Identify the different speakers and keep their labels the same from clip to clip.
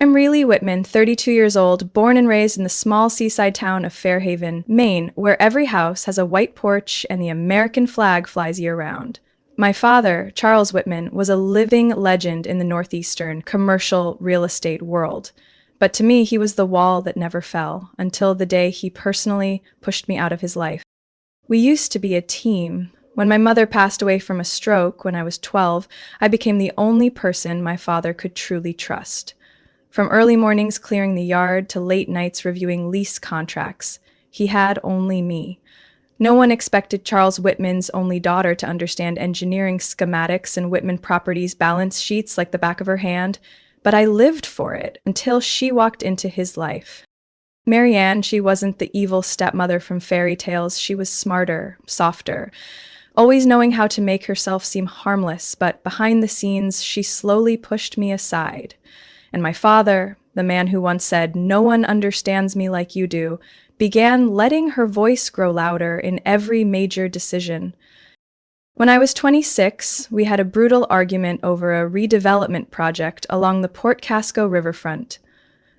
Speaker 1: I'm Riley Whitman, 32 years old, born and raised in the small seaside town of Fairhaven, Maine, where every house has a white porch and the American flag flies year-round. My father, Charles Whitman, was a living legend in the northeastern commercial real estate world. But to me, he was the wall that never fell, until the day he personally pushed me out of his life. We used to be a team. When my mother passed away from a stroke when I was 12, I became the only person my father could truly trust. From early mornings clearing the yard to late nights reviewing lease contracts, he had only me. No one expected Charles Whitman's only daughter to understand engineering schematics and Whitman Properties balance sheets like the back of her hand, but I lived for it until she walked into his life. Marianne, she wasn't the evil stepmother from fairy tales. She was smarter, softer, always knowing how to make herself seem harmless, but behind the scenes, she slowly pushed me aside. And my father, the man who once said, "No one understands me like you do," began letting her voice grow louder in every major decision. When I was 26, we had a brutal argument over a redevelopment project along the Port Casco riverfront.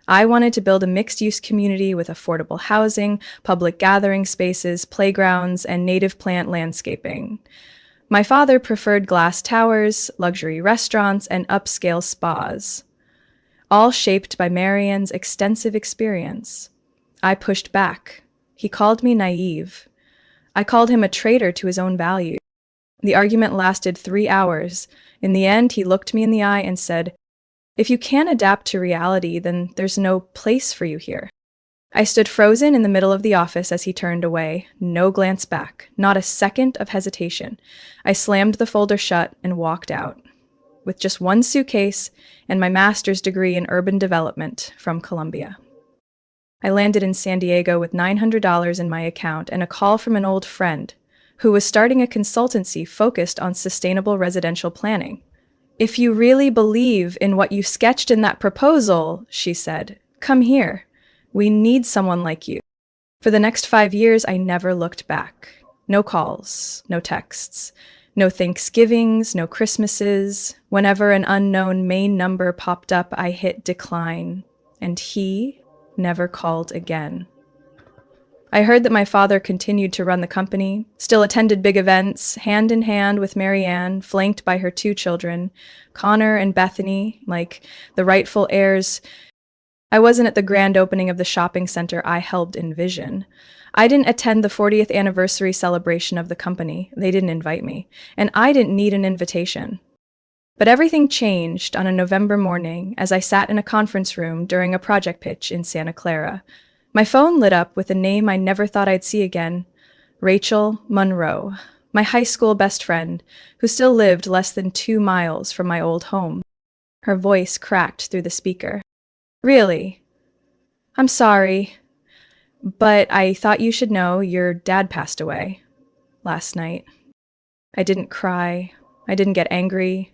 Speaker 1: I wanted to build a mixed-use community with affordable housing, public gathering spaces, playgrounds, and native plant landscaping. My father preferred glass towers, luxury restaurants, and upscale spas, all shaped by Marianne's extensive experience. I pushed back. He called me naive. I called him a traitor to his own values. The argument lasted 3 hours. In the end, he looked me in the eye and said, "If you can't adapt to reality, then there's no place for you here." I stood frozen in the middle of the office as he turned away, no glance back, not a second of hesitation. I slammed the folder shut and walked out, with just one suitcase and my master's degree in urban development from Columbia. I landed in San Diego with $900 in my account and a call from an old friend who was starting a consultancy focused on sustainable residential planning. "If you really believe in what you sketched in that proposal," she said, "come here. We need someone like you." For the next 5 years, I never looked back. No calls, no texts, no Thanksgivings, no Christmases. Whenever an unknown Maine number popped up, I hit decline, and he never called again. I heard that my father continued to run the company, still attended big events, hand in hand with Marianne, flanked by her 2 children, Connor and Bethany, like the rightful heirs. I wasn't at the grand opening of the shopping center I helped envision. I didn't attend the 40th anniversary celebration of the company. They didn't invite me, and I didn't need an invitation. But everything changed on a November morning as I sat in a conference room during a project pitch in Santa Clara. My phone lit up with a name I never thought I'd see again, Rachel Monroe, my high school best friend, who still lived less than 2 miles from my old home. Her voice cracked through the speaker. "Really? I'm sorry, but I thought you should know your dad passed away last night." I didn't cry. I didn't get angry.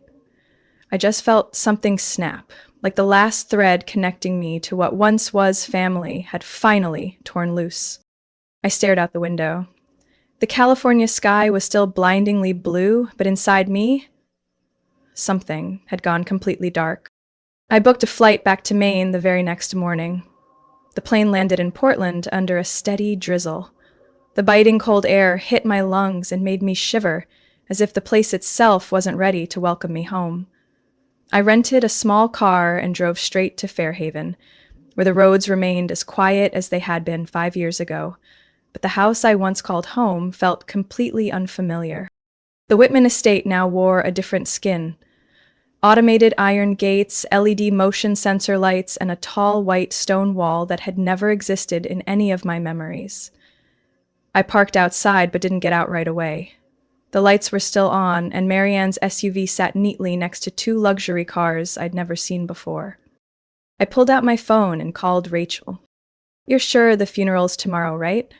Speaker 1: I just felt something snap, like the last thread connecting me to what once was family had finally torn loose. I stared out the window. The California sky was still blindingly blue, but inside me, something had gone completely dark. I booked a flight back to Maine the very next morning. The plane landed in Portland under a steady drizzle. The biting cold air hit my lungs and made me shiver, as if the place itself wasn't ready to welcome me home. I rented a small car and drove straight to Fairhaven, where the roads remained as quiet as they had been 5 years ago, but the house I once called home felt completely unfamiliar. The Whitman estate now wore a different skin. Automated iron gates, LED motion sensor lights, and a tall white stone wall that had never existed in any of my memories. I parked outside but didn't get out right away. The lights were still on, and Marianne's SUV sat neatly next to 2 luxury cars I'd never seen before. I pulled out my phone and called Rachel. "You're sure the funeral's tomorrow, right?"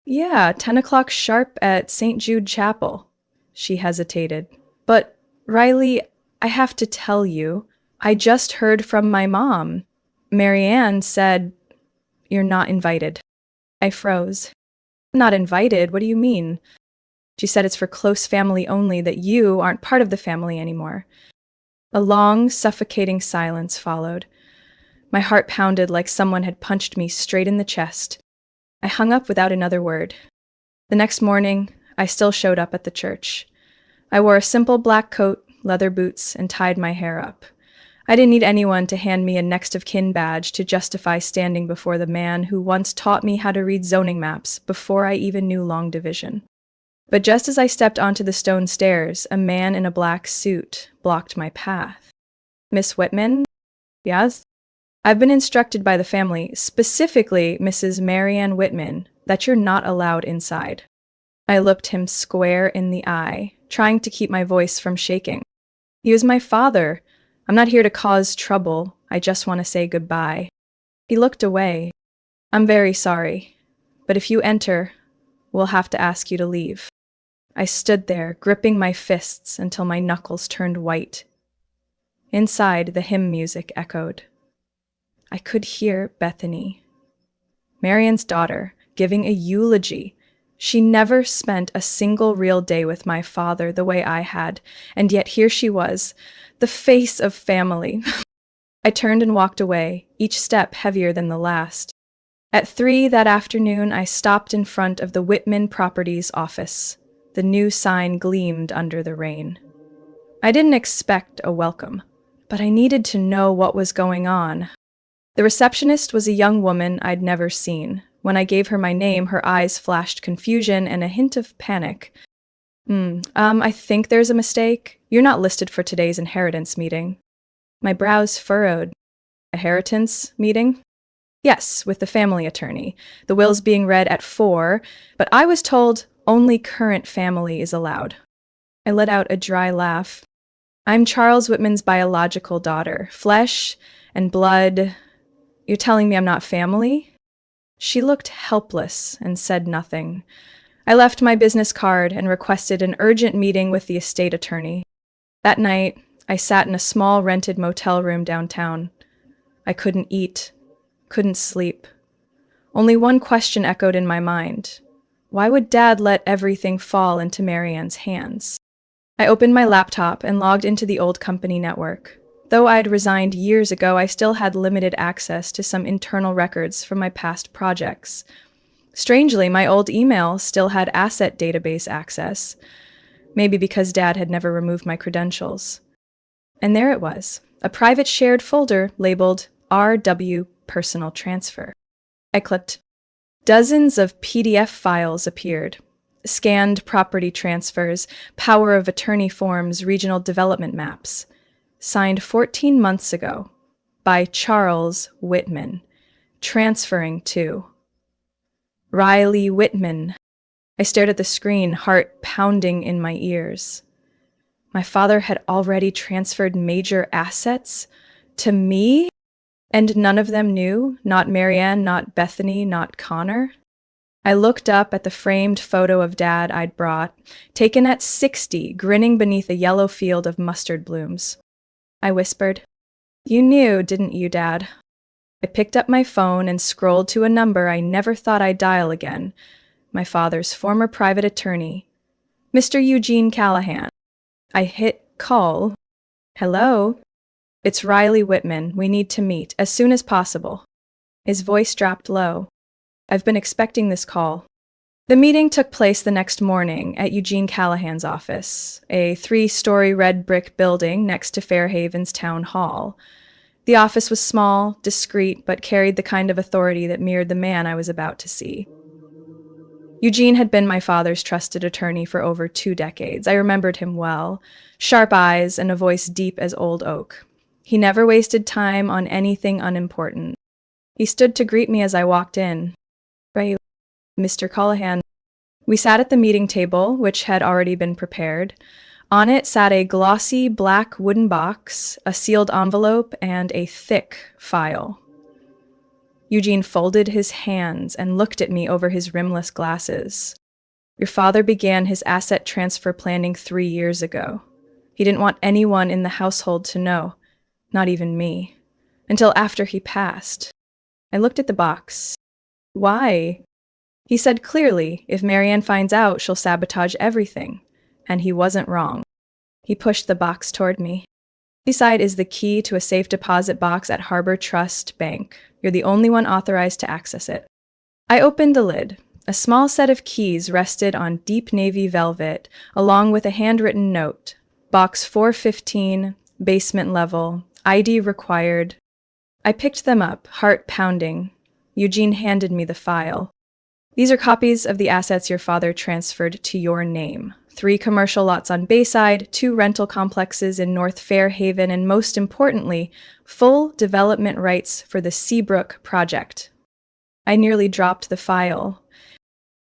Speaker 1: "Yeah, 10 o'clock sharp at St. Jude Chapel." She hesitated. "But, Riley, I have to tell you, I just heard from my mom. Marianne said you're not invited." I froze. "Not invited? What do you mean?" She said it's for close family only, that you aren't part of the family anymore. A long, suffocating silence followed. My heart pounded like someone had punched me straight in the chest. I hung up without another word. The next morning, I still showed up at the church. I wore a simple black coat, leather boots, and tied my hair up. I didn't need anyone to hand me a next of kin badge to justify standing before the man who once taught me how to read zoning maps before I even knew long division. But just as I stepped onto the stone stairs, a man in a black suit blocked my path. "Miss Whitman?" "Yes?" "I've been instructed by the family, specifically Mrs. Marianne Whitman, that you're not allowed inside." I looked him square in the eye, trying to keep my voice from shaking. He was my father. I'm not here to cause trouble. I just want to say goodbye. He looked away. "I'm very sorry, but if you enter, we'll have to ask you to leave." I stood there, gripping my fists until my knuckles turned white. Inside, the hymn music echoed. I could hear Bethany, Marian's daughter, giving a eulogy. She never spent a single real day with my father the way I had, and yet here she was, the face of family. I turned and walked away, each step heavier than the last. At 3 that afternoon, I stopped in front of the Whitman Properties office. The new sign gleamed under the rain. I didn't expect a welcome, but I needed to know what was going on. The receptionist was a young woman I'd never seen. When I gave her my name, her eyes flashed confusion and a hint of panic. I think there's a mistake. You're not listed for today's inheritance meeting." My brows furrowed. "Inheritance meeting?" "Yes, with the family attorney. The will's being read at 4, but I was told only current family is allowed." I let out a dry laugh. "I'm Charles Whitman's biological daughter. Flesh and blood. You're telling me I'm not family?" She looked helpless and said nothing. I left my business card and requested an urgent meeting with the estate attorney. That night, I sat in a small rented motel room downtown. I couldn't eat, couldn't sleep. Only one question echoed in my mind. Why would Dad let everything fall into Marianne's hands? I opened my laptop and logged into the old company network. Though I'd resigned years ago, I still had limited access to some internal records from my past projects. Strangely, my old email still had asset database access, maybe because Dad had never removed my credentials. And there it was, a private shared folder labeled RW Personal Transfer. I clicked. Dozens of PDF files appeared. Scanned property transfers, power of attorney forms, regional development maps. Signed 14 months ago by Charles Whitman, transferring to Riley Whitman. I stared at the screen, heart pounding in my ears. My father had already transferred major assets to me, and none of them knew, not Marianne, not Bethany, not Connor. I looked up at the framed photo of Dad I'd brought, taken at 60, grinning beneath a yellow field of mustard blooms. I whispered, "You knew, didn't you, Dad?" I picked up my phone and scrolled to a number I never thought I'd dial again. My father's former private attorney, Mr. Eugene Callahan. I hit call. "Hello? It's Riley Whitman. We need to meet as soon as possible." His voice dropped low. "I've been expecting this call." The meeting took place the next morning at Eugene Callahan's office, a 3-story red brick building next to Fairhaven's town hall. The office was small, discreet, but carried the kind of authority that mirrored the man I was about to see. Eugene had been my father's trusted attorney for over 2 decades. I remembered him well. Sharp eyes and a voice deep as old oak. He never wasted time on anything unimportant. He stood to greet me as I walked in. "Right, Mr. Callahan." We sat at the meeting table, which had already been prepared. On it sat a glossy black wooden box, a sealed envelope, and a thick file. Eugene folded his hands and looked at me over his rimless glasses. "Your father began his asset transfer planning 3 years ago. He didn't want anyone in the household to know, not even me, until after he passed." I looked at the box. "Why?" He said clearly, if Marianne finds out, she'll sabotage everything. And he wasn't wrong. He pushed the box toward me. Seaside is the key to a safe deposit box at Harbor Trust Bank. You're the only one authorized to access it. I opened the lid. A small set of keys rested on deep navy velvet, along with a handwritten note. Box 415, basement level, ID required. I picked them up, heart pounding. Eugene handed me the file. These are copies of the assets your father transferred to your name. 3 commercial lots on Bayside, 2 rental complexes in North Fairhaven, and most importantly, full development rights for the Seabrook project. I nearly dropped the file.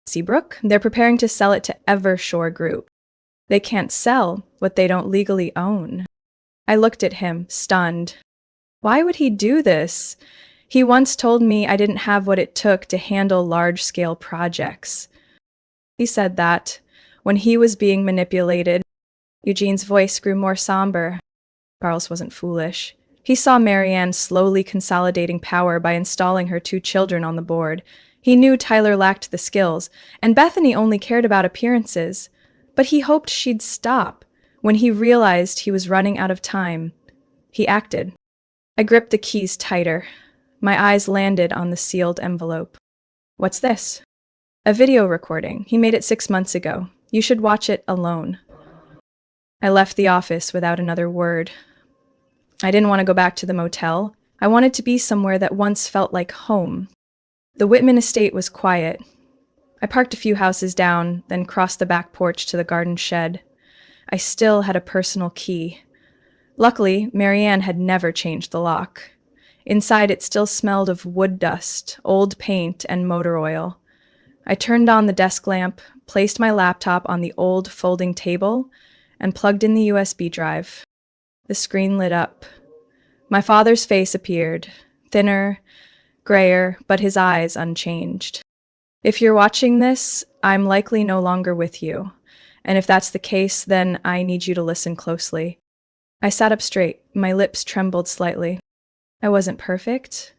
Speaker 1: Seabrook? They're preparing to sell it to Evershore Group. They can't sell what they don't legally own. I looked at him, stunned. Why would he do this? He once told me I didn't have what it took to handle large-scale projects. He said that when he was being manipulated. Eugene's voice grew more somber. Charles wasn't foolish. He saw Marianne slowly consolidating power by installing her 2 children on the board. He knew Tyler lacked the skills, and Bethany only cared about appearances. But he hoped she'd stop. When he realized he was running out of time, he acted. I gripped the keys tighter. My eyes landed on the sealed envelope. What's this? A video recording. He made it 6 months ago. You should watch it alone. I left the office without another word. I didn't want to go back to the motel. I wanted to be somewhere that once felt like home. The Whitman estate was quiet. I parked a few houses down, then crossed the back porch to the garden shed. I still had a personal key. Luckily, Marianne had never changed the lock. Inside, it still smelled of wood dust, old paint, and motor oil. I turned on the desk lamp, placed my laptop on the old folding table, and plugged in the USB drive. The screen lit up. My father's face appeared, thinner, grayer, but his eyes unchanged. If you're watching this, I'm likely no longer with you. And if that's the case, then I need you to listen closely. I sat up straight. My lips trembled slightly. I wasn't perfect.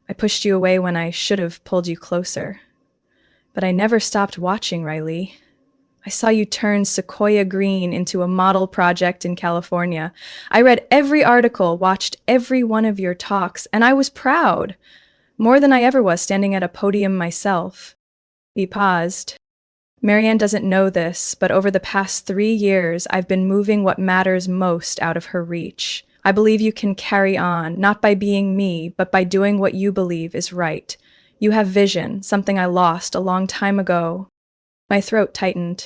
Speaker 1: I pushed you away when I should have pulled you closer. But I never stopped watching, Riley. I saw you turn Sequoia Green into a model project in California. I read every article, watched every one of your talks, and I was proud. More than I ever was standing at a podium myself. He paused. Marianne doesn't know this, but over the past 3 years, I've been moving what matters most out of her reach. I believe you can carry on, not by being me, but by doing what you believe is right. You have vision, something I lost a long time ago. My throat tightened.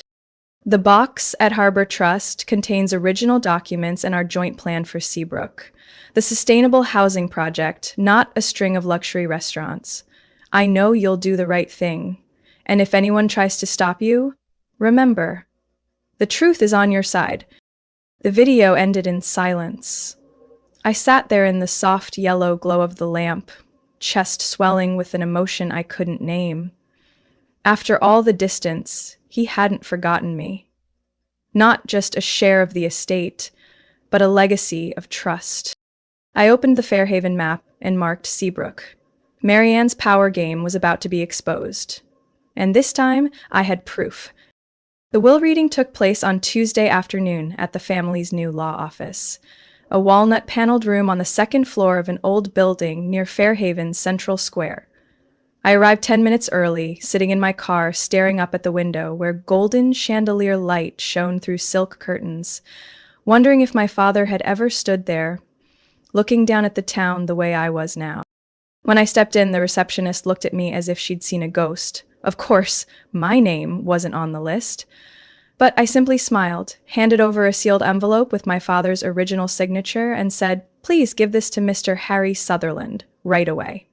Speaker 1: The box at Harbor Trust contains original documents and our joint plan for Seabrook. The sustainable housing project, not a string of luxury restaurants. I know you'll do the right thing. And if anyone tries to stop you, remember, the truth is on your side. The video ended in silence. I sat there in the soft yellow glow of the lamp, chest swelling with an emotion I couldn't name. After all the distance, he hadn't forgotten me. Not just a share of the estate, but a legacy of trust. I opened the Fairhaven map and marked Seabrook. Marianne's power game was about to be exposed. And this time, I had proof. The will reading took place on Tuesday afternoon at the family's new law office, a walnut-paneled room on the 2nd floor of an old building near Fairhaven's Central Square. I arrived 10 minutes early, sitting in my car, staring up at the window where golden chandelier light shone through silk curtains, wondering if my father had ever stood there, looking down at the town the way I was now. When I stepped in, the receptionist looked at me as if she'd seen a ghost. Of course, my name wasn't on the list. But I simply smiled, handed over a sealed envelope with my father's original signature, and said, "Please give this to Mr. Harry Sutherland, right away."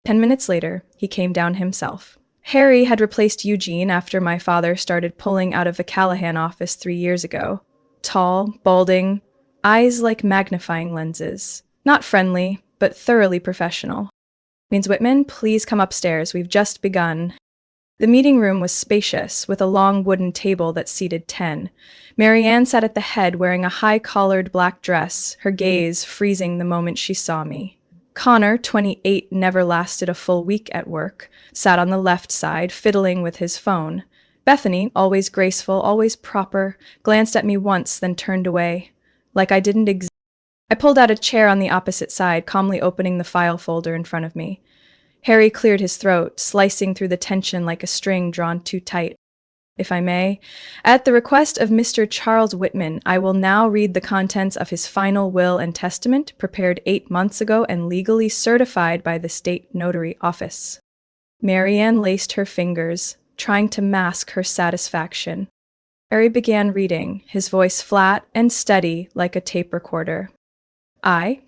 Speaker 1: 10 minutes later, he came down himself. Harry had replaced Eugene after my father started pulling out of the Callahan office 3 years ago. Tall, balding, eyes like magnifying lenses. Not friendly, but thoroughly professional. "Means Whitman, please come upstairs. We've just begun." The meeting room was spacious, with a long wooden table that seated 10. Marianne sat at the head wearing a high-collared black dress, her gaze freezing the moment she saw me. Connor, 28, never lasted a full week at work, sat on the left side, fiddling with his phone. Bethany, always graceful, always proper, glanced at me once, then turned away. like I didn't exist. I pulled out a chair on the opposite side, calmly opening the file folder in front of me. Harry cleared his throat, slicing through the tension like a string drawn too tight. If I may, at the request of Mr. Charles Whitman, I will now read the contents of his final will and testament, prepared 8 months ago and legally certified by the State Notary Office. Marianne laced her fingers, trying to mask her satisfaction. Harry began reading, his voice flat and steady like a tape recorder. I,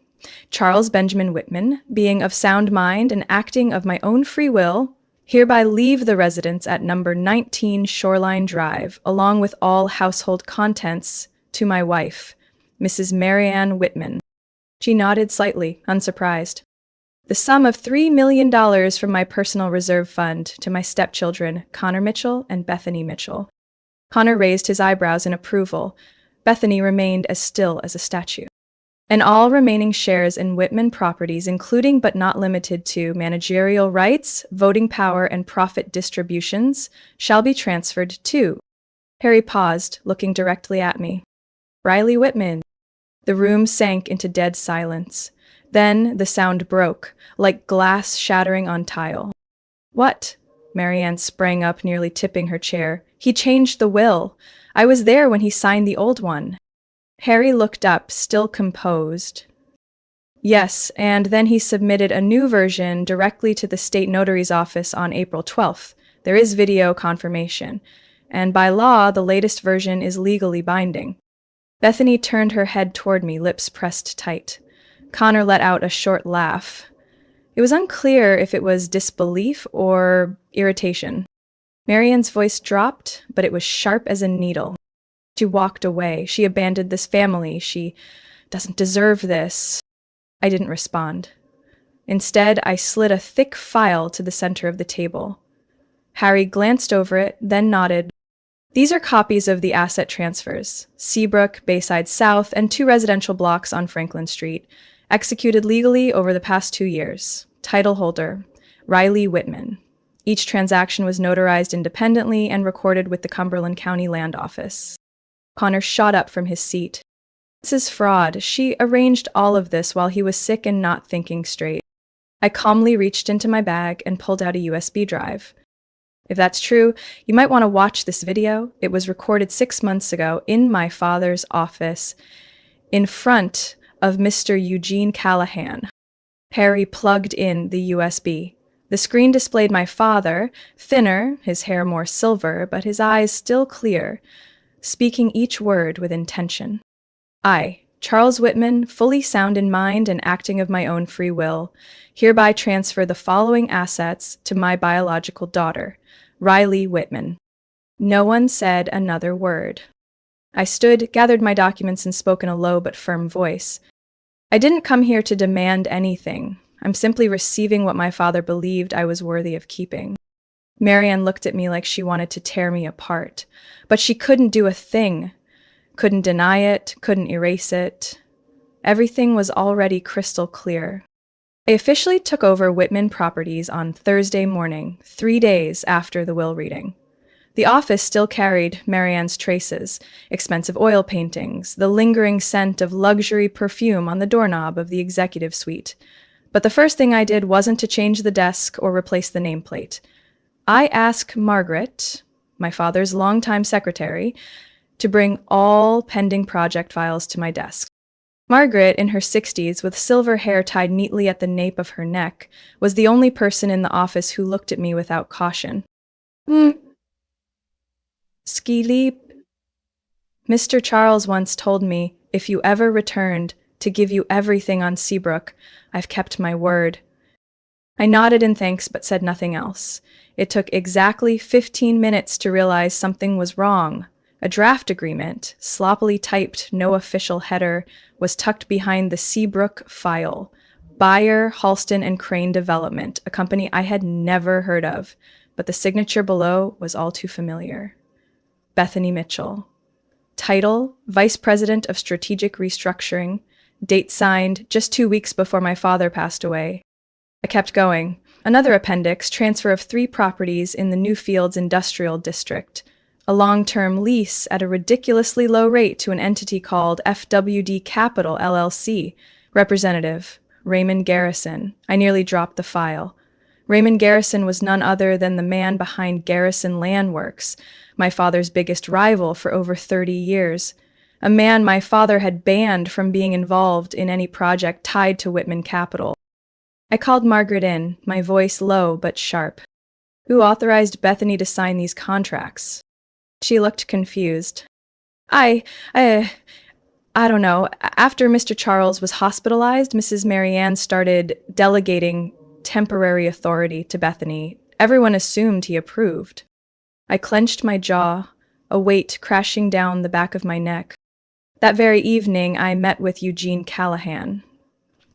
Speaker 1: Charles Benjamin Whitman, being of sound mind and acting of my own free will, hereby leave the residence at number 19 Shoreline Drive, along with all household contents, to my wife, Mrs. Marianne Whitman. She nodded slightly, unsurprised. The sum of $3 million from my personal reserve fund to my stepchildren, Connor Mitchell and Bethany Mitchell. Connor raised his eyebrows in approval. Bethany remained as still as a statue. And all remaining shares in Whitman Properties, including but not limited to managerial rights, voting power, and profit distributions, shall be transferred to. Harry paused, looking directly at me. Riley Whitman. The room sank into dead silence. Then the sound broke, like glass shattering on tile. What? Marianne sprang up, nearly tipping her chair. He changed the will. I was there when he signed the old one. Harry looked up, still composed. Yes, and then he submitted a new version directly to the state notary's office on April 12th. There is video confirmation, and by law, the latest version is legally binding. Bethany turned her head toward me, lips pressed tight. Connor let out a short laugh. It was unclear if it was disbelief or irritation. Marianne's voice dropped, but it was sharp as a needle. She walked away. She abandoned this family. She doesn't deserve this. I didn't respond. Instead, I slid a thick file to the center of the table. Harry glanced over it, then nodded. These are copies of the asset transfers, Seabrook, Bayside South, and 2 residential blocks on Franklin Street, executed legally over the past 2 years. Title holder, Riley Whitman. Each transaction was notarized independently and recorded with the Cumberland County Land Office. Connor shot up from his seat. This is fraud. She arranged all of this while he was sick and not thinking straight. I calmly reached into my bag and pulled out a USB drive. If that's true, you might want to watch this video. It was recorded 6 months ago in my father's office, in front of Mr. Eugene Callahan. Harry plugged in the USB. The screen displayed my father, thinner, his hair more silver, but his eyes still clear, speaking each word with intention. I, Charles Whitman, fully sound in mind and acting of my own free will, hereby transfer the following assets to my biological daughter, Riley Whitman. No one said another word. I stood, gathered my documents, and spoke in a low but firm voice. I didn't come here to demand anything. I'm simply receiving what my father believed I was worthy of keeping. Marianne looked at me like she wanted to tear me apart, but she couldn't do a thing. Couldn't deny it, couldn't erase it. Everything was already crystal clear. I officially took over Whitman Properties on Thursday morning, 3 days after the will reading. The office still carried Marianne's traces, expensive oil paintings, the lingering scent of luxury perfume on the doorknob of the executive suite. But the first thing I did wasn't to change the desk or replace the nameplate. I asked Margaret, my father's longtime secretary, to bring all pending project files to my desk. Margaret, in her 60s, with silver hair tied neatly at the nape of her neck, was the only person in the office who looked at me without caution. Ski leap. Mr. Charles once told me, if you ever returned, to give you everything on Seabrook. I've kept my word. I nodded in thanks but said nothing else. It took exactly 15 minutes to realize something was wrong. A draft agreement, sloppily typed, no official header, was tucked behind the Seabrook file. Buyer, Halston and Crane Development, a company I had never heard of, but the signature below was all too familiar. Bethany Mitchell. Title, Vice President of Strategic Restructuring. Date signed just 2 weeks before my father passed away. I kept going. Another appendix, transfer of 3 properties in the Newfields Industrial District. a long-term lease at a ridiculously low rate to an entity called FWD Capital LLC. Representative, Raymond Garrison. I nearly dropped the file. Raymond Garrison was none other than the man behind Garrison Landworks, my father's biggest rival for over 30 years. A man my father had banned from being involved in any project tied to Whitman Capital. I called Margaret in, my voice low but sharp. Who authorized Bethany to sign these contracts? She looked confused. I don't know. After Mr. Charles was hospitalized, Mrs. Mary Ann started delegating temporary authority to Bethany. Everyone assumed he approved. I clenched my jaw, a weight crashing down the back of my neck. That very evening, I met with Eugene Callahan.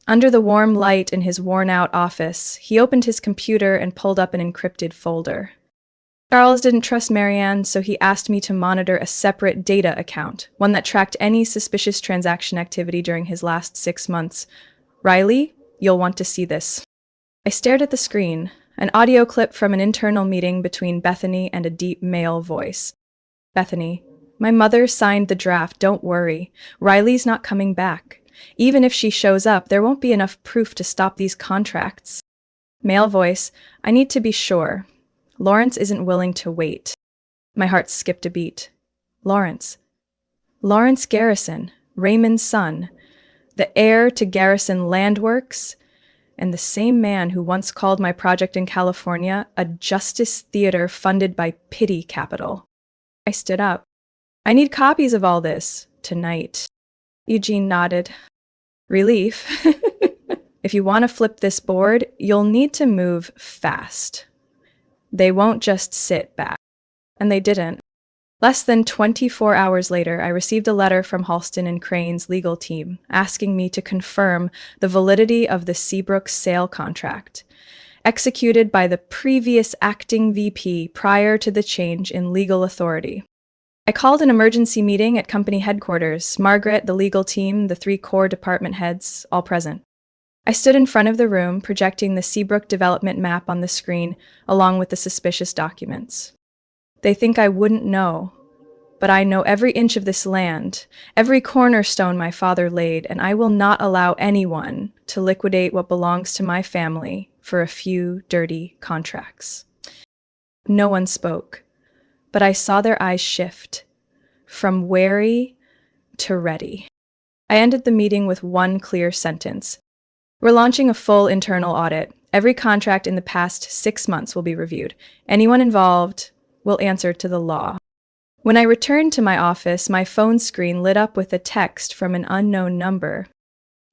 Speaker 1: Under the warm light in his worn-out office, he opened his computer and pulled up an encrypted folder. Charles didn't trust Marianne, so he asked me to monitor a separate data account, one that tracked any suspicious transaction activity during his last 6 months. Riley, you'll want to see this. I stared at the screen, an audio clip from an internal meeting between Bethany and a deep male voice. Bethany, my mother signed the draft, don't worry. Riley's not coming back. Even if she shows up, there won't be enough proof to stop these contracts. Male voice, I need to be sure. Lawrence isn't willing to wait. My heart skipped a beat. Lawrence. Lawrence Garrison, Raymond's son, the heir to Garrison Landworks, and the same man who once called my project in California a justice theater funded by pity capital. I stood up. I need copies of all this, tonight. Eugene nodded. Relief. If you want to flip this board, you'll need to move fast. They won't just sit back. And they didn't. Less than 24 hours later, I received a letter from Halston and Crane's legal team asking me to confirm the validity of the Seabrook sale contract, executed by the previous acting VP prior to the change in legal authority. I called an emergency meeting at company headquarters, Margaret, the legal team, the 3 core department heads, all present. I stood in front of the room, projecting the Seabrook development map on the screen, along with the suspicious documents. They think I wouldn't know, but I know every inch of this land, every cornerstone my father laid, and I will not allow anyone to liquidate what belongs to my family for a few dirty contracts. No one spoke, but I saw their eyes shift, from wary to ready. I ended the meeting with one clear sentence. We're launching a full internal audit. Every contract in the past 6 months will be reviewed. Anyone involved will answer to the law. When I returned to my office, my phone screen lit up with a text from an unknown number.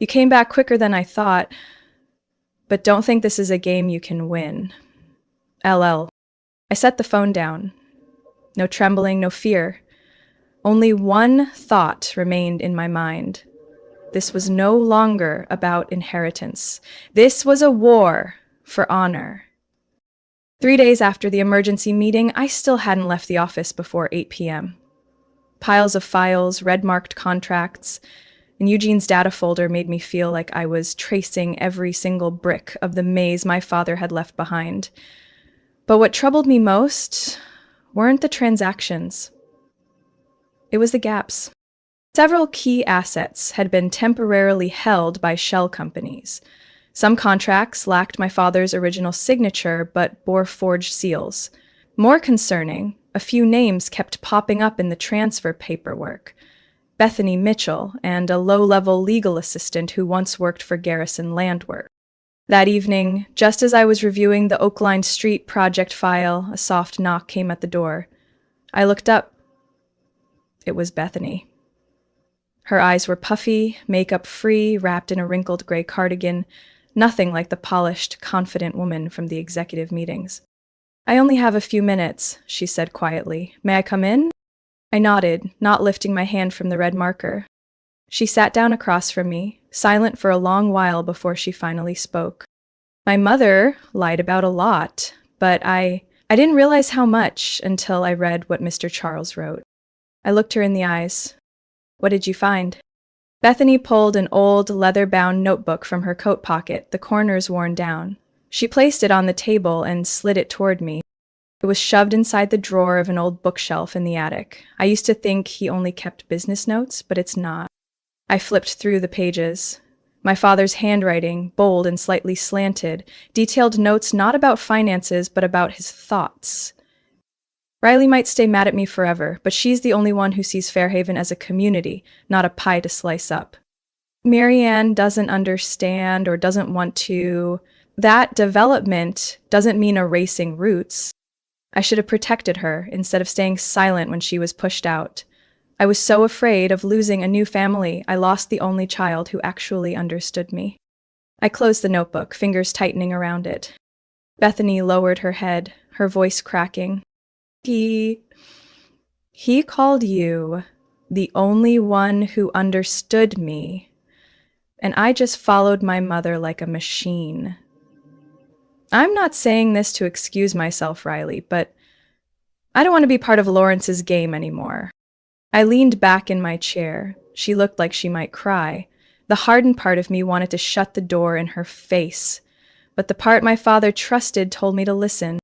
Speaker 1: You came back quicker than I thought, but don't think this is a game you can win. LL. I set the phone down. No trembling, no fear. Only one thought remained in my mind. This was no longer about inheritance. This was a war for honor. 3 days after the emergency meeting, I still hadn't left the office before 8 p.m. Piles of files, red-marked contracts, and Eugene's data folder made me feel like I was tracing every single brick of the maze my father had left behind. But what troubled me most weren't the transactions. It was the gaps. Several key assets had been temporarily held by shell companies. Some contracts lacked my father's original signature but bore forged seals. More concerning, a few names kept popping up in the transfer paperwork. Bethany Mitchell and a low-level legal assistant who once worked for Garrison Landworks. That evening, just as I was reviewing the Oakline Street project file, a soft knock came at the door. I looked up. It was Bethany. Her eyes were puffy, makeup-free, wrapped in a wrinkled gray cardigan, nothing like the polished, confident woman from the executive meetings. I only have a few minutes, she said quietly. May I come in? I nodded, not lifting my hand from the red marker. She sat down across from me, silent for a long while before she finally spoke. My mother lied about a lot, but I didn't realize how much until I read what Mr. Charles wrote. I looked her in the eyes. What did you find? Bethany pulled an old, leather-bound notebook from her coat pocket, the corners worn down. She placed it on the table and slid it toward me. It was shoved inside the drawer of an old bookshelf in the attic. I used to think he only kept business notes, but it's not. I flipped through the pages. My father's handwriting, bold and slightly slanted, detailed notes not about finances, but about his thoughts. Riley might stay mad at me forever, but she's the only one who sees Fairhaven as a community, not a pie to slice up. Marianne doesn't understand or doesn't want to. That development doesn't mean erasing roots. I should have protected her instead of staying silent when she was pushed out. I was so afraid of losing a new family, I lost the only child who actually understood me. I closed the notebook, fingers tightening around it. Bethany lowered her head, her voice cracking. He called you the only one who understood me, and I just followed my mother like a machine. I'm not saying this to excuse myself, Riley, but I don't want to be part of Lawrence's game anymore. I leaned back in my chair. She looked like she might cry. The hardened part of me wanted to shut the door in her face, but the part my father trusted told me to listen.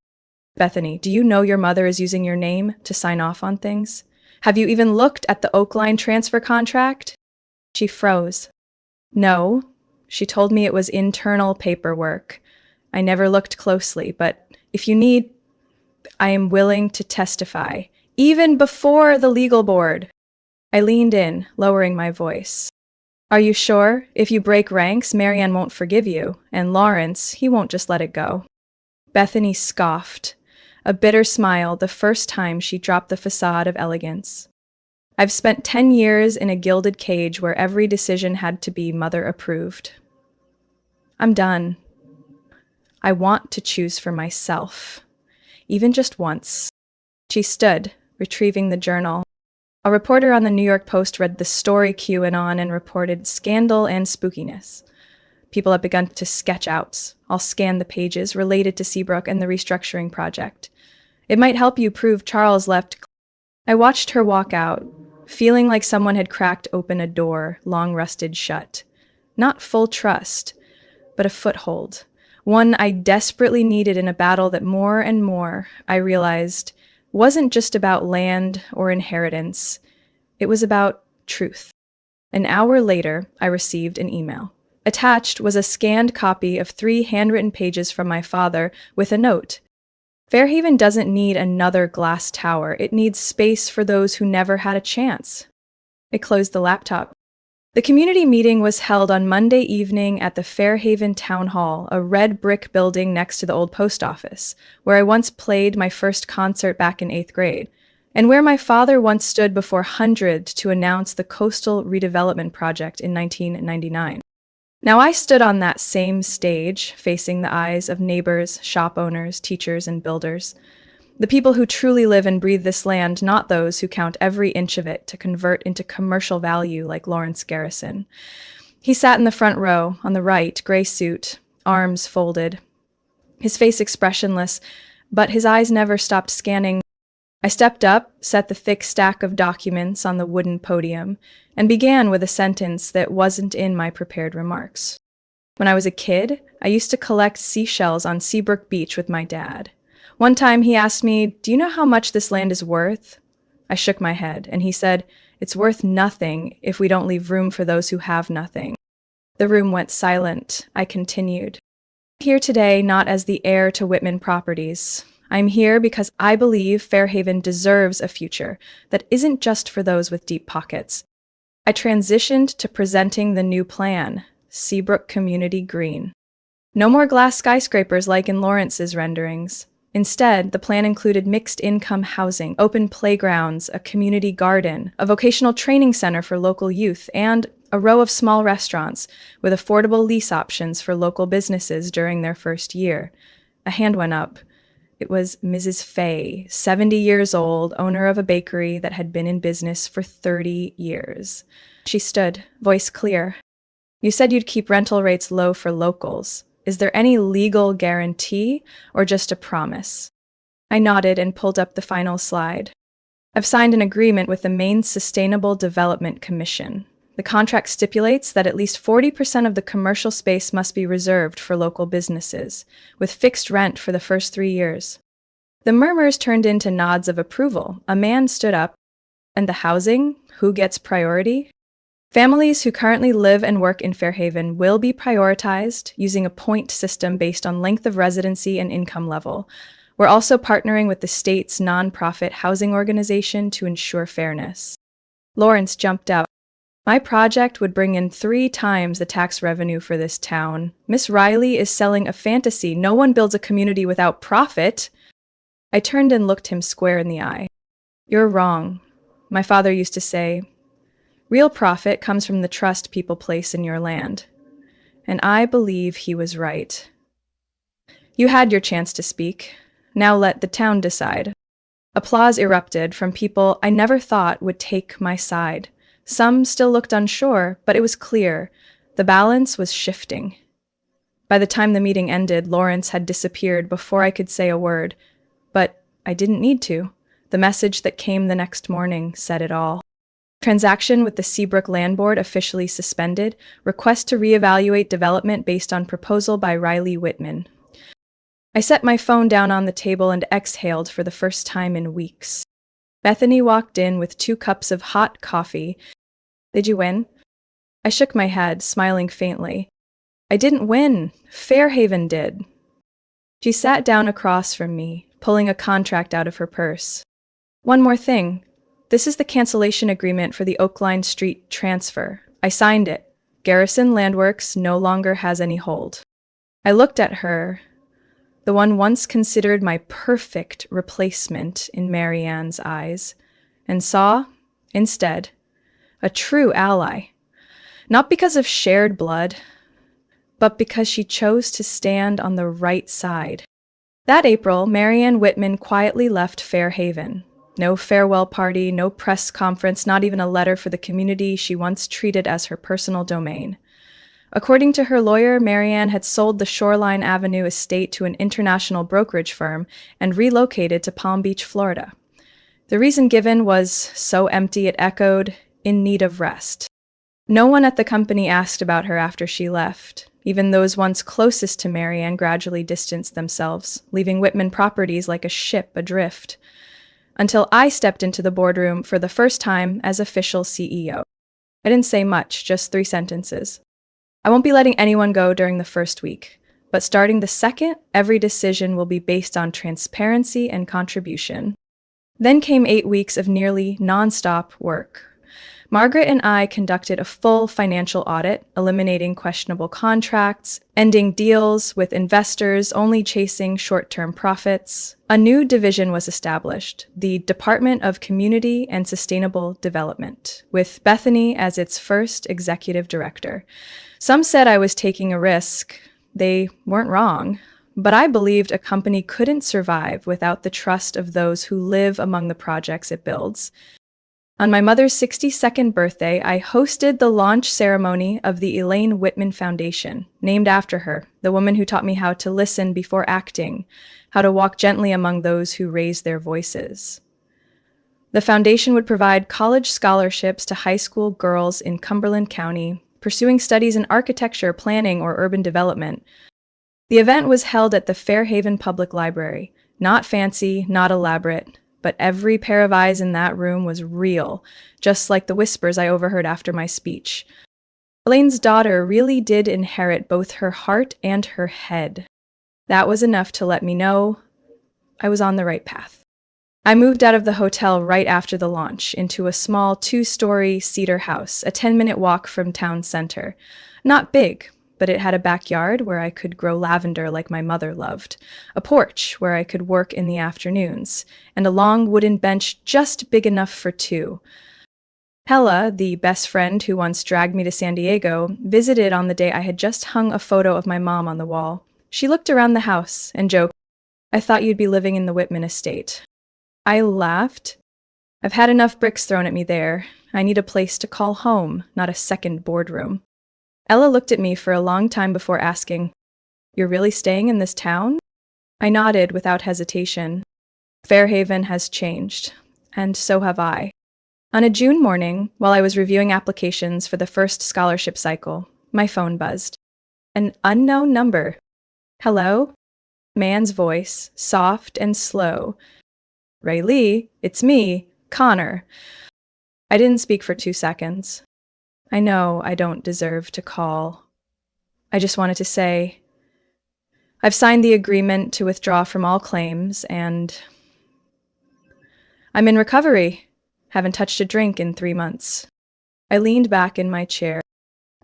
Speaker 1: Bethany, do you know your mother is using your name to sign off on things? Have you even looked at the Oakline transfer contract? She froze. No, she told me it was internal paperwork. I never looked closely, but if you need, I am willing to testify, even before the legal board. I leaned in, lowering my voice. Are you sure? If you break ranks, Marianne won't forgive you, and Lawrence, he won't just let it go. Bethany scoffed, a bitter smile the first time she dropped the facade of elegance. I've spent 10 years in a gilded cage where every decision had to be mother-approved. I'm done. I want to choose for myself, even just once. She stood, retrieving the journal. A reporter on the New York Post read the story QAnon and reported scandal and spookiness. People have begun to sketch outs. I'll scan the pages related to Seabrook and the restructuring project. It might help you prove Charles left. I watched her walk out, feeling like someone had cracked open a door long rusted shut. Not full trust, but a foothold. One I desperately needed in a battle that more and more, I realized, wasn't just about land or inheritance. It was about truth. An hour later, I received an email. Attached was a scanned copy of 3 handwritten pages from my father with a note. Fairhaven doesn't need another glass tower. It needs space for those who never had a chance. I closed the laptop. The community meeting was held on Monday evening at the Fairhaven Town Hall, a red brick building next to the old post office, where I once played my first concert back in 8th grade, and where my father once stood before hundreds to announce the coastal redevelopment project in 1999. Now I stood on that same stage, facing the eyes of neighbors, shop owners, teachers, and builders. The people who truly live and breathe this land, not those who count every inch of it to convert into commercial value like Lawrence Garrison. He sat in the front row, on the right, gray suit, arms folded, his face expressionless, but his eyes never stopped scanning. I stepped up, set the thick stack of documents on the wooden podium, and began with a sentence that wasn't in my prepared remarks. When I was a kid, I used to collect seashells on Seabrook Beach with my dad. One time he asked me, "Do you know how much this land is worth?" I shook my head, and he said, "It's worth nothing if we don't leave room for those who have nothing." The room went silent. I continued. I'm here today not as the heir to Whitman Properties. I'm here because I believe Fairhaven deserves a future that isn't just for those with deep pockets. I transitioned to presenting the new plan, Seabrook Community Green. No more glass skyscrapers like in Lawrence's renderings. Instead, the plan included mixed-income housing, open playgrounds, a community garden, a vocational training center for local youth, and a row of small restaurants with affordable lease options for local businesses during their first year. A hand went up. It was Mrs. Fay, 70 years old, owner of a bakery that had been in business for 30 years. She stood, voice clear. "You said you'd keep rental rates low for locals. Is there any legal guarantee or just a promise?" I nodded and pulled up the final slide. "I've signed an agreement with the Maine Sustainable Development Commission. The contract stipulates that at least 40% of the commercial space must be reserved for local businesses, with fixed rent for the first 3 years. The murmurs turned into nods of approval. A man stood up. And the housing? Who gets priority? Families who currently live and work in Fairhaven will be prioritized using a point system based on length of residency and income level. We're also partnering with the state's nonprofit housing organization to ensure fairness. Lawrence jumped out. My project would bring in 3 times the tax revenue for this town. Miss Riley is selling a fantasy. No one builds a community without profit. I turned and looked him square in the eye. You're wrong. My father used to say, real profit comes from the trust people place in your land. And I believe he was right. You had your chance to speak. Now let the town decide. Applause erupted from people I never thought would take my side. Some still looked unsure, but it was clear. The balance was shifting. By the time the meeting ended, Lawrence had disappeared before I could say a word. But I didn't need to. The message that came the next morning said it all. Transaction with the Seabrook Land Board officially suspended. Request to reevaluate development based on proposal by Riley Whitman. I set my phone down on the table and exhaled for the first time in weeks. Bethany walked in with 2 cups of hot coffee. Did you win? I shook my head, smiling faintly. I didn't win. Fairhaven did. She sat down across from me, pulling a contract out of her purse. One more thing. This is the cancellation agreement for the Oakline Street transfer. I signed it. Garrison Landworks no longer has any hold. I looked at her, the one once considered my perfect replacement in Marianne's eyes, and saw, instead, a true ally. Not because of shared blood, but because she chose to stand on the right side. That April, Marianne Whitman quietly left Fairhaven. No farewell party, no press conference, not even a letter for the community she once treated as her personal domain. According to her lawyer, Marianne had sold the Shoreline Avenue estate to an international brokerage firm and relocated to Palm Beach, Florida. The reason given was so empty it echoed, in need of rest. No one at the company asked about her after she left. Even those once closest to Marianne gradually distanced themselves, leaving Whitman Properties like a ship adrift. Until I stepped into the boardroom for the first time as official CEO. I didn't say much, just 3 sentences. I won't be letting anyone go during the first week, but starting the second, every decision will be based on transparency and contribution. Then came 8 weeks of nearly nonstop work. Margaret and I conducted a full financial audit, eliminating questionable contracts, ending deals with investors only chasing short-term profits. A new division was established, the Department of Community and Sustainable Development, with Bethany as its first executive director. Some said I was taking a risk. They weren't wrong. But I believed a company couldn't survive without the trust of those who live among the projects it builds. On my mother's 62nd birthday, I hosted the launch ceremony of the Elaine Whitman Foundation, named after her, the woman who taught me how to listen before acting, how to walk gently among those who raise their voices. The foundation would provide college scholarships to high school girls in Cumberland County, pursuing studies in architecture, planning, or urban development. The event was held at the Fairhaven Public Library, not fancy, not elaborate, but every pair of eyes in that room was real, just like the whispers I overheard after my speech. Elaine's daughter really did inherit both her heart and her head. That was enough to let me know I was on the right path. I moved out of the hotel right after the launch into a small 2-story cedar house, a 10-minute walk from town center. Not big, but it had a backyard where I could grow lavender like my mother loved, a porch where I could work in the afternoons, and a long wooden bench just big enough for 2. Hella, the best friend who once dragged me to San Diego, visited on the day I had just hung a photo of my mom on the wall. She looked around the house and joked, "I thought you'd be living in the Whitman estate." I laughed. I've had enough bricks thrown at me there. I need a place to call home, not a second boardroom. Ella looked at me for a long time before asking, "You're really staying in this town?" I nodded without hesitation. Fairhaven has changed, and so have I. On a June morning, while I was reviewing applications for the first scholarship cycle, my phone buzzed. An unknown number. Hello? Man's voice, soft and slow. Riley, it's me, Connor. I didn't speak for 2 seconds. I know I don't deserve to call. I just wanted to say, I've signed the agreement to withdraw from all claims, and I'm in recovery. Haven't touched a drink in 3 months. I leaned back in my chair.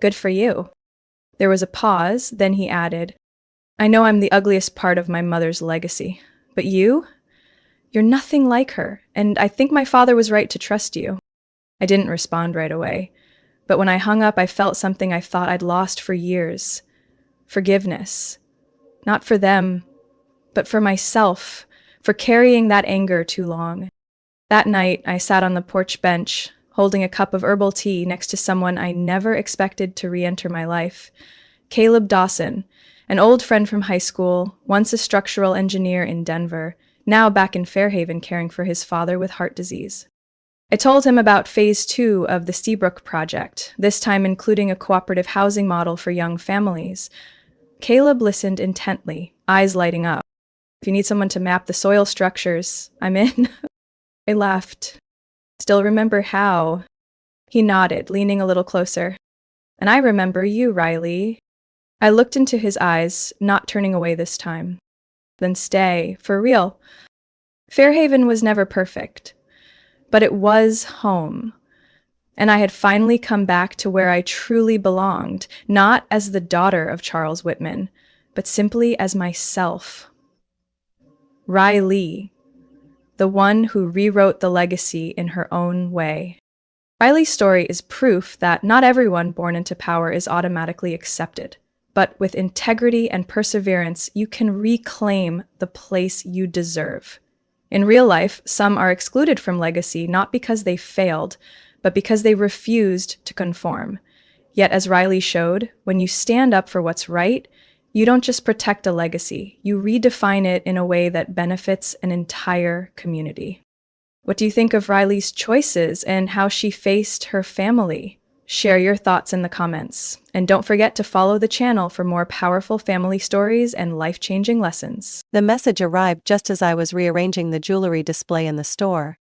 Speaker 1: Good for you. There was a pause, then he added, I know I'm the ugliest part of my mother's legacy, but you're nothing like her, and I think my father was right to trust you. I didn't respond right away, but when I hung up, I felt something I thought I'd lost for years. Forgiveness. Not for them, but for myself, for carrying that anger too long. That night, I sat on the porch bench, holding a cup of herbal tea next to someone I never expected to re-enter my life. Caleb Dawson, an old friend from high school, once a structural engineer in Denver, now back in Fairhaven caring for his father with heart disease. I told him about phase 2 of the Seabrook project, this time including a cooperative housing model for young families. Caleb listened intently, eyes lighting up. If you need someone to map the soil structures, I'm in. I laughed. Still remember how? He nodded, leaning a little closer. And I remember you, Riley. I looked into his eyes, not turning away this time. Then stay, for real. Fairhaven was never perfect, but it was home. And I had finally come back to where I truly belonged, not as the daughter of Charles Whitman, but simply as myself. Riley, the one who rewrote the legacy in her own way. Riley's story is proof that not everyone born into power is automatically accepted, but with integrity and perseverance, you can reclaim the place you deserve. In real life, some are excluded from legacy not because they failed, but because they refused to conform. Yet, as Riley showed, when you stand up for what's right, you don't just protect a legacy, you redefine it in a way that benefits an entire community. What do you think of Riley's choices and how she faced her family? Share your thoughts in the comments. And don't forget to follow the channel for more powerful family stories and life-changing lessons.
Speaker 2: The message arrived just as I was rearranging the jewelry display in the store.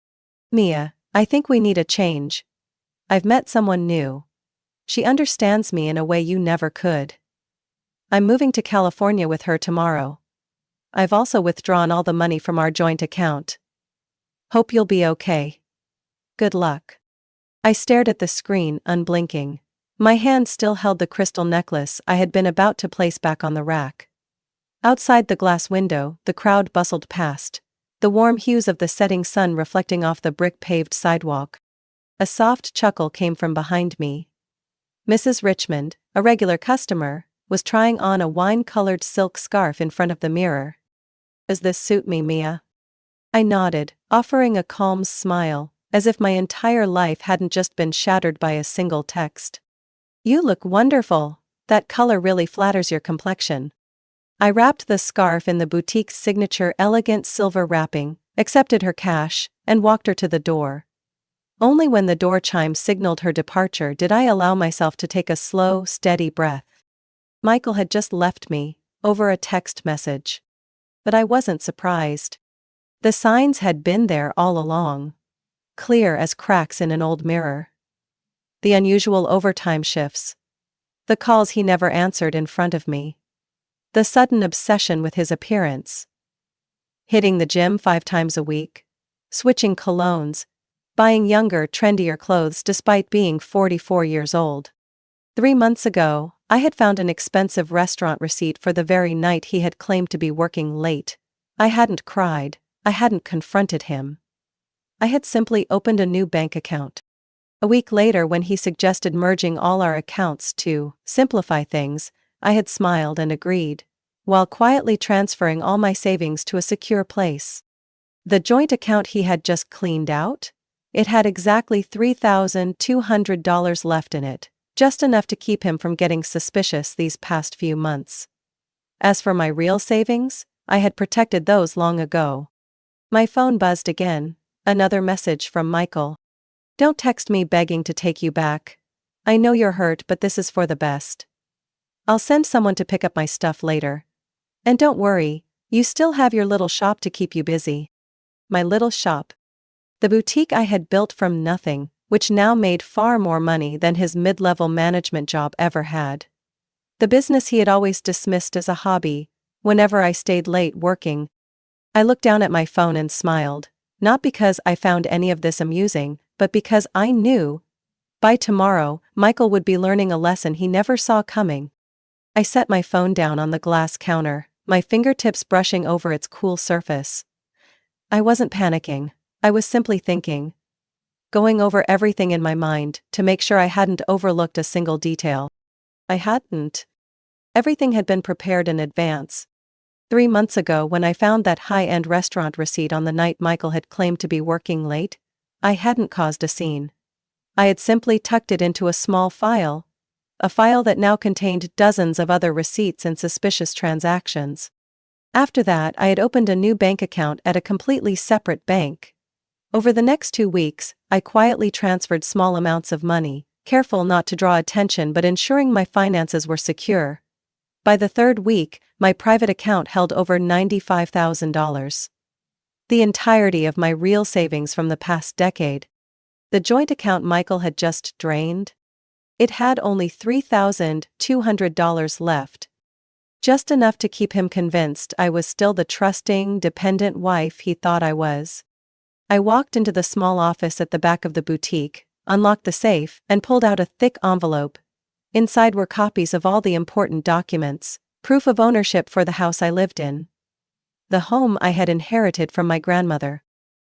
Speaker 2: Mia, I think we need a change. I've met someone new. She understands me in a way you never could. I'm moving to California with her tomorrow. I've also withdrawn all the money from our joint account. Hope you'll be okay. Good luck. I stared at the screen, unblinking. My hand still held the crystal necklace I had been about to place back on the rack. Outside the glass window, the crowd bustled past, the warm hues of the setting sun reflecting off the brick-paved sidewalk. A soft chuckle came from behind me. Mrs. Richmond, a regular customer, was trying on a wine-colored silk scarf in front of the mirror. Does this suit me, Mia? I nodded, offering a calm smile, as if my entire life hadn't just been shattered by a single text. You look wonderful. That color really flatters your complexion. I wrapped the scarf in the boutique's signature elegant silver wrapping, accepted her cash, and walked her to the door. Only when the door chime signaled her departure did I allow myself to take a slow, steady breath. Michael had just left me, over a text message. But I wasn't surprised. The signs had been there all along, clear as cracks in an old mirror. The unusual overtime shifts. The calls he never answered in front of me. The sudden obsession with his appearance. Hitting the gym 5 times a week. Switching colognes. Buying younger, trendier clothes despite being 44 years old. 3 months ago, I had found an expensive restaurant receipt for the very night he had claimed to be working late. I hadn't cried. I hadn't confronted him. I had simply opened a new bank account. A week later, when he suggested merging all our accounts to simplify things, I had smiled and agreed, while quietly transferring all my savings to a secure place. The joint account he had just cleaned out? It had exactly $3,200 left in it, just enough to keep him from getting suspicious these past few months. As for my real savings, I had protected those long ago. My phone buzzed again, another message from Michael. Don't text me begging to take you back. I know you're hurt, but this is for the best. I'll send someone to pick up my stuff later. And don't worry, You still have your little shop to keep you busy. My little shop. The boutique I had built from nothing, which now made far more money than his mid-level management job ever had. The business he had always dismissed as a hobby, whenever I stayed late working. I looked down at my phone and smiled, not because I found any of this amusing, but because I knew, by tomorrow, Michael would be learning a lesson he never saw coming. I set my phone down on the glass counter, my fingertips brushing over its cool surface. I wasn't panicking, I was simply thinking. Going over everything in my mind, to make sure I hadn't overlooked a single detail. I hadn't. Everything had been prepared in advance. 3 months ago, when I found that high-end restaurant receipt on the night Michael had claimed to be working late, I hadn't caused a scene. I had simply tucked it into a small file. A file that now contained dozens of other receipts and suspicious transactions. After that, I had opened a new bank account at a completely separate bank. Over the next 2 weeks, I quietly transferred small amounts of money, careful not to draw attention but ensuring my finances were secure. By the 3rd week, my private account held over $95,000. The entirety of my real savings from the past decade. The joint account Michael had just drained? It had only $3,200 left. Just enough to keep him convinced I was still the trusting, dependent wife he thought I was. I walked into the small office at the back of the boutique, unlocked the safe, and pulled out a thick envelope. Inside were copies of all the important documents, proof of ownership for the house I lived in. The home I had inherited from my grandmother.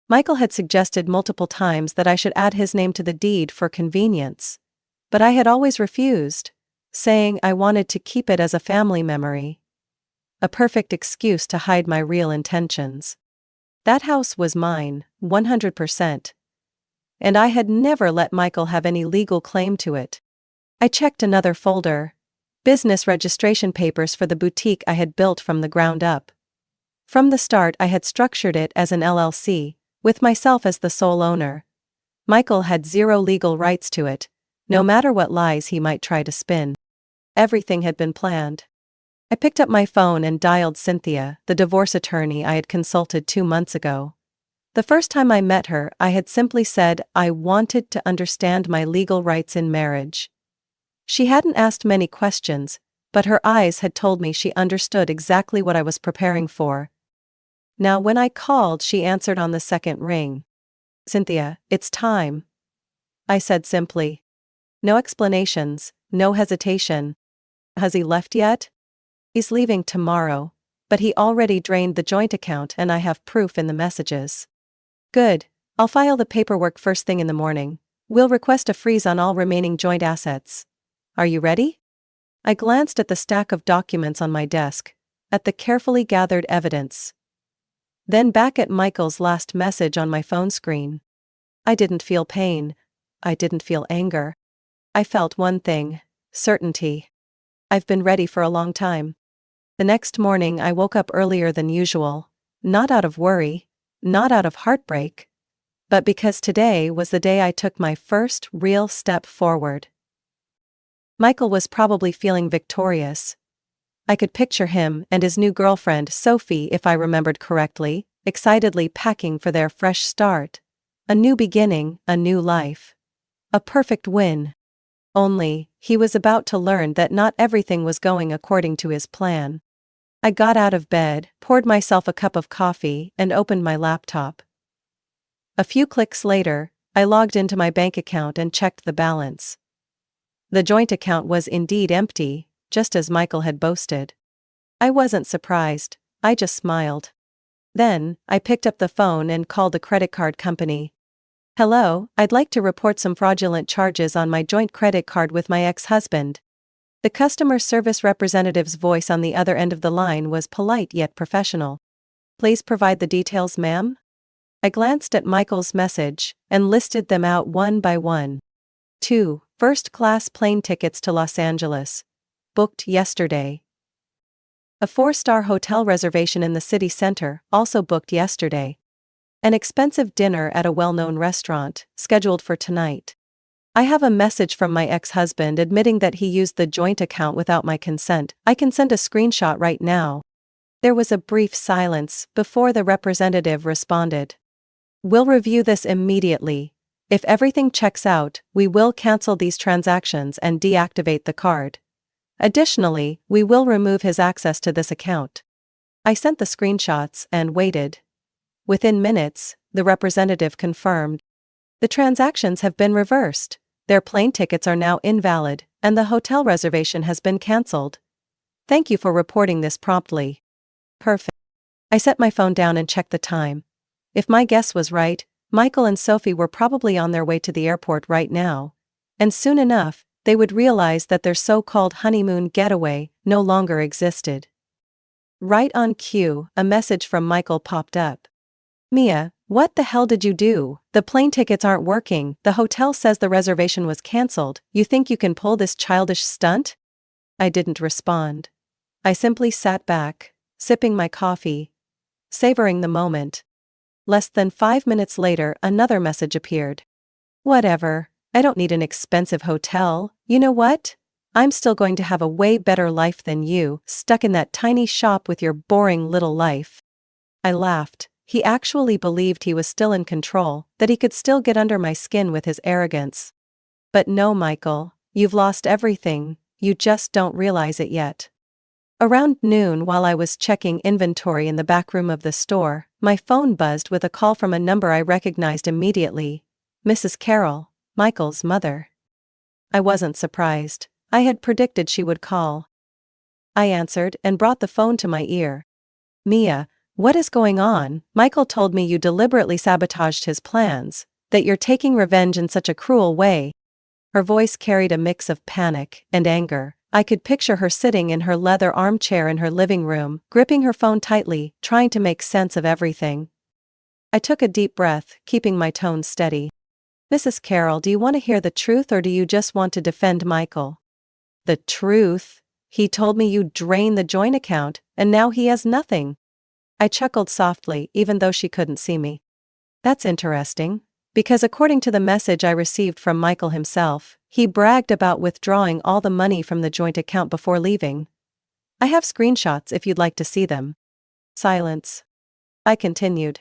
Speaker 2: Michael had suggested multiple times that I should add his name to the deed for convenience. But I had always refused, saying I wanted to keep it as a family memory. A perfect excuse to hide my real intentions. That house was mine, 100%. And I had never let Michael have any legal claim to it. I checked another folder. Business registration papers for the boutique I had built from the ground up. From the start, I had structured it as an LLC, with myself as the sole owner. Michael had zero legal rights to it, no matter what lies he might try to spin. Everything had been planned. I picked up my phone and dialed Cynthia, the divorce attorney I had consulted 2 months ago. The first time I met her, I had simply said I wanted to understand my legal rights in marriage. She hadn't asked many questions, but her eyes had told me she understood exactly what I was preparing for. Now when I called, she answered on the second ring. "Cynthia, it's time," I said simply. No explanations, no hesitation. "Has he left yet?" "He's leaving tomorrow, but he already drained the joint account and I have proof in the messages." "Good, I'll file the paperwork first thing in the morning. We'll request a freeze on all remaining joint assets. Are you ready?" I glanced at the stack of documents on my desk, at the carefully gathered evidence. Then back at Michael's last message on my phone screen. I didn't feel pain. I didn't feel anger. I felt one thing: certainty. I've been ready for a long time. The next morning I woke up earlier than usual, not out of worry, not out of heartbreak, but because today was the day I took my first real step forward. Michael was probably feeling victorious. I could picture him and his new girlfriend, Sophie, if I remembered correctly, excitedly packing for their fresh start. A new beginning, a new life. A perfect win. Only, he was about to learn that not everything was going according to his plan. I got out of bed, poured myself a cup of coffee, and opened my laptop. A few clicks later, I logged into my bank account and checked the balance. The joint account was indeed empty, just as Michael had boasted. I wasn't surprised, I just smiled. Then, I picked up the phone and called the credit card company. "Hello, I'd like to report some fraudulent charges on my joint credit card with my ex-husband." The customer service representative's voice on the other end of the line was polite yet professional. "Please provide the details, ma'am." I glanced at Michael's message and listed them out one by one. 2 first-class plane tickets to Los Angeles. Booked yesterday. A 4-star hotel reservation in the city center, also booked yesterday. An expensive dinner at a well-known restaurant, scheduled for tonight. I have a message from my ex-husband admitting that he used the joint account without my consent. I can send a screenshot right now. There was a brief silence before the representative responded. We'll review this immediately. If everything checks out, we will cancel these transactions and deactivate the card. Additionally, we will remove his access to this account. I sent the screenshots and waited. Within minutes, the representative confirmed. The transactions have been reversed. Their plane tickets are now invalid, and the hotel reservation has been cancelled. Thank you for reporting this promptly. Perfect. I set my phone down and checked the time. If my guess was right, Michael and Sophie were probably on their way to the airport right now. And soon enough, they would realize that their so-called honeymoon getaway no longer existed. Right on cue, a message from Michael popped up. Mia, what the hell did you do? The plane tickets aren't working. The hotel says the reservation was cancelled. You think you can pull this childish stunt? I didn't respond. I simply sat back, sipping my coffee, savoring the moment. Less than 5 minutes later, another message appeared. Whatever, I don't need an expensive hotel. You know what? I'm still going to have a way better life than you, stuck in that tiny shop with your boring little life. I laughed. He actually believed he was still in control, that he could still get under my skin with his arrogance. But no, Michael, you've lost everything, you just don't realize it yet. Around noon, while I was checking inventory in the back room of the store, my phone buzzed with a call from a number I recognized immediately. Mrs. Carroll, Michael's mother. I wasn't surprised. I had predicted she would call. I answered and brought the phone to my ear. Mia, what is going on? Michael told me you deliberately sabotaged his plans, that you're taking revenge in such a cruel way. Her voice carried a mix of panic and anger. I could picture her sitting in her leather armchair in her living room, gripping her phone tightly, trying to make sense of everything. I took a deep breath, keeping my tone steady. Mrs. Carroll, do you want to hear the truth or do you just want to defend Michael? The truth? He told me you drained the joint account, and now he has nothing. I chuckled softly, even though she couldn't see me. That's interesting, because according to the message I received from Michael himself, he bragged about withdrawing all the money from the joint account before leaving. I have screenshots if you'd like to see them. Silence. I continued.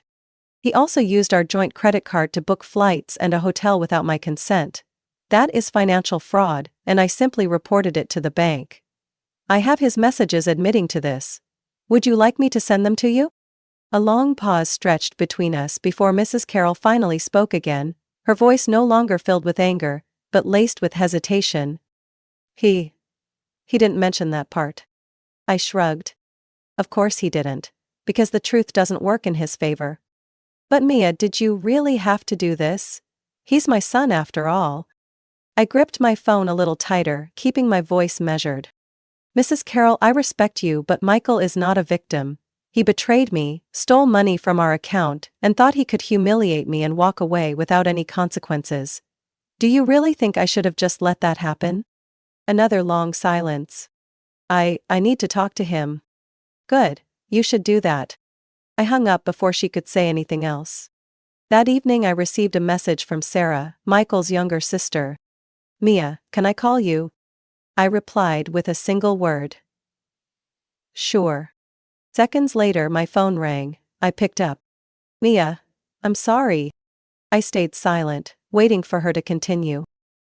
Speaker 2: He also used our joint credit card to book flights and a hotel without my consent. That is financial fraud, and I simply reported it to the bank. I have his messages admitting to this. Would you like me to send them to you? A long pause stretched between us before Mrs. Carroll finally spoke again, her voice no longer filled with anger, but laced with hesitation. He didn't mention that part. I shrugged. Of course he didn't, because the truth doesn't work in his favor. But Mia, did you really have to do this? He's my son after all. I gripped my phone a little tighter, keeping my voice measured. Mrs. Carroll, I respect you, but Michael is not a victim. He betrayed me, stole money from our account, and thought he could humiliate me and walk away without any consequences. Do you really think I should have just let that happen? Another long silence. I need to talk to him. Good, you should do that. I hung up before she could say anything else. That evening I received a message from Sarah, Michael's younger sister. Mia, can I call you? I replied with a single word. Sure. Seconds later my phone rang. I picked up. Mia, I'm sorry. I stayed silent, waiting for her to continue.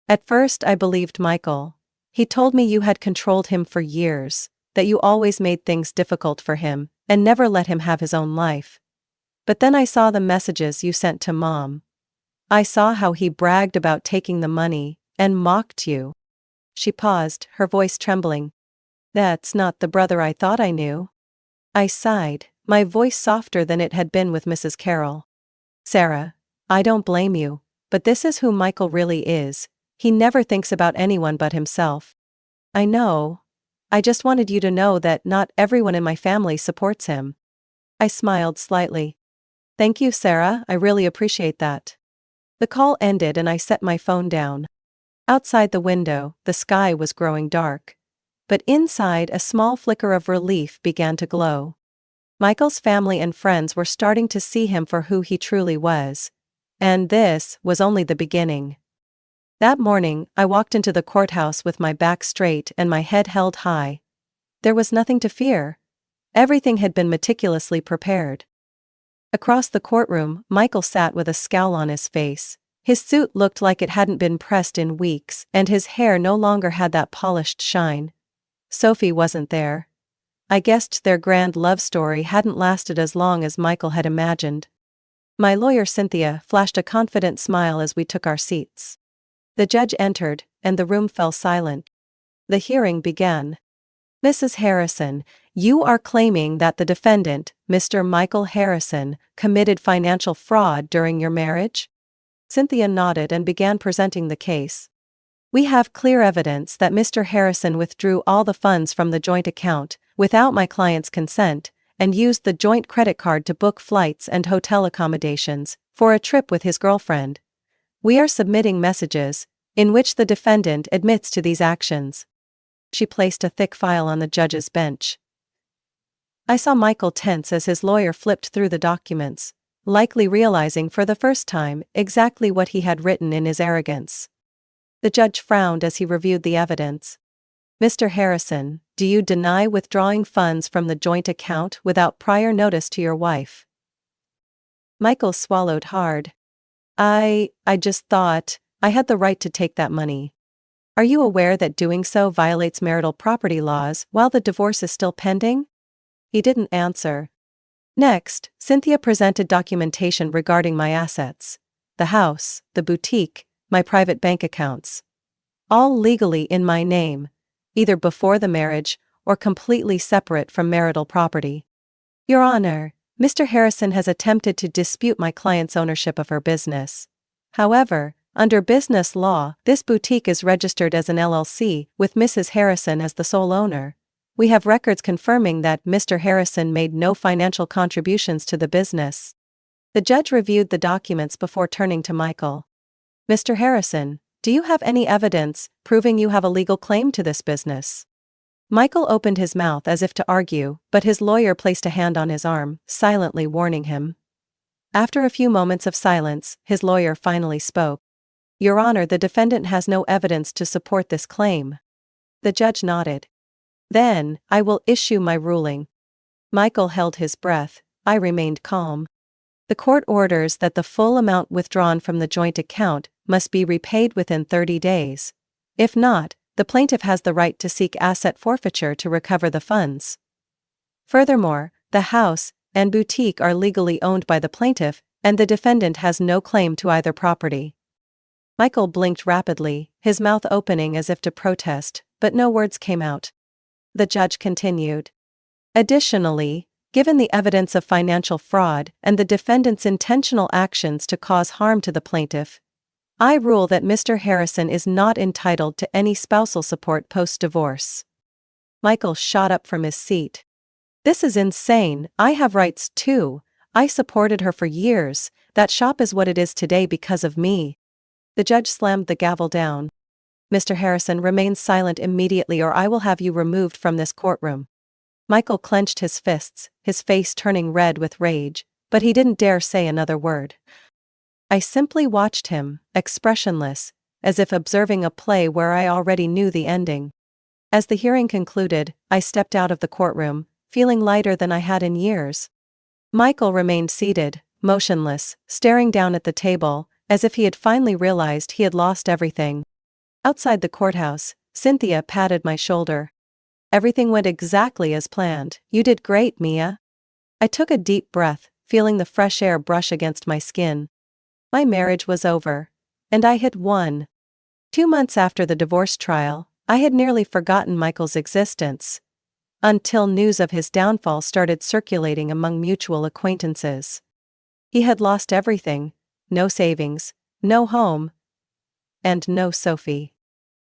Speaker 2: At first I believed Michael. He told me you had controlled him for years, that you always made things difficult for him, and never let him have his own life. But then I saw the messages you sent to Mom. I saw how he bragged about taking the money, and mocked you. She paused, her voice trembling. That's not the brother I thought I knew. I sighed, my voice softer than it had been with Mrs. Carroll. Sarah, I don't blame you, but this is who Michael really is. He never thinks about anyone but himself. I know. I just wanted you to know that not everyone in my family supports him. I smiled slightly. Thank you, Sarah, I really appreciate that. The call ended and I set my phone down. Outside the window, the sky was growing dark. But inside, a small flicker of relief began to glow. Michael's family and friends were starting to see him for who he truly was. And this was only the beginning. That morning, I walked into the courthouse with my back straight and my head held high. There was nothing to fear. Everything had been meticulously prepared. Across the courtroom, Michael sat with a scowl on his face. His suit looked like it hadn't been pressed in weeks, and his hair no longer had that polished shine. Sophie wasn't there. I guessed their grand love story hadn't lasted as long as Michael had imagined. My lawyer Cynthia flashed a confident smile as we took our seats. The judge entered, and the room fell silent. The hearing began. Mrs. Harrison, you are claiming that the defendant, Mr. Michael Harrison, committed financial fraud during your marriage? Cynthia nodded and began presenting the case. We have clear evidence that Mr. Harrison withdrew all the funds from the joint account, without my client's consent, and used the joint credit card to book flights and hotel accommodations for a trip with his girlfriend. We are submitting messages in which the defendant admits to these actions. She placed a thick file on the judge's bench. I saw Michael tense as his lawyer flipped through the documents, likely realizing for the first time exactly what he had written in his arrogance. The judge frowned as he reviewed the evidence. Mr. Harrison, do you deny withdrawing funds from the joint account without prior notice to your wife? Michael swallowed hard. I just thought I had the right to take that money. Are you aware that doing so violates marital property laws while the divorce is still pending? He didn't answer. Next, Cynthia presented documentation regarding my assets. The house, the boutique, my private bank accounts. All legally in my name, either before the marriage or completely separate from marital property. Your Honor, Mr. Harrison has attempted to dispute my client's ownership of her business. However, under business law, this boutique is registered as an LLC, with Mrs. Harrison as the sole owner. We have records confirming that Mr. Harrison made no financial contributions to the business. The judge reviewed the documents before turning to Michael. Mr. Harrison, do you have any evidence proving you have a legal claim to this business? Michael opened his mouth as if to argue, but his lawyer placed a hand on his arm, silently warning him. After a few moments of silence, his lawyer finally spoke. Your Honor, the defendant has no evidence to support this claim. The judge nodded. Then, I will issue my ruling. Michael held his breath. I remained calm. The court orders that the full amount withdrawn from the joint account must be repaid within 30 days. If not, the plaintiff has the right to seek asset forfeiture to recover the funds. Furthermore, the house and boutique are legally owned by the plaintiff, and the defendant has no claim to either property. Michael blinked rapidly, his mouth opening as if to protest, but no words came out. The judge continued. Additionally, given the evidence of financial fraud and the defendant's intentional actions to cause harm to the plaintiff, I rule that Mr. Harrison is not entitled to any spousal support post-divorce. Michael shot up from his seat. This is insane. I have rights too. I supported her for years. That shop is what it is today because of me. The judge slammed the gavel down. Mr. Harrison, remain silent immediately or I will have you removed from this courtroom. Michael clenched his fists, his face turning red with rage, but he didn't dare say another word. I simply watched him, expressionless, as if observing a play where I already knew the ending. As the hearing concluded, I stepped out of the courtroom, feeling lighter than I had in years. Michael remained seated, motionless, staring down at the table, as if he had finally realized he had lost everything. Outside the courthouse, Cynthia patted my shoulder. Everything went exactly as planned. You did great, Mia. I took a deep breath, feeling the fresh air brush against my skin. My marriage was over. And I had won. 2 months after the divorce trial, I had nearly forgotten Michael's existence. Until news of his downfall started circulating among mutual acquaintances. He had lost everything. No savings, no home, and no Sophie.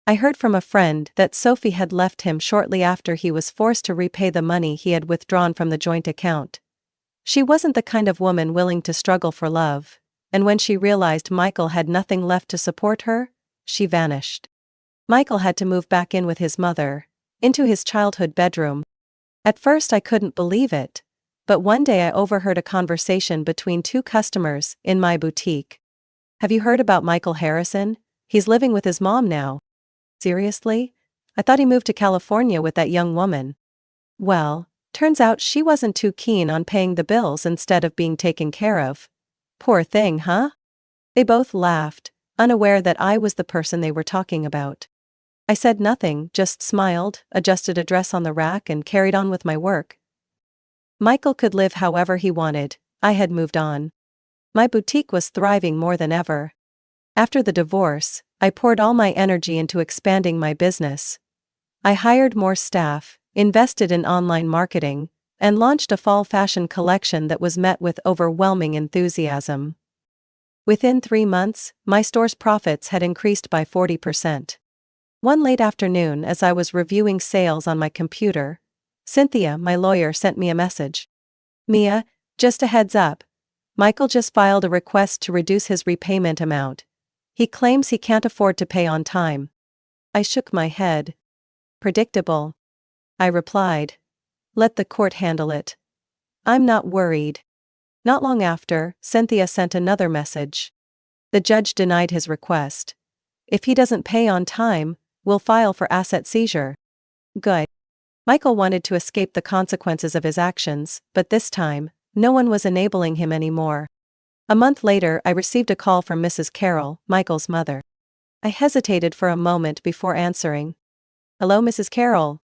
Speaker 2: I heard from a friend that Sophie had left him shortly after he was forced to repay the money he had withdrawn from the joint account. She wasn't the kind of woman willing to struggle for love, and when she realized Michael had nothing left to support her, she vanished. Michael had to move back in with his mother, into his childhood bedroom. At first I couldn't believe it, but one day I overheard a conversation between 2 customers in my boutique. Have you heard about Michael Harrison? He's living with his mom now. Seriously? I thought he moved to California with that young woman. Well, Turns out she wasn't too keen on paying the bills instead of being taken care of. Poor thing, huh? They both laughed, unaware that I was the person they were talking about. I said nothing, just smiled, adjusted a dress on the rack and carried on with my work. Michael could live however he wanted. I had moved on. My boutique was thriving more than ever. After the divorce, I poured all my energy into expanding my business. I hired more staff, invested in online marketing, and launched a fall fashion collection that was met with overwhelming enthusiasm. Within 3 months, my store's profits had increased by 40%. One late afternoon, as I was reviewing sales on my computer, Cynthia, my lawyer, sent me a message. "Mia, just a heads up. Michael just filed a request to reduce his repayment amount. He claims he can't afford to pay on time." I shook my head. "Predictable," I replied. "Let the court handle it. I'm not worried." Not long after, Cynthia sent another message. "The judge denied his request. If he doesn't pay on time, we'll file for asset seizure." Good. Michael wanted to escape the consequences of his actions, but this time, no one was enabling him anymore. A month later, I received a call from Mrs. Carroll, Michael's mother. I hesitated for a moment before answering. "Hello, Mrs. Carroll."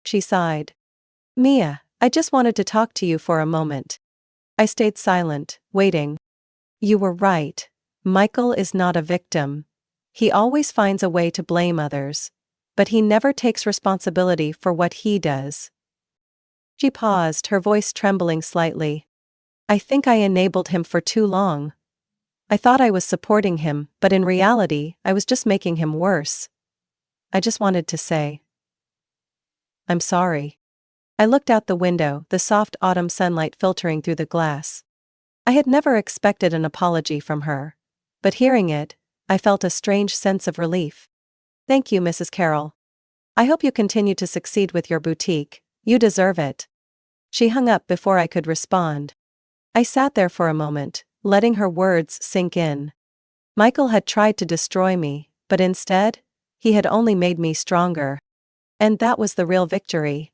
Speaker 2: She sighed. "Mia, I just wanted to talk to you for a moment." I stayed silent, waiting. "You were right. Michael is not a victim. He always finds a way to blame others. But he never takes responsibility for what he does." She paused, her voice trembling slightly. "I think I enabled him for too long. I thought I was supporting him, but in reality, I was just making him worse. I just wanted to say, I'm sorry." I looked out the window, the soft autumn sunlight filtering through the glass. I had never expected an apology from her. But hearing it, I felt a strange sense of relief. "Thank you, Mrs. Carroll. I hope you continue to succeed with your boutique. You deserve it." She hung up before I could respond. I sat there for a moment, letting her words sink in. Michael had tried to destroy me, but instead, he had only made me stronger. And that was the real victory.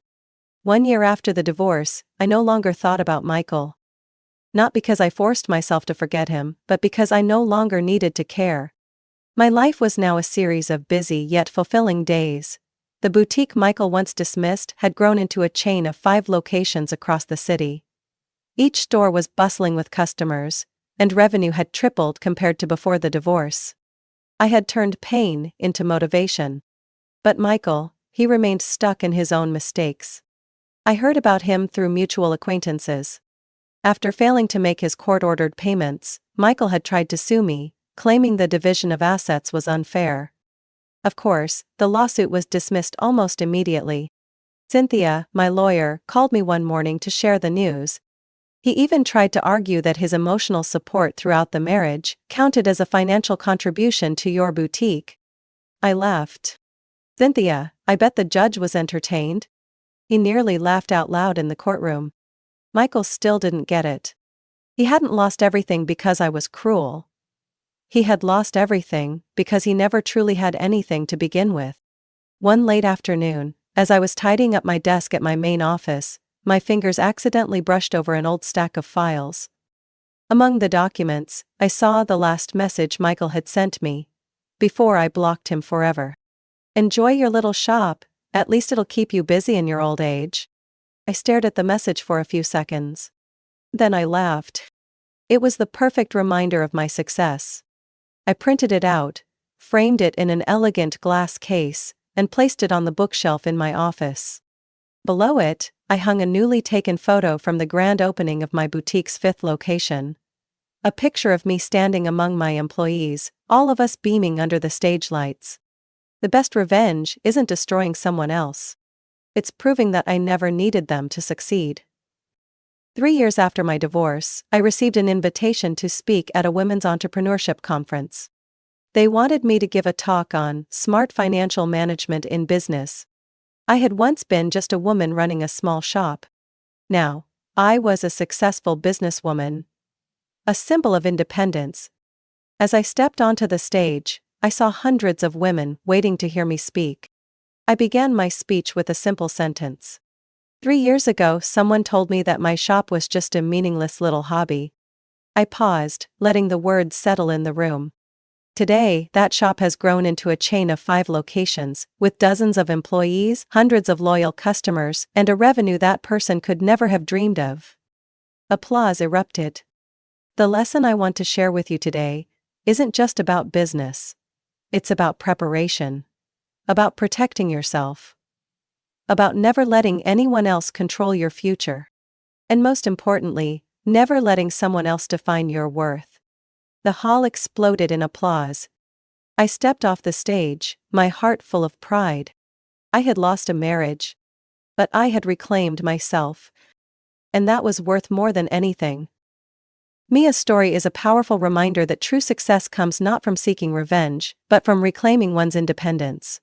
Speaker 2: 1 year after the divorce, I no longer thought about Michael. Not because I forced myself to forget him, but because I no longer needed to care. My life was now a series of busy yet fulfilling days. The boutique Michael once dismissed had grown into a chain of 5 locations across the city. Each store was bustling with customers, and revenue had tripled compared to before the divorce. I had turned pain into motivation. But Michael, he remained stuck in his own mistakes. I heard about him through mutual acquaintances. After failing to make his court-ordered payments, Michael had tried to sue me, claiming the division of assets was unfair. Of course, the lawsuit was dismissed almost immediately. Cynthia, my lawyer, called me one morning to share the news. He even tried to argue that his emotional support throughout the marriage counted as a financial contribution to your boutique. I laughed. "Cynthia, I bet the judge was entertained." He nearly laughed out loud in the courtroom. Michael still didn't get it. He hadn't lost everything because I was cruel. He had lost everything because he never truly had anything to begin with. One late afternoon, as I was tidying up my desk at my main office, my fingers accidentally brushed over an old stack of files. Among the documents, I saw the last message Michael had sent me, before I blocked him forever. "Enjoy your little shop, at least it'll keep you busy in your old age." I stared at the message for a few seconds. Then I laughed. It was the perfect reminder of my success. I printed it out, framed it in an elegant glass case, and placed it on the bookshelf in my office. Below it, I hung a newly taken photo from the grand opening of my boutique's 5th location. A picture of me standing among my employees, all of us beaming under the stage lights. The best revenge isn't destroying someone else. It's proving that I never needed them to succeed. 3 years after my divorce, I received an invitation to speak at a women's entrepreneurship conference. They wanted me to give a talk on smart financial management in business. I had once been just a woman running a small shop. Now, I was a successful businesswoman. A symbol of independence. As I stepped onto the stage, I saw hundreds of women waiting to hear me speak. I began my speech with a simple sentence. 3 years ago, someone told me that my shop was just a meaningless little hobby. I paused, letting the words settle in the room. Today, that shop has grown into a chain of 5 locations, with dozens of employees, hundreds of loyal customers, and a revenue that person could never have dreamed of. Applause erupted. The lesson I want to share with you today isn't just about business. It's about preparation. About protecting yourself. About never letting anyone else control your future. And most importantly, never letting someone else define your worth. The hall exploded in applause. I stepped off the stage, my heart full of pride. I had lost a marriage. But I had reclaimed myself. And that was worth more than anything. Mia's story is a powerful reminder that true success comes not from seeking revenge, but from reclaiming one's independence.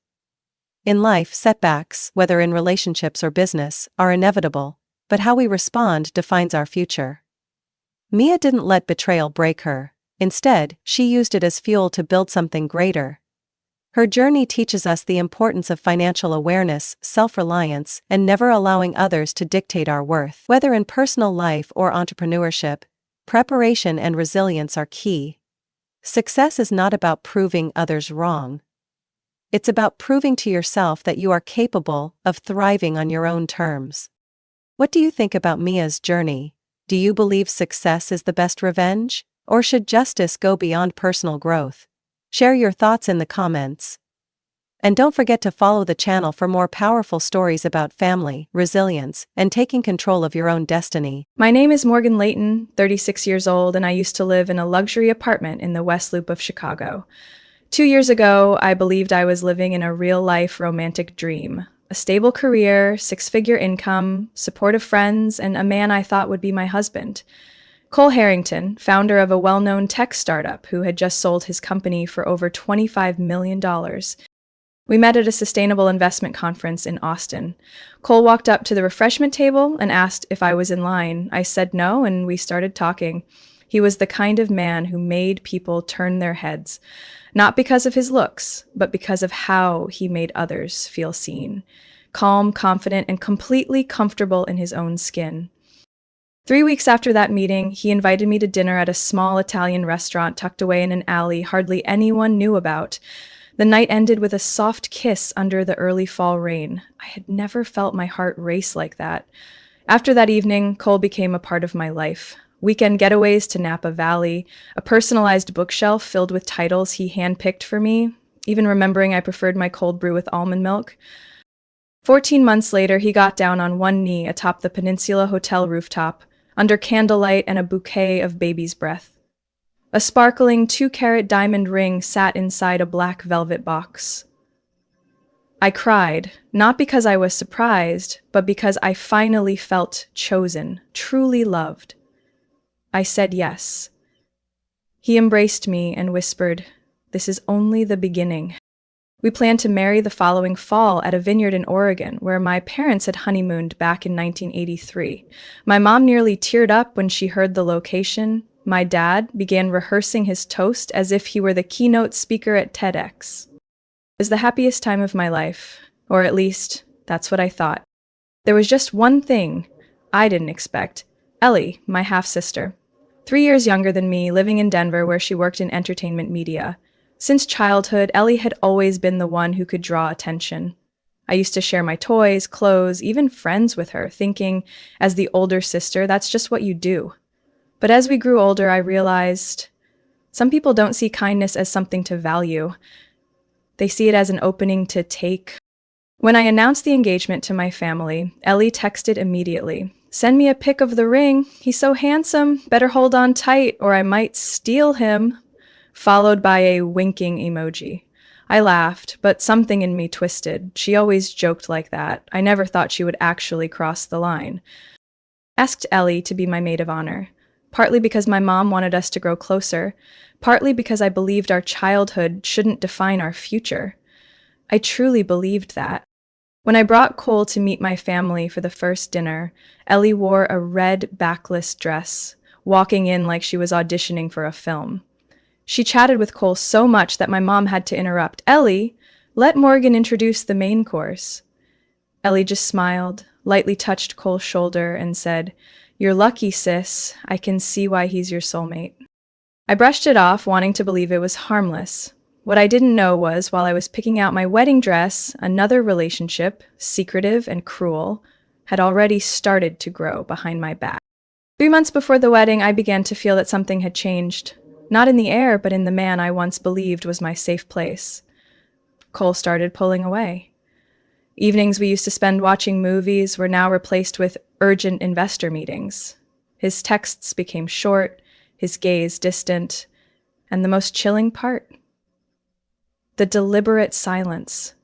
Speaker 2: In life, setbacks, whether in relationships or business, are inevitable, but how we respond defines our future. Mia didn't let betrayal break her. Instead, she used it as fuel to build something greater. Her journey teaches us the importance of financial awareness, self-reliance, and never allowing others to dictate our worth. Whether in personal life or entrepreneurship, preparation and resilience are key. Success is not about proving others wrong. It's about proving to yourself that you are capable of thriving on your own terms. What do you think about Mia's journey? Do you believe success is the best revenge? Or should justice go beyond personal growth? Share your thoughts in the comments. And don't forget to follow the channel for more powerful stories about family, resilience, and taking control of your own destiny.
Speaker 1: My name is Morgan Layton, 36 years old, and I used to live in a luxury apartment in the West Loop of Chicago. 2 years ago, I believed I was living in a real-life romantic dream. A stable career, 6-figure income, supportive friends, and a man I thought would be my husband. Cole Harrington, founder of a well-known tech startup who had just sold his company for over $25 million. We met at a sustainable investment conference in Austin. Cole walked up to the refreshment table and asked if I was in line. I said no, and we started talking. He was the kind of man who made people turn their heads, not because of his looks, but because of how he made others feel seen. Calm, confident, and completely comfortable in his own skin. 3 weeks after that meeting, he invited me to dinner at a small Italian restaurant tucked away in an alley hardly anyone knew about. The night ended with a soft kiss under the early fall rain. I had never felt my heart race like that. After that evening, Cole became a part of my life. Weekend getaways to Napa Valley, a personalized bookshelf filled with titles he handpicked for me, even remembering I preferred my cold brew with almond milk. 14 months later, he got down on one knee atop the Peninsula Hotel rooftop, under candlelight and a bouquet of baby's breath. A sparkling 2-carat diamond ring sat inside a black velvet box. I cried, not because I was surprised, but because I finally felt chosen, truly loved. I said yes. He embraced me and whispered, "This is only the beginning." We planned to marry the following fall at a vineyard in Oregon, where my parents had honeymooned back in 1983. My mom nearly teared up when she heard the location. My dad began rehearsing his toast as if he were the keynote speaker at TEDx. It was the happiest time of my life, or at least, that's what I thought. There was just one thing I didn't expect. Ellie, my half-sister. 3 years younger than me, living in Denver where she worked in entertainment media. Since childhood, Ellie had always been the one who could draw attention. I used to share my toys, clothes, even friends with her, thinking, as the older sister, that's just what you do. But as we grew older, I realized some people don't see kindness as something to value. They see it as an opening to take. When I announced the engagement to my family, Ellie texted immediately. "Send me a pic of the ring. He's so handsome. Better hold on tight or I might steal him," followed by a winking emoji. I laughed, but something in me twisted. She always joked like that. I never thought she would actually cross the line. I asked Ellie to be my maid of honor, partly because my mom wanted us to grow closer, partly because I believed our childhood shouldn't define our future. I truly believed that. When I brought Cole to meet my family for the first dinner, Ellie wore a red backless dress, walking in like she was auditioning for a film. She chatted with Cole so much that my mom had to interrupt. "Ellie, let Morgan introduce the main course." Ellie just smiled, lightly touched Cole's shoulder, and said, "You're lucky, sis. I can see why he's your soulmate." I brushed it off, wanting to believe it was harmless. What I didn't know was, while I was picking out my wedding dress, another relationship, secretive and cruel, had already started to grow behind my back. 3 months before the wedding, I began to feel that something had changed. Not in the air, but in the man I once believed was my safe place. Cole started pulling away. Evenings we used to spend watching movies were now replaced with urgent investor meetings. His texts became short, his gaze distant, and the most chilling part, the deliberate silence.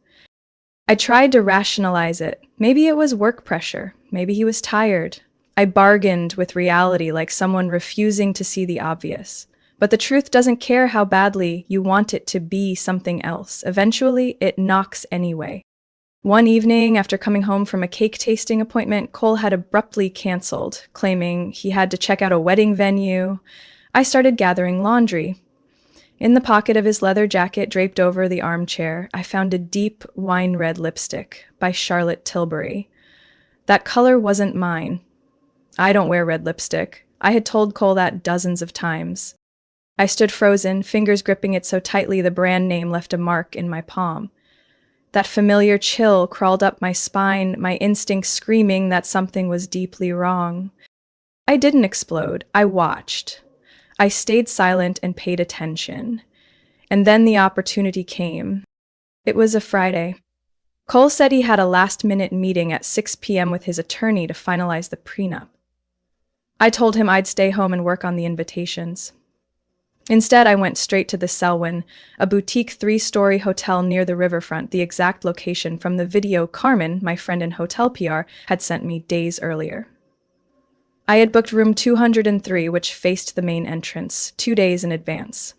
Speaker 1: I tried to rationalize it. Maybe it was work pressure. Maybe he was tired. I bargained with reality like someone refusing to see the obvious. But the truth doesn't care how badly you want it to be something else. Eventually, it knocks anyway. One evening, after coming home from a cake tasting appointment, Cole had abruptly canceled, claiming he had to check out a wedding venue. I started gathering laundry. In the pocket of his leather jacket draped over the armchair, I found a deep wine-red lipstick by Charlotte Tilbury. That color wasn't mine. I don't wear red lipstick. I had told Cole that dozens of times. I stood frozen, fingers gripping it so tightly the brand name left a mark in my palm. That familiar chill crawled up my spine, my instincts screaming that something was deeply wrong. I didn't explode. I watched. I stayed silent and paid attention. And then the opportunity came. It was a Friday. Cole said he had a last-minute meeting at 6 p.m. with his attorney to finalize the prenup. I told him I'd stay home and work on the invitations. Instead, I went straight to the Selwyn, a boutique 3-story hotel near the riverfront, the exact location from the video Carmen, my friend in hotel PR, had sent me days earlier. I had booked room 203, which faced the main entrance, 2 days in advance.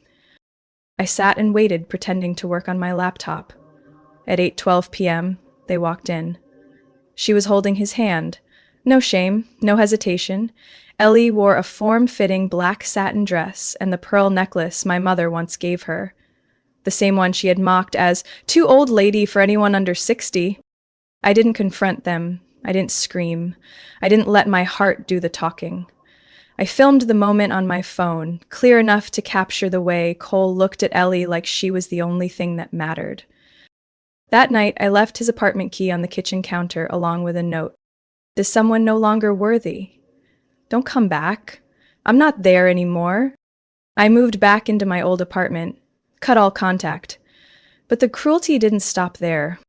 Speaker 1: I sat and waited, pretending to work on my laptop. At 8:12 p.m., they walked in. She was holding his hand. No shame, no hesitation. Ellie wore a form-fitting black satin dress and the pearl necklace my mother once gave her. The same one she had mocked as too old lady for anyone under 60. I didn't confront them. I didn't scream. I didn't let my heart do the talking. I filmed the moment on my phone, clear enough to capture the way Cole looked at Ellie like she was the only thing that mattered. That night, I left his apartment key on the kitchen counter along with a note. Is someone no longer worthy? Don't come back. I'm not there anymore. I moved back into my old apartment, cut all contact. But the cruelty didn't stop there.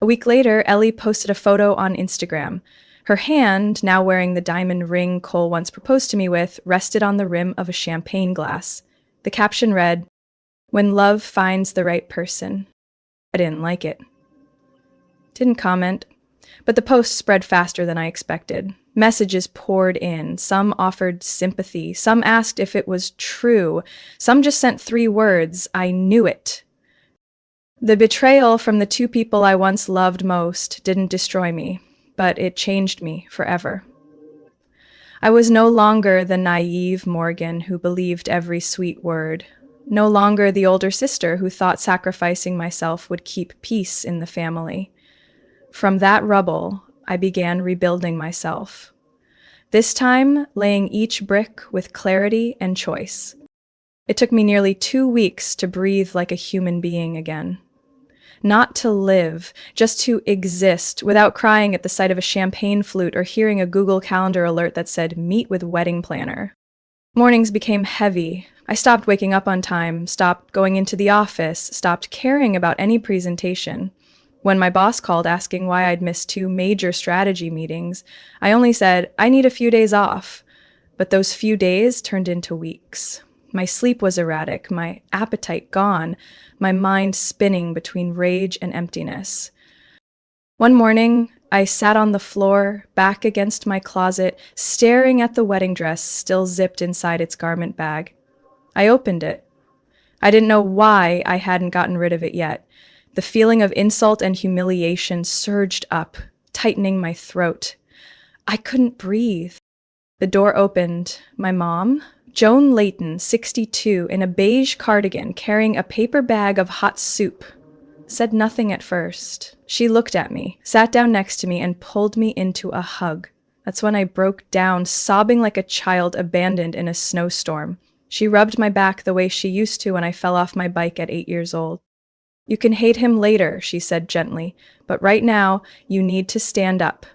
Speaker 1: A week later, Ellie posted a photo on Instagram. Her hand, now wearing the diamond ring Cole once proposed to me with, rested on the rim of a champagne glass. The caption read, "When love finds the right person." I didn't like it. Didn't comment. But the post spread faster than I expected. Messages poured in. Some offered sympathy. Some asked if it was true. Some just sent 3 words, "I knew it." The betrayal from the 2 people I once loved most didn't destroy me, but it changed me forever. I was no longer the naive Morgan who believed every sweet word. No longer the older sister who thought sacrificing myself would keep peace in the family. From that rubble, I began rebuilding myself. This time, laying each brick with clarity and choice. It took me nearly 2 weeks to breathe like a human being again. Not to live, just to exist, without crying at the sight of a champagne flute or hearing a Google Calendar alert that said, "Meet with wedding planner." Mornings became heavy. I stopped waking up on time, stopped going into the office, stopped caring about any presentation. When my boss called asking why I'd missed 2 major strategy meetings, I only said, "I need a few days off." But those few days turned into weeks. My sleep was erratic, my appetite gone, my mind spinning between rage and emptiness. One morning, I sat on the floor, back against my closet, staring at the wedding dress still zipped inside its garment bag. I opened it. I didn't know why I hadn't gotten rid of it yet. The feeling of insult and humiliation surged up, tightening my throat. I couldn't breathe. The door opened. My mom, Joan Layton, 62, in a beige cardigan, carrying a paper bag of hot soup, said nothing at first. She looked at me, sat down next to me, and pulled me into a hug. That's when I broke down, sobbing like a child abandoned in a snowstorm. She rubbed my back the way she used to when I fell off my bike at 8 years old. "You can hate him later," she said gently, "but right now, you need to stand up."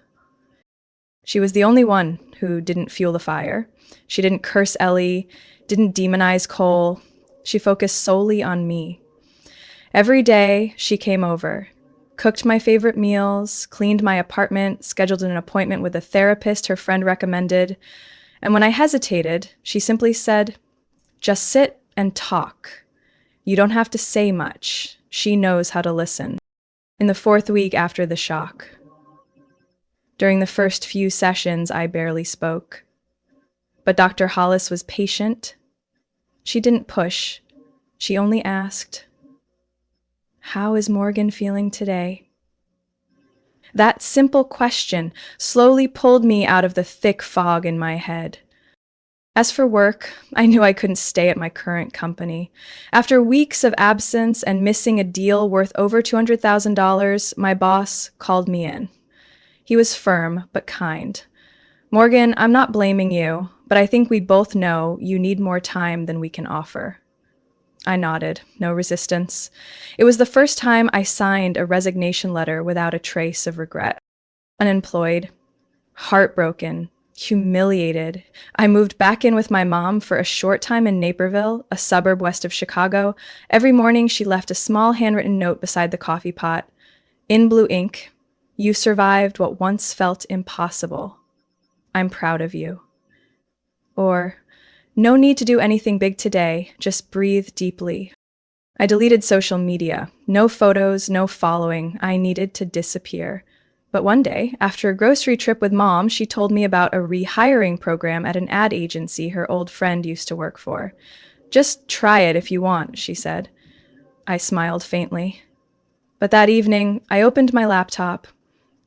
Speaker 1: She was the only one who didn't fuel the fire. She didn't curse Ellie, didn't demonize Cole. She focused solely on me. Every day, she came over, cooked my favorite meals, cleaned my apartment, scheduled an appointment with a therapist her friend recommended. And when I hesitated, she simply said, "Just sit and talk. You don't have to say much. She knows how to listen." In the 4th week after the shock. During the first few sessions, I barely spoke. But Dr. Hollis was patient. She didn't push. She only asked, "How is Morgan feeling today?" That simple question slowly pulled me out of the thick fog in my head. As for work, I knew I couldn't stay at my current company. After weeks of absence and missing a deal worth over $200,000, my boss called me in. He was firm but kind. "Morgan, I'm not blaming you, but I think we both know you need more time than we can offer." I nodded, no resistance. It was the first time I signed a resignation letter without a trace of regret. Unemployed, heartbroken, humiliated, I moved back in with my mom for a short time in Naperville, a suburb west of Chicago. Every morning she left a small handwritten note beside the coffee pot. In blue ink, "You survived what once felt impossible. I'm proud of you." Or, "No need to do anything big today, just breathe deeply." I deleted social media. No photos, no following. I needed to disappear. But one day, after a grocery trip with Mom, she told me about a rehiring program at an ad agency her old friend used to work for. "Just try it if you want," she said. I smiled faintly. But that evening, I opened my laptop,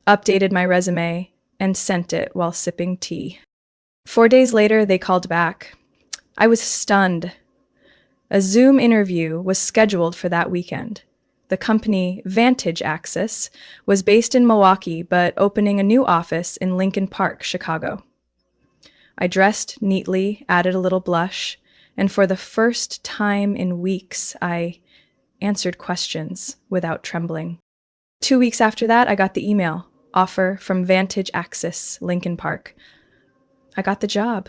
Speaker 1: updated my resume, and sent it while sipping tea. 4 days later, they called back. I was stunned. A Zoom interview was scheduled for that weekend. The company, Vantage Axis, was based in Milwaukee but opening a new office in Lincoln Park, Chicago. I dressed neatly, added a little blush, and for the first time in weeks, I answered questions without trembling. 2 weeks after that, I got the email, offer from Vantage Axis, Lincoln Park. I got the job.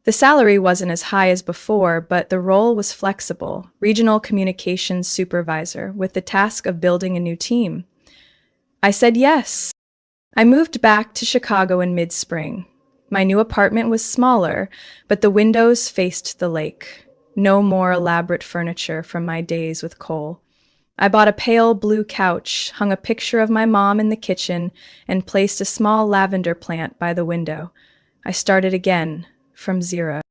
Speaker 1: The salary wasn't as high as before, but the role was flexible, regional communications supervisor with the task of building a new team. I said yes. I moved back to Chicago in mid-spring. My new apartment was smaller, but the windows faced the lake. No more elaborate furniture from my days with Cole. I bought a pale blue couch, hung a picture of my mom in the kitchen, and placed a small lavender plant by the window. I started again, from zero.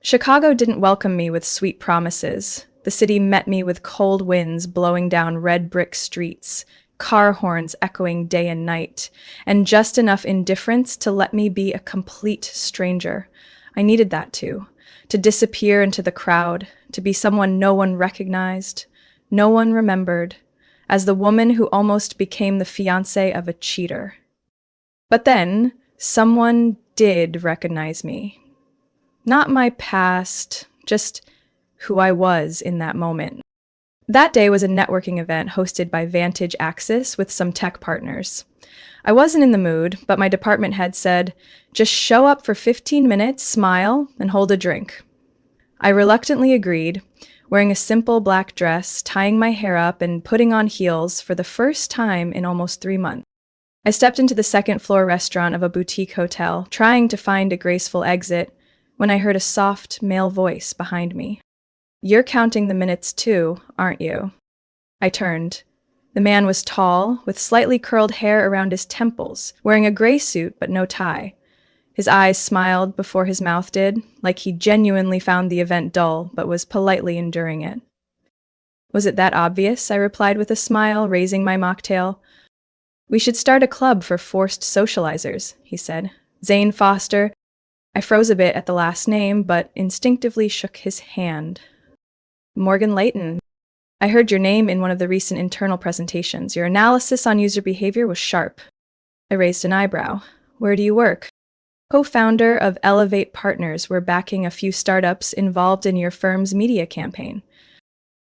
Speaker 1: Chicago didn't welcome me with sweet promises. The city met me with cold winds blowing down red brick streets, car horns echoing day and night, and just enough indifference to let me be a complete stranger. I needed that too, to disappear into the crowd, to be someone no one recognized, no one remembered, as the woman who almost became the fiancée of a cheater. But then, someone did recognize me. Not my past, just who I was in that moment. That day was a networking event hosted by Vantage Axis with some tech partners. I wasn't in the mood, but my department head said, "Just show up for 15 minutes, smile, and hold a drink." I reluctantly agreed, wearing a simple black dress, tying my hair up, and putting on heels for the first time in almost 3 months. I stepped into the second-floor restaurant of a boutique hotel, trying to find a graceful exit, when I heard a soft male voice behind me. "You're counting the minutes too, aren't you?" I turned. The man was tall, with slightly curled hair around his temples, wearing a gray suit but no tie. His eyes smiled before his mouth did, like he genuinely found the event dull but was politely enduring it. "Was it that obvious?" I replied with a smile, raising my mocktail. "We should start a club for forced socializers," he said. "Zane Foster." I froze a bit at the last name, but instinctively shook his hand. "Morgan Layton." I heard your name in one of the recent internal presentations. Your analysis on user behavior was sharp. I raised an eyebrow. Where do you work? Co-founder of Elevate Partners. We're backing a few startups involved in your firm's media campaign.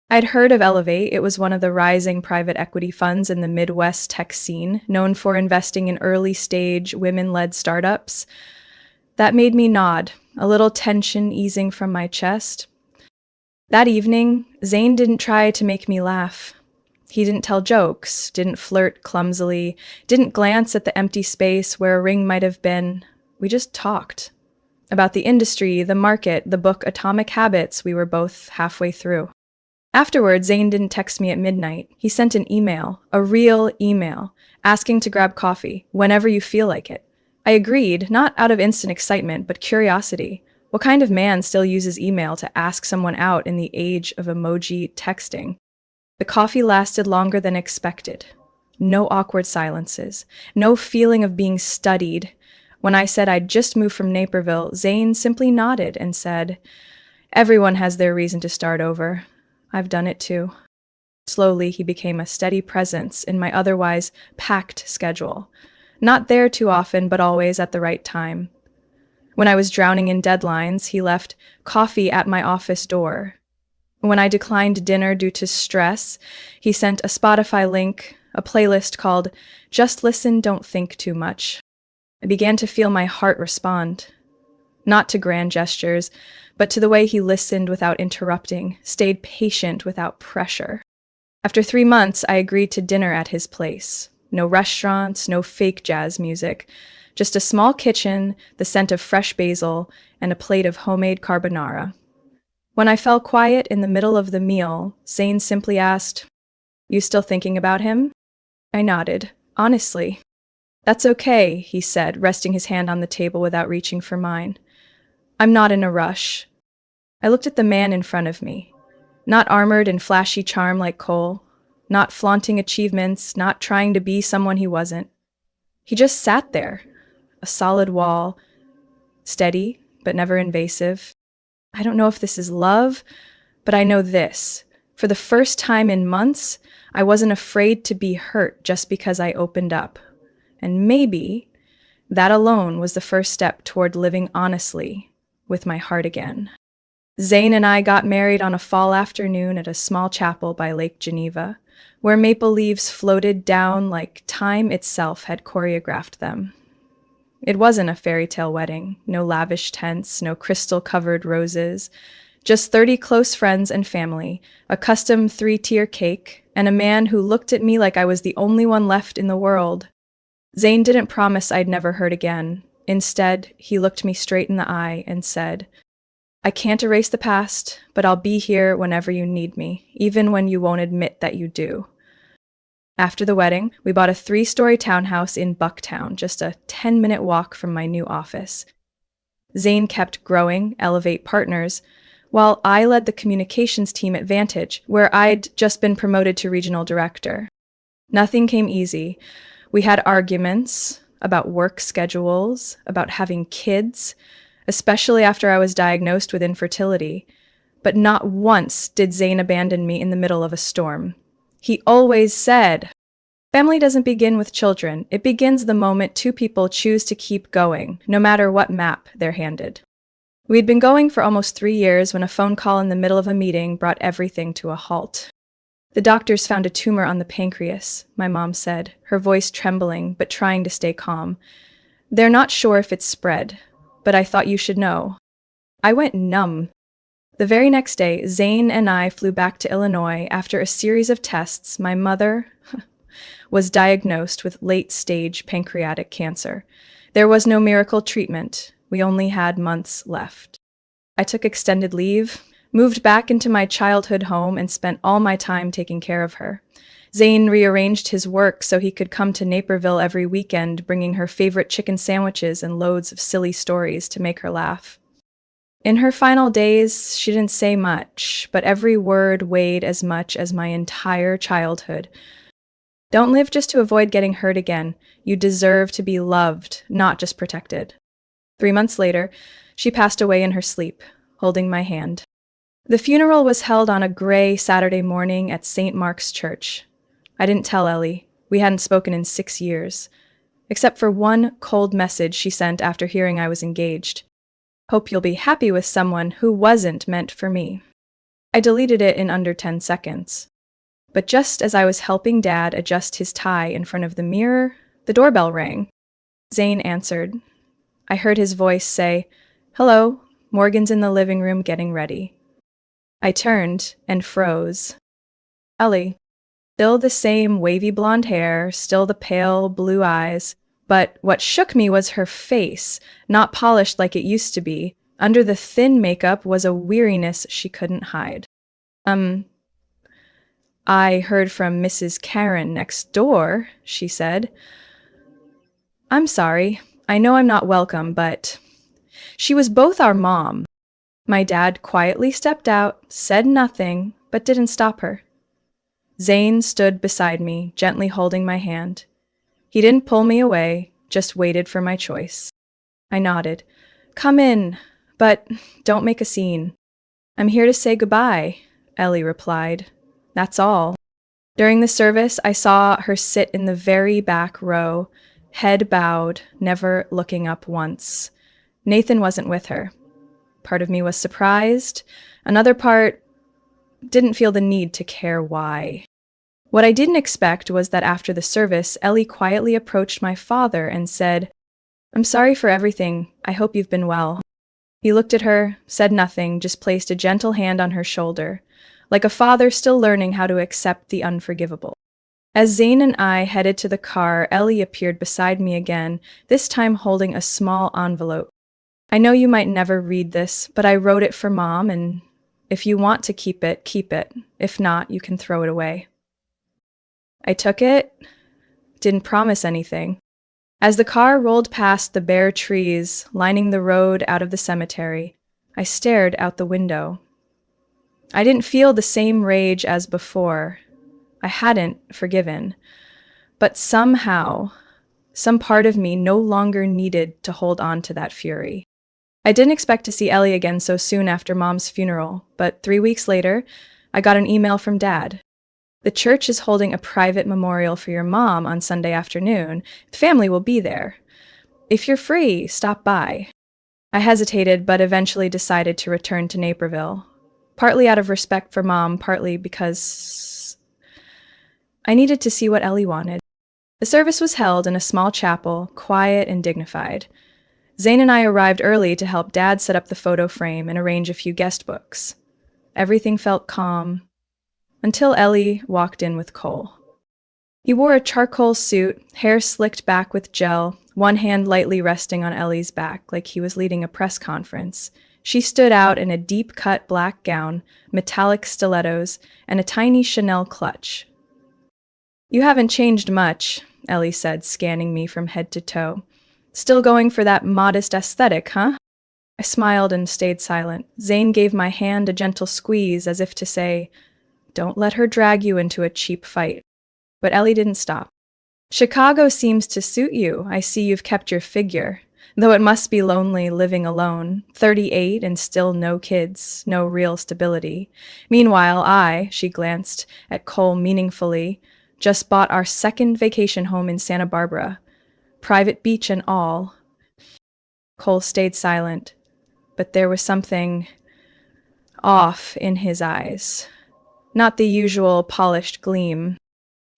Speaker 1: I'd heard of Elevate. It was one of the rising private equity funds in the Midwest tech scene, known for investing in early-stage, women-led startups. That made me nod, a little tension easing from my chest. That evening, Zane didn't try to make me laugh. He didn't tell jokes, didn't flirt clumsily, didn't glance at the empty space where a ring might have been. We just talked. About the industry, the market, the book Atomic Habits we were both halfway through. Afterwards, Zane didn't text me at midnight. He sent an email, a real email, asking to grab coffee, whenever you feel like it. I agreed, not out of instant excitement, but curiosity. What kind of man still uses email to ask someone out in the age of emoji texting? The coffee lasted longer than expected. No awkward silences, no feeling of being studied. When I said I'd just moved from Naperville, Zane simply nodded and said, "Everyone has their reason to start over. I've done it too." Slowly, he became a steady presence in my otherwise packed schedule. Not there too often, but always at the right time. When I was drowning in deadlines, he left coffee at my office door. When I declined dinner due to stress, he sent a Spotify link, a playlist called Just Listen, Don't Think Too Much. I began to feel my heart respond. Not to grand gestures, but to the way he listened without interrupting, stayed patient without pressure. After 3 months, I agreed to dinner at his place. No restaurants, no fake jazz music, just a small kitchen, the scent of fresh basil, and a plate of homemade carbonara. When I fell quiet in the middle of the meal, Zane simply asked, "You still thinking about him?" I nodded, honestly. "That's okay," he said, resting his hand on the table without reaching for mine. "I'm not in a rush." I looked at the man in front of me, not armored in flashy charm like Cole, not flaunting achievements, not trying to be someone he wasn't. He just sat there, a solid wall, steady but never invasive. I don't know if this is love, but I know this. For the first time in months, I wasn't afraid to be hurt just because I opened up. And maybe that alone was the first step toward living honestly with my heart again. Zane and I got married on a fall afternoon at a small chapel by Lake Geneva, where maple leaves floated down like time itself had choreographed them. It wasn't a fairy tale wedding, no lavish tents, no crystal-covered roses, just 30 close friends and family, a custom 3-tier cake, and a man who looked at me like I was the only one left in the world. Zane didn't promise I'd never hurt again. Instead, he looked me straight in the eye and said, "I can't erase the past, but I'll be here whenever you need me, even when you won't admit that you do." After the wedding, we bought a 3-story townhouse in Bucktown, just a 10-minute walk from my new office. Zane kept growing, Elevate Partners, while I led the communications team at Vantage, where I'd just been promoted to regional director. Nothing came easy. We had arguments about work schedules, about having kids, especially after I was diagnosed with infertility. But not once did Zane abandon me in the middle of a storm. He always said, "Family doesn't begin with children. It begins the moment two people choose to keep going, no matter what map they're handed." We'd been going for almost 3 years when a phone call in the middle of a meeting brought everything to a halt. "The doctors found a tumor on the pancreas," my mom said, her voice trembling but trying to stay calm. "They're not sure if it's spread, but I thought you should know." I went numb. The very next day, Zane and I flew back to Illinois. After a series of tests, my mother was diagnosed with late-stage pancreatic cancer. There was no miracle treatment. We only had months left. I took extended leave, moved back into my childhood home, and spent all my time taking care of her. Zane rearranged his work so he could come to Naperville every weekend, bringing her favorite chicken sandwiches and loads of silly stories to make her laugh. In her final days, she didn't say much, but every word weighed as much as my entire childhood. "Don't live just to avoid getting hurt again. You deserve to be loved, not just protected." 3 months later, she passed away in her sleep, holding my hand. The funeral was held on a gray Saturday morning at St. Mark's Church. I didn't tell Ellie. We hadn't spoken in 6 years, except for one cold message she sent after hearing I was engaged. Hope you'll be happy with someone who wasn't meant for me. I deleted it in under 10 seconds. But just as I was helping Dad adjust his tie in front of the mirror, the doorbell rang. Zane answered. I heard his voice say, "Hello, Morgan's in the living room getting ready." I turned and froze. Ellie. Still the same wavy blonde hair, still the pale blue eyes, but what shook me was her face, not polished like it used to be. Under the thin makeup was a weariness she couldn't hide. I heard from Mrs. Karen next door, she said. I'm sorry. I know I'm not welcome, but she was both our mom. My dad quietly stepped out, said nothing, but didn't stop her. Zane stood beside me, gently holding my hand. He didn't pull me away, just waited for my choice. I nodded. Come in, but don't make a scene. I'm here to say goodbye, Ellie replied. That's all. During the service, I saw her sit in the very back row, head bowed, never looking up once. Nathan wasn't with her. Part of me was surprised. Another part didn't feel the need to care why. What I didn't expect was that after the service, Ellie quietly approached my father and said, I'm sorry for everything. I hope you've been well. He looked at her, said nothing, just placed a gentle hand on her shoulder, like a father still learning how to accept the unforgivable. As Zane and I headed to the car, Ellie appeared beside me again, this time holding a small envelope. I know you might never read this, but I wrote it for Mom, and if you want to keep it, keep it. If not, you can throw it away. I took it, didn't promise anything. As the car rolled past the bare trees lining the road out of the cemetery, I stared out the window. I didn't feel the same rage as before. I hadn't forgiven. But somehow, some part of me no longer needed to hold on to that fury. I didn't expect to see Ellie again so soon after Mom's funeral, but 3 weeks later, I got an email from Dad. The church is holding a private memorial for your mom on Sunday afternoon. The family will be there. If you're free, stop by. I hesitated, but eventually decided to return to Naperville. Partly out of respect for Mom, partly because I needed to see what Ellie wanted. The service was held in a small chapel, quiet and dignified. Zane and I arrived early to help Dad set up the photo frame and arrange a few guest books. Everything felt calm, until Ellie walked in with Cole. He wore a charcoal suit, hair slicked back with gel, one hand lightly resting on Ellie's back like he was leading a press conference. She stood out in a deep-cut black gown, metallic stilettos, and a tiny Chanel clutch. You haven't changed much, Ellie said, scanning me from head to toe. Still going for that modest aesthetic, huh? I smiled and stayed silent. Zane gave my hand a gentle squeeze as if to say, don't let her drag you into a cheap fight. But Ellie didn't stop. Chicago seems to suit you. I see you've kept your figure. Though it must be lonely living alone, 38 and still no kids, no real stability. Meanwhile, she glanced at Cole meaningfully, just bought our second vacation home in Santa Barbara. Private beach and all. Cole stayed silent, but there was something off in his eyes. Not the usual polished gleam.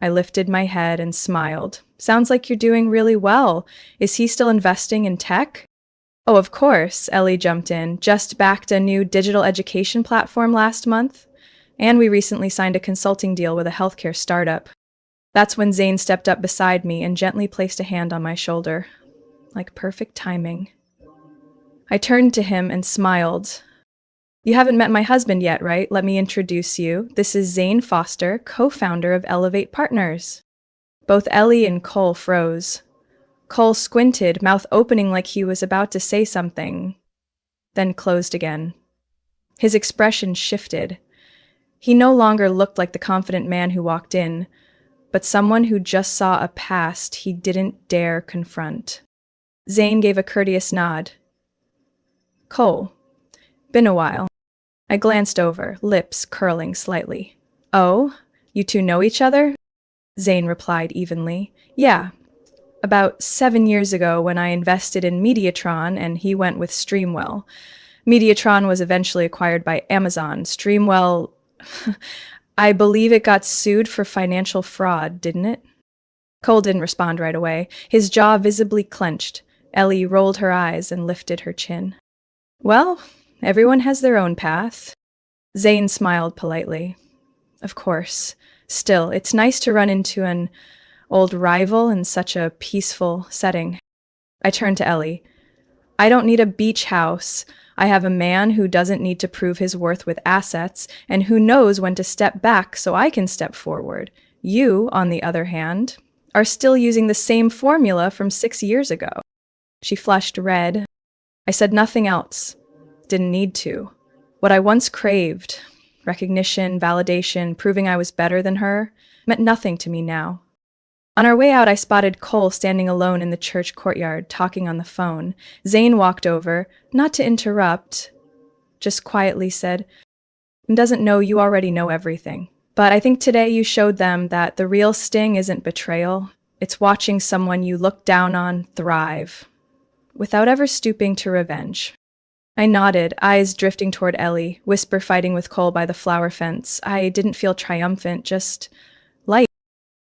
Speaker 1: I lifted my head and smiled. Sounds like you're doing really well. Is he still investing in tech? Oh, of course, Ellie jumped in. Just backed a new digital education platform last month. And we recently signed a consulting deal with a healthcare startup. That's when Zane stepped up beside me and gently placed a hand on my shoulder. Like perfect timing. I turned to him and smiled. You haven't met my husband yet, right? Let me introduce you. This is Zane Foster, co-founder of Elevate Partners. Both Ellie and Cole froze. Cole squinted, mouth opening like he was about to say something, then closed again. His expression shifted. He no longer looked like the confident man who walked in, but someone who just saw a past he didn't dare confront. Zane gave a courteous nod. Cole, been a while. I glanced over, lips curling slightly. Oh, you two know each other? Zane replied evenly. Yeah, about 7 years ago when I invested in Mediatron and he went with Streamwell. Mediatron was eventually acquired by Amazon. Streamwell, I believe it got sued for financial fraud, didn't it? Cole didn't respond right away. His jaw visibly clenched. Ellie rolled her eyes and lifted her chin. Well, everyone has their own path. Zane smiled politely. Of course. Still, it's nice to run into an old rival in such a peaceful setting. I turned to Ellie. I don't need a beach house. I have a man who doesn't need to prove his worth with assets and who knows when to step back so I can step forward. You, on the other hand, are still using the same formula from 6 years ago. She flushed red. I said nothing else. Didn't need to. What I once craved, recognition, validation, proving I was better than her, meant nothing to me now. On our way out, I spotted Cole standing alone in the church courtyard, talking on the phone. Zane walked over, not to interrupt, just quietly said, "Doesn't know you already know everything. But I think today you showed them that the real sting isn't betrayal. It's watching someone you look down on thrive, without ever stooping to revenge." I nodded, eyes drifting toward Ellie, whisper fighting with Cole by the flower fence. I didn't feel triumphant, just light.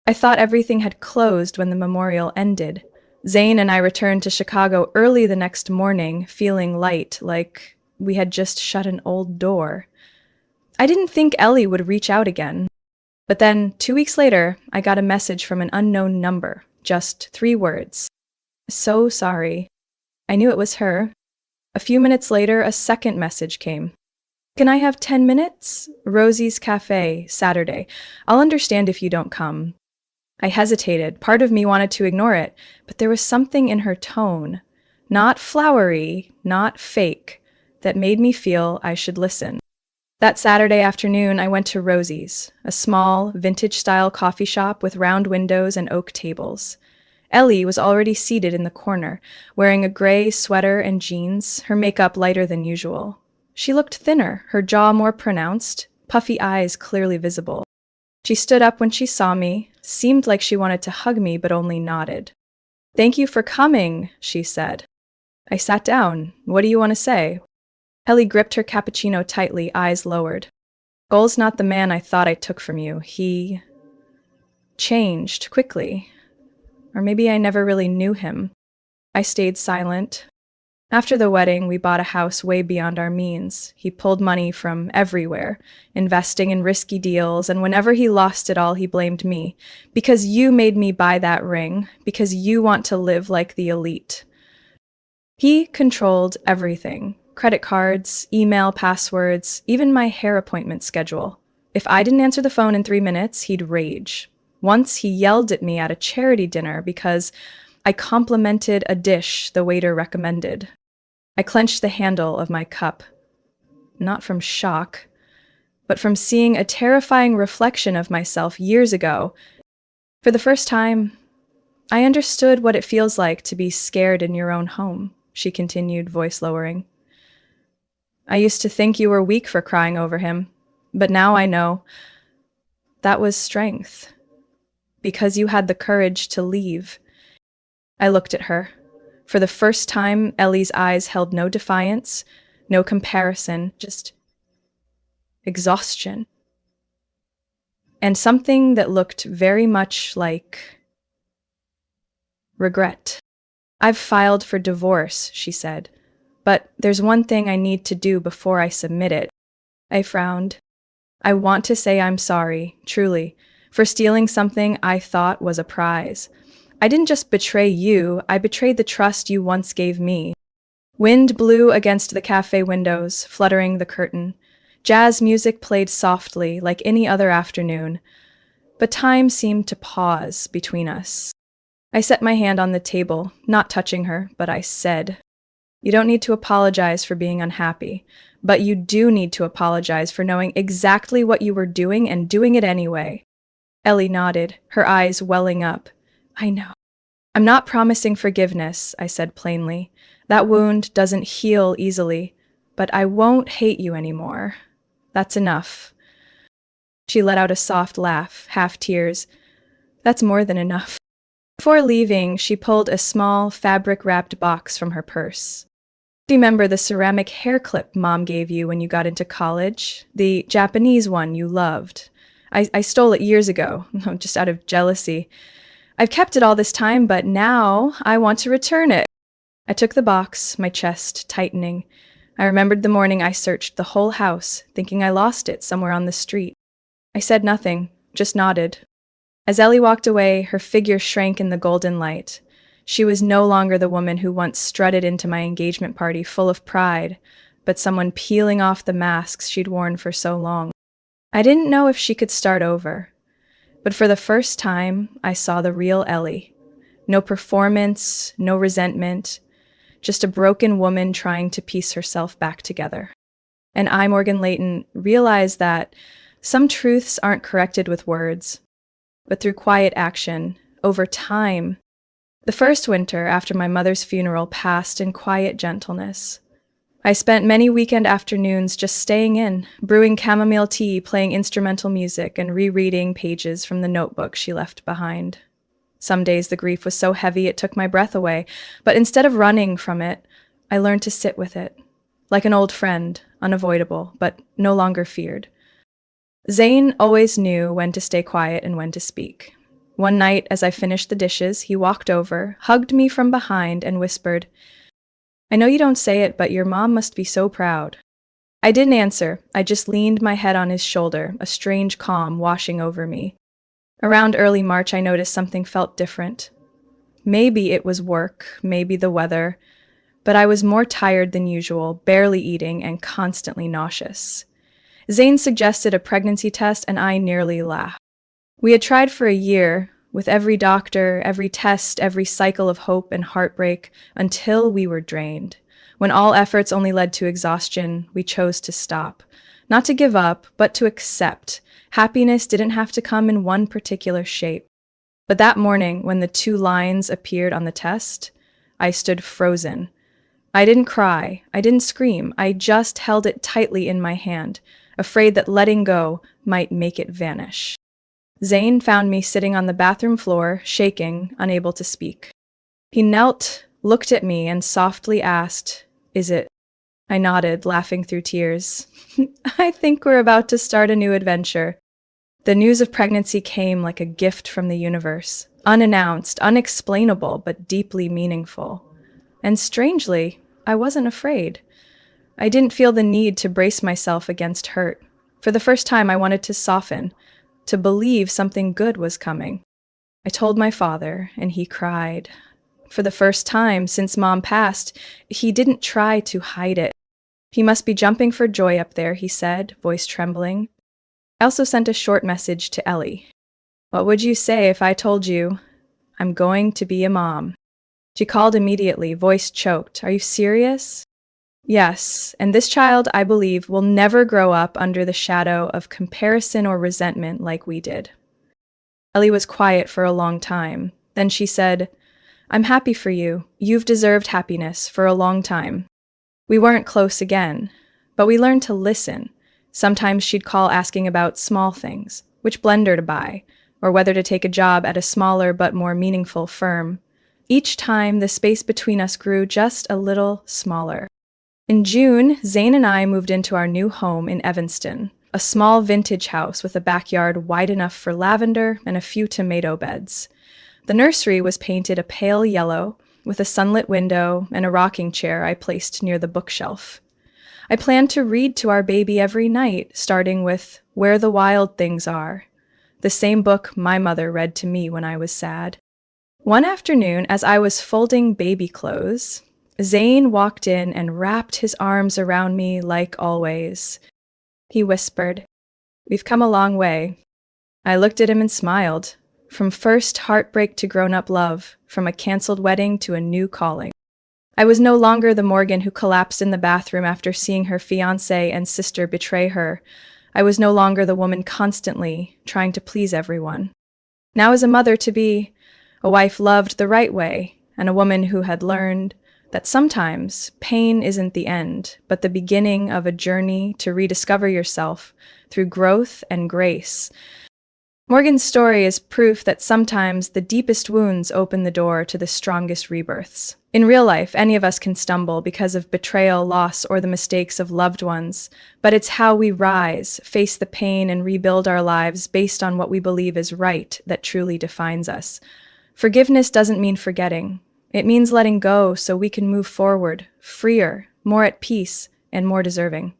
Speaker 1: I thought everything had closed when the memorial ended. Zane and I returned to Chicago early the next morning, feeling light, like we had just shut an old door. I didn't think Ellie would reach out again. But then, 2 weeks later, I got a message from an unknown number, just 3 words. So sorry. I knew it was her. A few minutes later, a second message came. Can I have 10 minutes? Rosie's Cafe, Saturday. I'll understand if you don't come. I hesitated. Part of me wanted to ignore it, but there was something in her tone, not flowery, not fake, that made me feel I should listen. That Saturday afternoon, I went to Rosie's, a small, vintage-style coffee shop with round windows and oak tables. Ellie was already seated in the corner, wearing a gray sweater and jeans, her makeup lighter than usual. She looked thinner, her jaw more pronounced, puffy eyes clearly visible. She stood up when she saw me, seemed like she wanted to hug me but only nodded. "Thank you for coming," she said. I sat down. "What do you want to say?" Ellie gripped her cappuccino tightly, eyes lowered. "Goal's not the man I thought I took from you. He changed quickly. Or maybe I never really knew him." I stayed silent. After the wedding, we bought a house way beyond our means. He pulled money from everywhere, investing in risky deals, and whenever he lost it all, he blamed me. "Because you made me buy that ring, because you want to live like the elite." He controlled everything. Credit cards, email passwords, even my hair appointment schedule. If I didn't answer the phone in 3 minutes, he'd rage. Once he yelled at me at a charity dinner because I complimented a dish the waiter recommended. I clenched the handle of my cup, not from shock, but from seeing a terrifying reflection of myself years ago. For the first time, I understood what it feels like to be scared in your own home, she continued, voice lowering. "I used to think you were weak for crying over him, but now I know that was strength. Because you had the courage to leave." I looked at her. For the first time, Ellie's eyes held no defiance, no comparison, just exhaustion. And something that looked very much like regret. "I've filed for divorce," she said, "but there's one thing I need to do before I submit it." I frowned. "I want to say I'm sorry, truly, for stealing something I thought was a prize. I didn't just betray you, I betrayed the trust you once gave me." Wind blew against the cafe windows, fluttering the curtain. Jazz music played softly, like any other afternoon, but time seemed to pause between us. I set my hand on the table, not touching her, but I said, "You don't need to apologize for being unhappy, but you do need to apologize for knowing exactly what you were doing and doing it anyway." Ellie nodded, her eyes welling up. "I know. I'm not promising forgiveness," I said plainly. "That wound doesn't heal easily, but I won't hate you anymore." That's enough. She let out a soft laugh, half tears. That's more than enough. Before leaving, she pulled a small, fabric-wrapped box from her purse. Remember the ceramic hair clip Mom gave you when you got into college? The Japanese one you loved. I stole it years ago, just out of jealousy. I've kept it all this time, but now I want to return it. I took the box, my chest tightening. I remembered the morning I searched the whole house, thinking I lost it somewhere on the street. I said nothing, just nodded. As Ellie walked away, her figure shrank in the golden light. She was no longer the woman who once strutted into my engagement party full of pride, but someone peeling off the masks she'd worn for so long. I didn't know if she could start over, but for the first time, I saw the real Ellie. No performance, no resentment, just a broken woman trying to piece herself back together. And I, Morgan Layton, realized that some truths aren't corrected with words, but through quiet action, over time. The first winter after my mother's funeral passed in quiet gentleness. I spent many weekend afternoons just staying in, brewing chamomile tea, playing instrumental music, and rereading pages from the notebook she left behind. Some days the grief was so heavy it took my breath away, but instead of running from it, I learned to sit with it, like an old friend, unavoidable, but no longer feared. Zane always knew when to stay quiet and when to speak. One night, as I finished the dishes, he walked over, hugged me from behind, and whispered, "I know you don't say it, but your mom must be so proud." I didn't answer. I just leaned my head on his shoulder, a strange calm washing over me. Around early March, I noticed something felt different. Maybe it was work, maybe the weather, but I was more tired than usual, barely eating, and constantly nauseous. Zane suggested a pregnancy test, and I nearly laughed. We had tried for a year, with every doctor, every test, every cycle of hope and heartbreak, until we were drained. When all efforts only led to exhaustion, we chose to stop. Not to give up, but to accept. Happiness didn't have to come in one particular shape. But that morning, when the 2 lines appeared on the test, I stood frozen. I didn't cry, I didn't scream, I just held it tightly in my hand, afraid that letting go might make it vanish. Zane found me sitting on the bathroom floor, shaking, unable to speak. He knelt, looked at me, and softly asked, "Is it?" I nodded, laughing through tears. "I think we're about to start a new adventure." The news of pregnancy came like a gift from the universe, unannounced, unexplainable, but deeply meaningful. And strangely, I wasn't afraid. I didn't feel the need to brace myself against hurt. For the first time, I wanted to soften, to believe something good was coming. I told my father, and he cried. For the first time since Mom passed, he didn't try to hide it. "He must be jumping for joy up there," he said, voice trembling. I also sent a short message to Ellie. "What would you say if I told you I'm going to be a mom?" She called immediately, voice choked. "Are you serious?" "Yes, and this child, I believe, will never grow up under the shadow of comparison or resentment like we did." Ellie was quiet for a long time. Then she said, "I'm happy for you. You've deserved happiness for a long time." We weren't close again, but we learned to listen. Sometimes she'd call asking about small things, which blender to buy, or whether to take a job at a smaller but more meaningful firm. Each time, the space between us grew just a little smaller. In June, Zane and I moved into our new home in Evanston, a small vintage house with a backyard wide enough for lavender and a few tomato beds. The nursery was painted a pale yellow, with a sunlit window and a rocking chair I placed near the bookshelf. I planned to read to our baby every night, starting with Where the Wild Things Are, the same book my mother read to me when I was sad. One afternoon, as I was folding baby clothes, Zane walked in and wrapped his arms around me like always. He whispered, "We've come a long way." I looked at him and smiled. From first heartbreak to grown-up love, from a canceled wedding to a new calling. I was no longer the Morgan who collapsed in the bathroom after seeing her fiancé and sister betray her. I was no longer the woman constantly trying to please everyone. Now as a mother-to-be, a wife loved the right way, and a woman who had learned that sometimes pain isn't the end, but the beginning of a journey to rediscover yourself through growth and grace. Morgan's story is proof that sometimes the deepest wounds open the door to the strongest rebirths. In real life, any of us can stumble because of betrayal, loss, or the mistakes of loved ones, but it's how we rise, face the pain, and rebuild our lives based on what we believe is right that truly defines us. Forgiveness doesn't mean forgetting. It means letting go so we can move forward, freer, more at peace, and more deserving.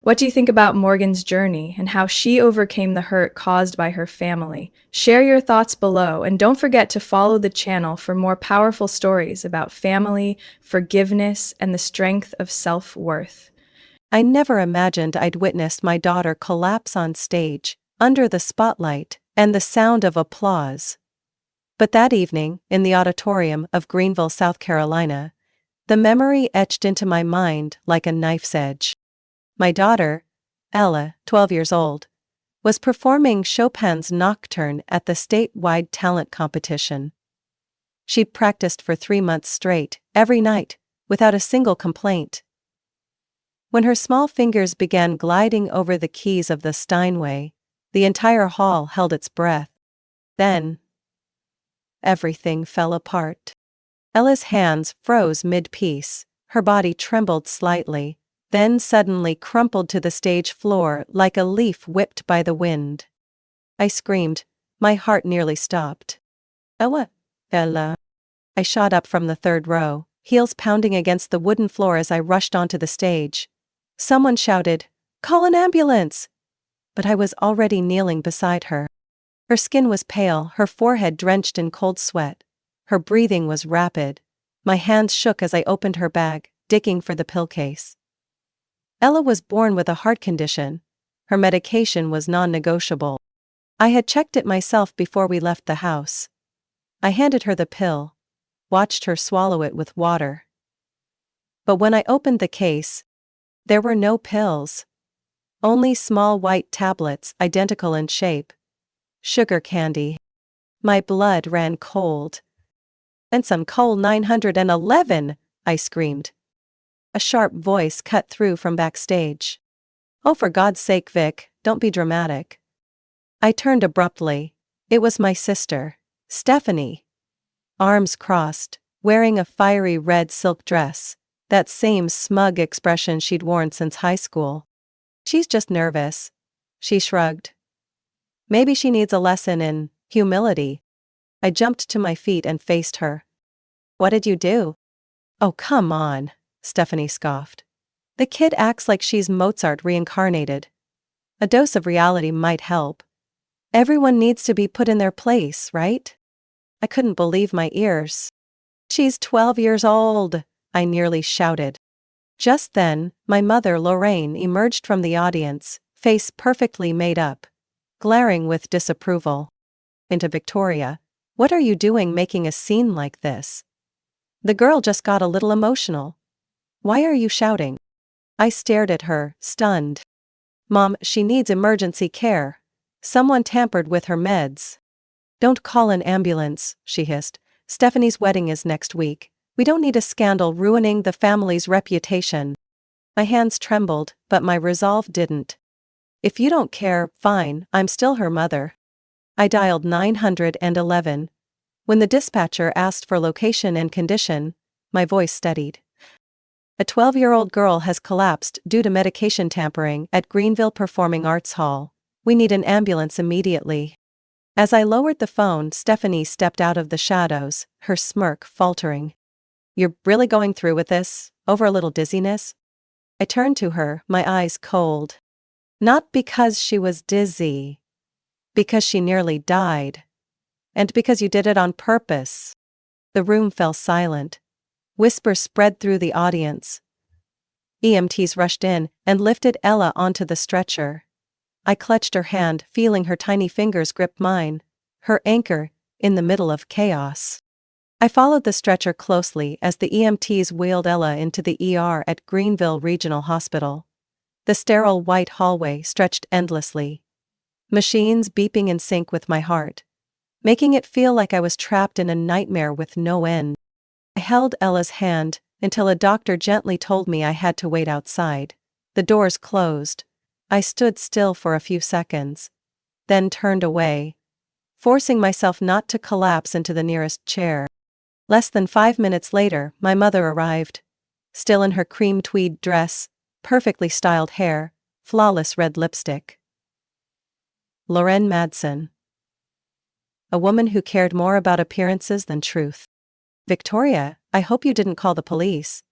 Speaker 1: What do you think about Morgan's journey and how she overcame the hurt caused by her family? Share your thoughts below, and don't forget to follow the channel for more powerful stories about family, forgiveness, and the strength of self-worth.
Speaker 2: I never imagined I'd witnessed my daughter collapse on stage, under the spotlight, and the sound of applause. But that evening, in the auditorium of Greenville, South Carolina, the memory etched into my mind like a knife's edge. My daughter, Ella, 12 years old, was performing Chopin's Nocturne at the statewide talent competition. She'd practiced for 3 months straight, every night, without a single complaint. When her small fingers began gliding over the keys of the Steinway, the entire hall held its breath. Then, everything fell apart. Ella's hands froze mid-piece, her body trembled slightly, then suddenly crumpled to the stage floor like a leaf whipped by the wind. I screamed, my heart nearly stopped. Ella, Ella. I shot up from the third row, heels pounding against the wooden floor as I rushed onto the stage. Someone shouted, "Call an ambulance!" But I was already kneeling beside her. Her skin was pale, her forehead drenched in cold sweat. Her breathing was rapid. My hands shook as I opened her bag, digging for the pill case. Ella was born with a heart condition. Her medication was non-negotiable. I had checked it myself before we left the house. I handed her the pill, watched her swallow it with water. But when I opened the case, there were no pills. Only small white tablets, identical in shape. Sugar candy. My blood ran cold. "And some coal 911, I screamed. A sharp voice cut through from backstage. "Oh, for God's sake, Vic, don't be dramatic." I turned abruptly. It was my sister, Stephanie. Arms crossed, wearing a fiery red silk dress, that same smug expression she'd worn since high school. "She's just nervous," she shrugged. "Maybe she needs a lesson in humility." I jumped to my feet and faced her. "What did you do?" "Oh, come on," Stephanie scoffed. "The kid acts like she's Mozart reincarnated. A dose of reality might help. Everyone needs to be put in their place, right?" I couldn't believe my ears. "She's 12 years old," I nearly shouted. Just then, my mother Lorraine emerged from the audience, face perfectly made up, glaring with disapproval. Into Victoria, "What are you doing making a scene like this? The girl just got a little emotional. Why are you shouting?" I stared at her, stunned. "Mom, she needs emergency care. Someone tampered with her meds." "Don't call an ambulance," she hissed. "Stephanie's wedding is next week. We don't need a scandal ruining the family's reputation." My hands trembled, but my resolve didn't. "If you don't care, fine, I'm still her mother." I dialed 911. When the dispatcher asked for location and condition, my voice steadied. "A 12-year-old girl has collapsed due to medication tampering at Greenville Performing Arts Hall. We need an ambulance immediately." As I lowered the phone, Stephanie stepped out of the shadows, her smirk faltering. "You're really going through with this, over a little dizziness?" I turned to her, my eyes cold. "Not because she was dizzy. Because she nearly died. And because you did it on purpose." The room fell silent. Whispers spread through the audience. EMTs rushed in and lifted Ella onto the stretcher. I clutched her hand, feeling her tiny fingers grip mine, her anchor, in the middle of chaos. I followed the stretcher closely as the EMTs wheeled Ella into the ER at Greenville Regional Hospital. The sterile white hallway stretched endlessly. Machines beeping in sync with my heart, making it feel like I was trapped in a nightmare with no end. I held Ella's hand until a doctor gently told me I had to wait outside. The doors closed. I stood still for a few seconds, then turned away, forcing myself not to collapse into the nearest chair. Less than 5 minutes later, my mother arrived, still in her cream tweed dress, perfectly styled hair, flawless red lipstick. Loren Madsen. A woman who cared more about appearances than truth. Victoria, I hope you didn't call the police.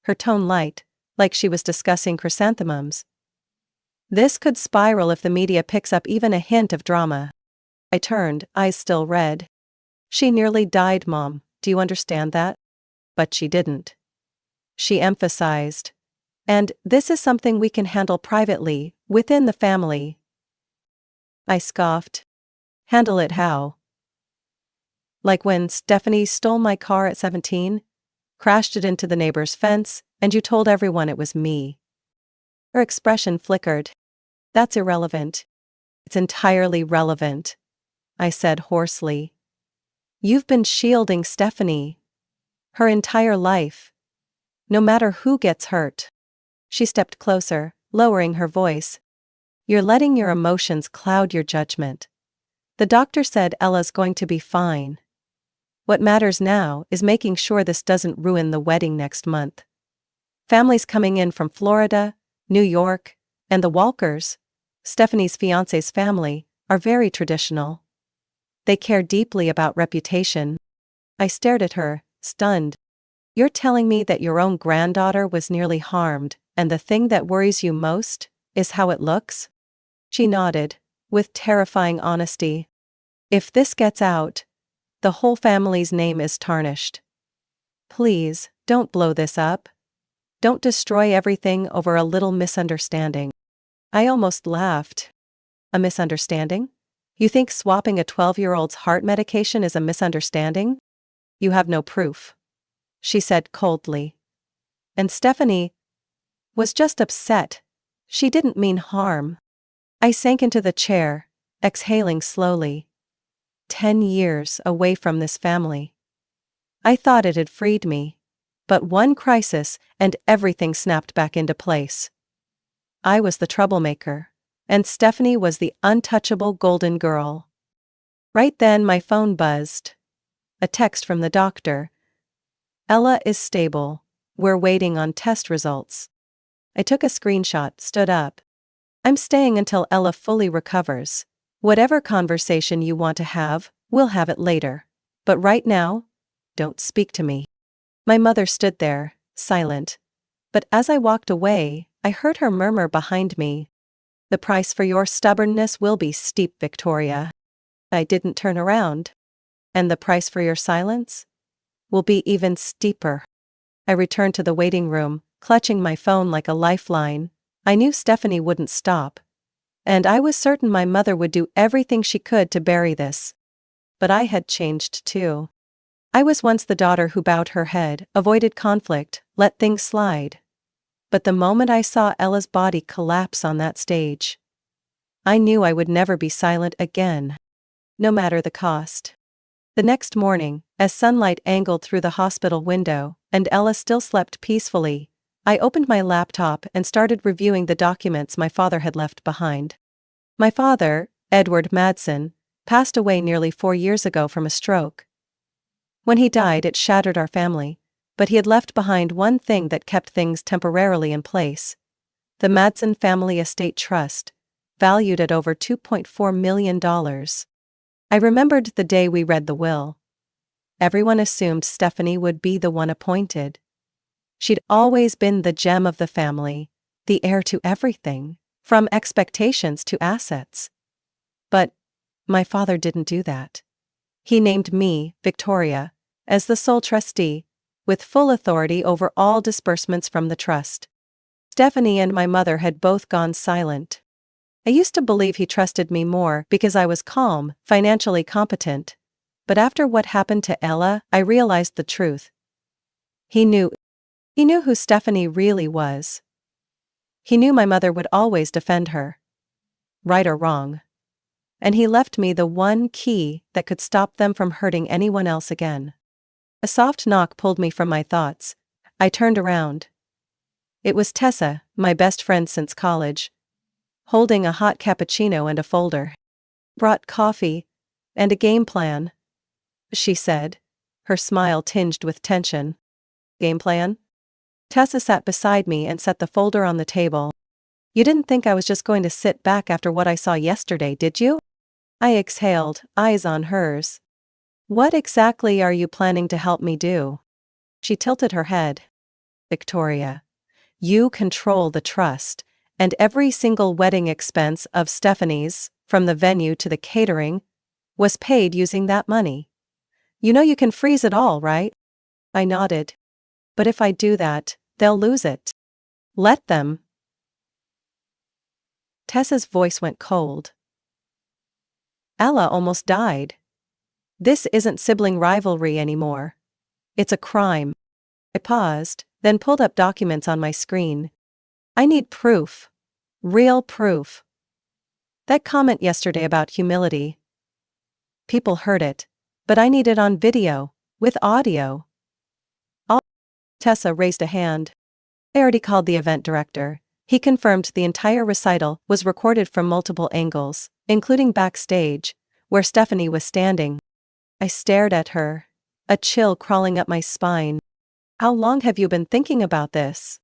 Speaker 2: Her tone light, like she was discussing chrysanthemums. This could spiral if the media picks up even a hint of drama. I turned, eyes still red. She nearly died, Mom, do you understand that? But she didn't. She emphasized. And this is something we can handle privately, within the family. I scoffed. Handle it how? Like when Stephanie stole my car at 17, crashed it into the neighbor's fence, and you told everyone it was me. Her expression flickered. That's irrelevant. It's entirely relevant, I said hoarsely. You've been shielding Stephanie. Her entire life. No matter who gets hurt. She stepped closer, lowering her voice. You're letting your emotions cloud your judgment. The doctor said Ella's going to be fine. What matters now is making sure this doesn't ruin the wedding next month. Families coming in from Florida, New York, and the Walkers, Stephanie's fiancé's family, are very traditional. They care deeply about reputation. I stared at her, stunned. You're telling me that your own granddaughter was nearly harmed, and the thing that worries you most is how it looks? She nodded, with terrifying honesty. If this gets out, the whole family's name is tarnished. Please, don't blow this up. Don't destroy everything over a little misunderstanding. I almost laughed. A misunderstanding? You think swapping a 12-year-old's heart medication is a misunderstanding? You have no proof, she said coldly. And Stephanie was just upset. She didn't mean harm. I sank into the chair, exhaling slowly. 10 years away from this family. I thought it had freed me. But one crisis and everything snapped back into place. I was the troublemaker, and Stephanie was the untouchable golden girl. Right then my phone buzzed. A text from the doctor. Ella is stable. We're waiting on test results. I took a screenshot, stood up. I'm staying until Ella fully recovers. Whatever conversation you want to have, we'll have it later. But right now, don't speak to me. My mother stood there, silent. But as I walked away, I heard her murmur behind me. The price for your stubbornness will be steep, Victoria. I didn't turn around. And the price for your silence will be even steeper. I returned to the waiting room, clutching my phone like a lifeline. I knew Stephanie wouldn't stop. And I was certain my mother would do everything she could to bury this. But I had changed too. I was once the daughter who bowed her head, avoided conflict, let things slide. But the moment I saw Ella's body collapse on that stage, I knew I would never be silent again. No matter the cost. The next morning, as sunlight angled through the hospital window, and Ella still slept peacefully, I opened my laptop and started reviewing the documents my father had left behind. My father, Edward Madsen, passed away nearly 4 years ago from a stroke. When he died, it shattered our family, but he had left behind one thing that kept things temporarily in place. The Madsen Family Estate Trust, valued at over $2.4 million. I remembered the day we read the will. Everyone assumed Stephanie would be the one appointed. She'd always been the gem of the family, the heir to everything, from expectations to assets. But my father didn't do that. He named me, Victoria, as the sole trustee, with full authority over all disbursements from the trust. Stephanie and my mother had both gone silent. I used to believe he trusted me more because I was calm, financially competent. But after what happened to Ella, I realized the truth. He knew who Stephanie really was. He knew my mother would always defend her. Right or wrong. And he left me the one key that could stop them from hurting anyone else again. A soft knock pulled me from my thoughts. I turned around. It was Tessa, my best friend since college, holding a hot cappuccino and a folder. Brought coffee and a game plan, she said, her smile tinged with tension. Game plan? Tessa sat beside me and set the folder on the table. You didn't think I was just going to sit back after what I saw yesterday, did you? I exhaled, eyes on hers. What exactly are you planning to help me do? She tilted her head. Victoria, you control the trust, and every single wedding expense of Stephanie's, from the venue to the catering, was paid using that money. You know you can freeze it all, right? I nodded. But if I do that, they'll lose it. Let them. Tessa's voice went cold. Ella almost died. This isn't sibling rivalry anymore. It's a crime. I paused, then pulled up documents on my screen. I need proof. Real proof. That comment yesterday about humility. People heard it, but I need it on video, with audio. Tessa raised a hand. I already called the event director. He confirmed the entire recital was recorded from multiple angles, including backstage, where Stephanie was standing. I stared at her, a chill crawling up my spine. How long have you been thinking about this?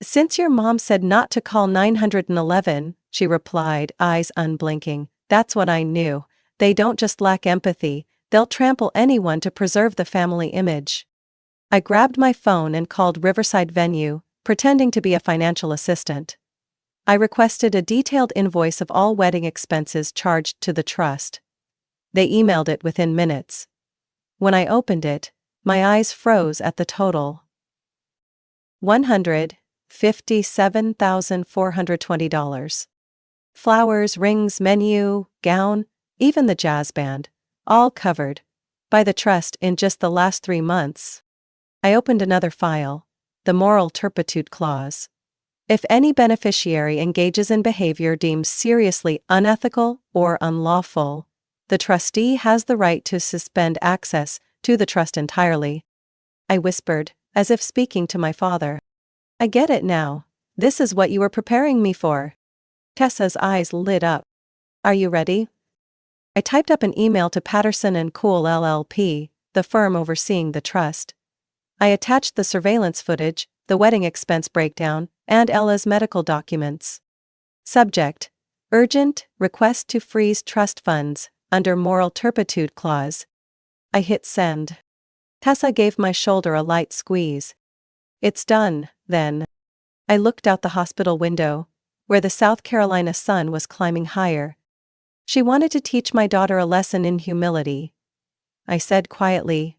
Speaker 2: Since your mom said not to call 911, she replied, eyes unblinking. That's what I knew. They don't just lack empathy, they'll trample anyone to preserve the family image. I grabbed my phone and called Riverside Venue, pretending to be a financial assistant. I requested a detailed invoice of all wedding expenses charged to the trust. They emailed it within minutes. When I opened it, my eyes froze at the total. $157,420. Flowers, rings, menu, gown, even the jazz band, all covered by the trust in just the last 3 months. I opened another file, the moral turpitude clause. If any beneficiary engages in behavior deemed seriously unethical or unlawful, the trustee has the right to suspend access to the trust entirely. I whispered, as if speaking to my father. I get it now. This is what you were preparing me for. Tessa's eyes lit up. Are you ready? I typed up an email to Patterson & Cool LLP, the firm overseeing the trust. I attached the surveillance footage, the wedding expense breakdown, and Ella's medical documents. Subject: Urgent request to freeze trust funds, under moral turpitude clause. I hit send. Tessa gave my shoulder a light squeeze. It's done, then. I looked out the hospital window, where the South Carolina sun was climbing higher. She wanted to teach my daughter a lesson in humility. I said quietly.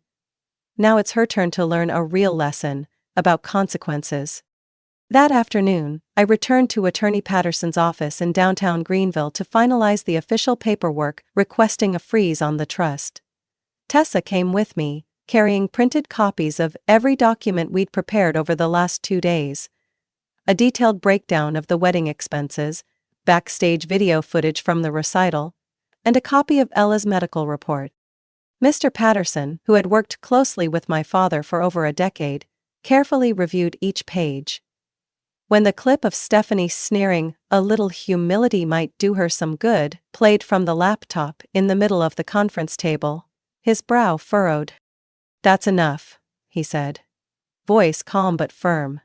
Speaker 2: Now it's her turn to learn a real lesson about consequences. That afternoon, I returned to Attorney Patterson's office in downtown Greenville to finalize the official paperwork requesting a freeze on the trust. Tessa came with me, carrying printed copies of every document we'd prepared over the last 2 days. A detailed breakdown of the wedding expenses, backstage video footage from the recital, and a copy of Ella's medical report. Mr. Patterson, who had worked closely with my father for over a decade, carefully reviewed each page. When the clip of Stephanie sneering, "A little humility might do her some good," played from the laptop in the middle of the conference table, his brow furrowed. That's enough, he said. Voice calm but firm.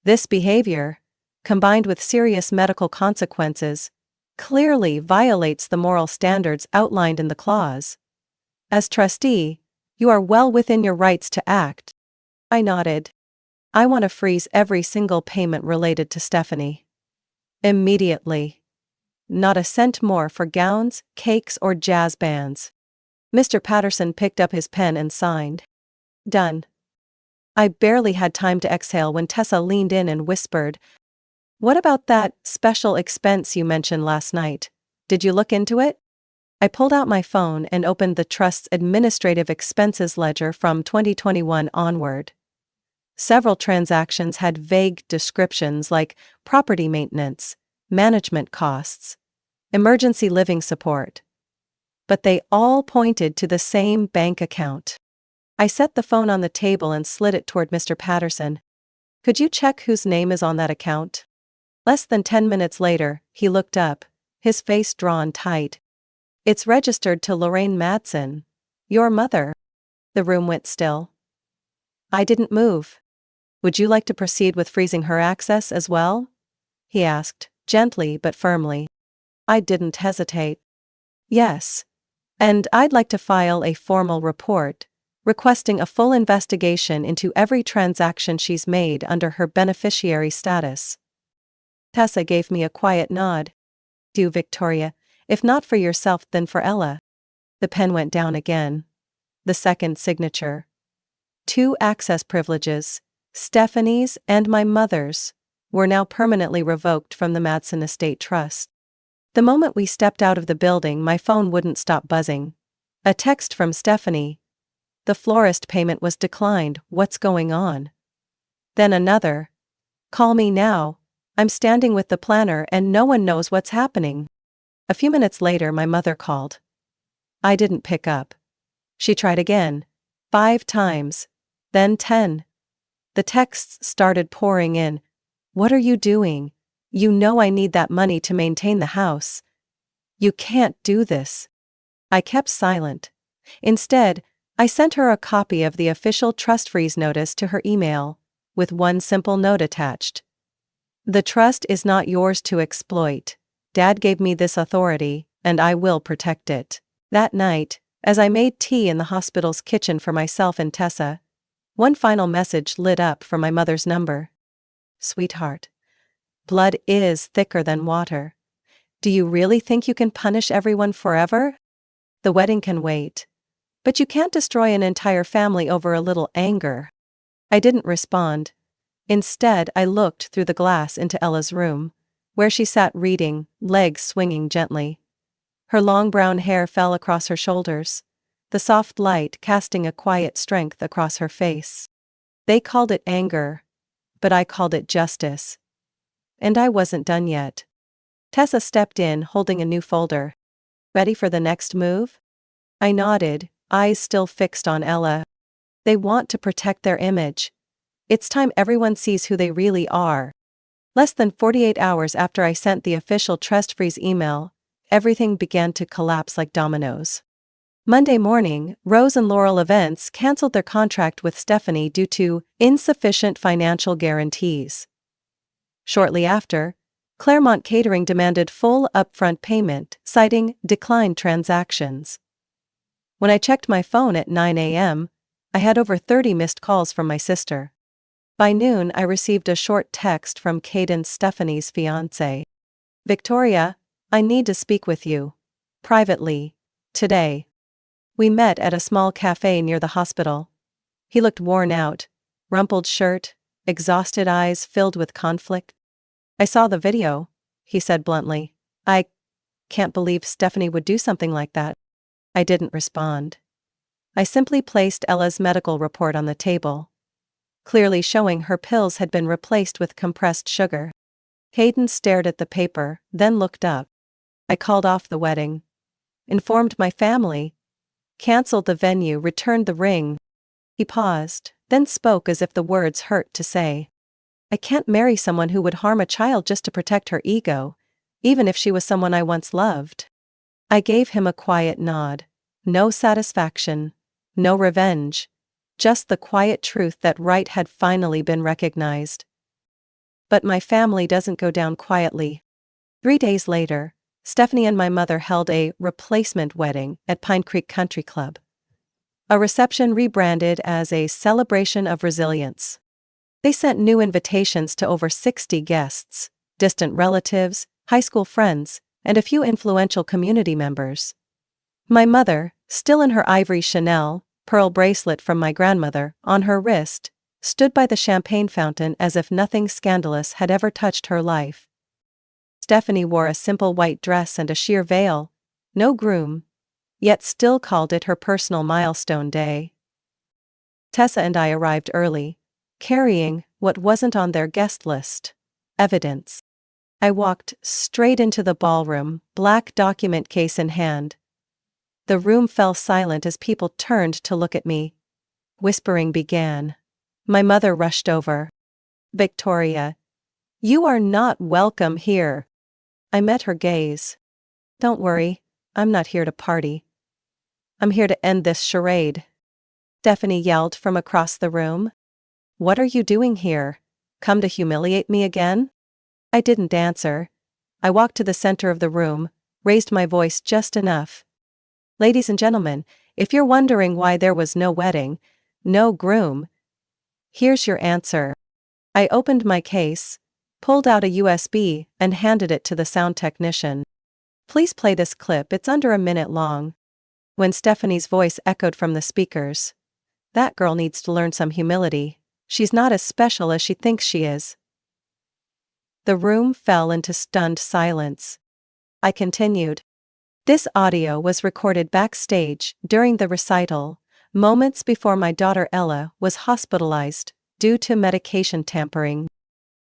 Speaker 2: This behavior, combined with serious medical consequences, clearly violates the moral standards outlined in the clause. As trustee, you are well within your rights to act. I nodded. I want to freeze every single payment related to Stephanie. Immediately. Not a cent more for gowns, cakes, or jazz bands. Mr. Patterson picked up his pen and signed. Done. I barely had time to exhale when Tessa leaned in and whispered, "What about that special expense you mentioned last night? Did you look into it?" I pulled out my phone and opened the trust's administrative expenses ledger from 2021 onward. Several transactions had vague descriptions like property maintenance, management costs, emergency living support. But they all pointed to the same bank account. I set the phone on the table and slid it toward Mr. Patterson. Could you check whose name is on that account? Less than 10 minutes later, he looked up, his face drawn tight. It's registered to Lorraine Madsen. Your mother. The room went still. I didn't move. Would you like to proceed with freezing her access as well? He asked, gently but firmly. I didn't hesitate. Yes. And I'd like to file a formal report, requesting a full investigation into every transaction she's made under her beneficiary status. Tessa gave me a quiet nod. Do, Victoria, if not for yourself then for Ella. The pen went down again. The second signature. 2 access privileges, Stephanie's and my mother's, were now permanently revoked from the Madsen Estate Trust. The moment we stepped out of the building, my phone wouldn't stop buzzing. A text from Stephanie. The florist payment was declined, what's going on? Then another. Call me now. I'm standing with the planner and no one knows what's happening. A few minutes later my mother called. I didn't pick up. She tried again. 5 times. Then 10. The texts started pouring in. What are you doing? You know I need that money to maintain the house. You can't do this. I kept silent. Instead, I sent her a copy of the official trust freeze notice to her email, with one simple note attached. The trust is not yours to exploit. Dad gave me this authority, and I will protect it. That night, as I made tea in the hospital's kitchen for myself and Tessa, one final message lit up from my mother's number. Sweetheart. Blood is thicker than water. Do you really think you can punish everyone forever? The wedding can wait. But you can't destroy an entire family over a little anger. I didn't respond. Instead, I looked through the glass into Ella's room, where she sat reading, legs swinging gently. Her long brown hair fell across her shoulders, the soft light casting a quiet strength across her face. They called it anger, but I called it justice. And I wasn't done yet. Tessa stepped in holding a new folder. Ready for the next move? I nodded, eyes still fixed on Ella. They want to protect their image. It's time everyone sees who they really are. Less than 48 hours after I sent the official trust freeze email, everything began to collapse like dominoes. Monday morning, Rose and Laurel Events canceled their contract with Stephanie due to insufficient financial guarantees. Shortly after, Claremont Catering demanded full upfront payment, citing declined transactions. When I checked my phone at 9 a.m., I had over 30 missed calls from my sister. By noon, I received a short text from Cadence, Stephanie's fiancé. Victoria, I need to speak with you. Privately. Today. We met at a small cafe near the hospital. He looked worn out, rumpled shirt, exhausted eyes filled with conflict. I saw the video, he said bluntly. I can't believe Stephanie would do something like that. I didn't respond. I simply placed Ella's medical report on the table, clearly showing her pills had been replaced with compressed sugar. Hayden stared at the paper, then looked up. I called off the wedding. Informed my family. Cancelled the venue, returned the ring. He paused, then spoke as if the words hurt to say. I can't marry someone who would harm a child just to protect her ego, even if she was someone I once loved. I gave him a quiet nod. No satisfaction. No revenge. Just the quiet truth that right had finally been recognized. But my family doesn't go down quietly. 3 days later, Stephanie and my mother held a replacement wedding at Pine Creek Country Club. A reception rebranded as a celebration of resilience. They sent new invitations to over 60 guests, distant relatives, high school friends, and a few influential community members. My mother, still in her ivory Chanel pearl bracelet from my grandmother on her wrist, stood by the champagne fountain as if nothing scandalous had ever touched her life. Stephanie wore a simple white dress and a sheer veil, no groom, yet still called it her personal milestone day. Tessa and I arrived early, carrying what wasn't on their guest list: evidence. I walked straight into the ballroom, black document case in hand. The room fell silent as people turned to look at me. whispering began. My mother rushed over. Victoria, you are not welcome here. I met her gaze. Don't worry, I'm not here to party. I'm here to end this charade. Stephanie yelled from across the room. What are you doing here? Come to humiliate me again? I didn't answer. I walked to the center of the room, raised my voice just enough. Ladies and gentlemen, if you're wondering why there was no wedding, no groom, here's your answer. I opened my case, pulled out a USB, and handed it to the sound technician. Please play this clip, it's under a minute long. When Stephanie's voice echoed from the speakers. That girl needs to learn some humility. She's not as special as she thinks she is. The room fell into stunned silence. I continued. This audio was recorded backstage during the recital, moments before my daughter Ella was hospitalized due to medication tampering.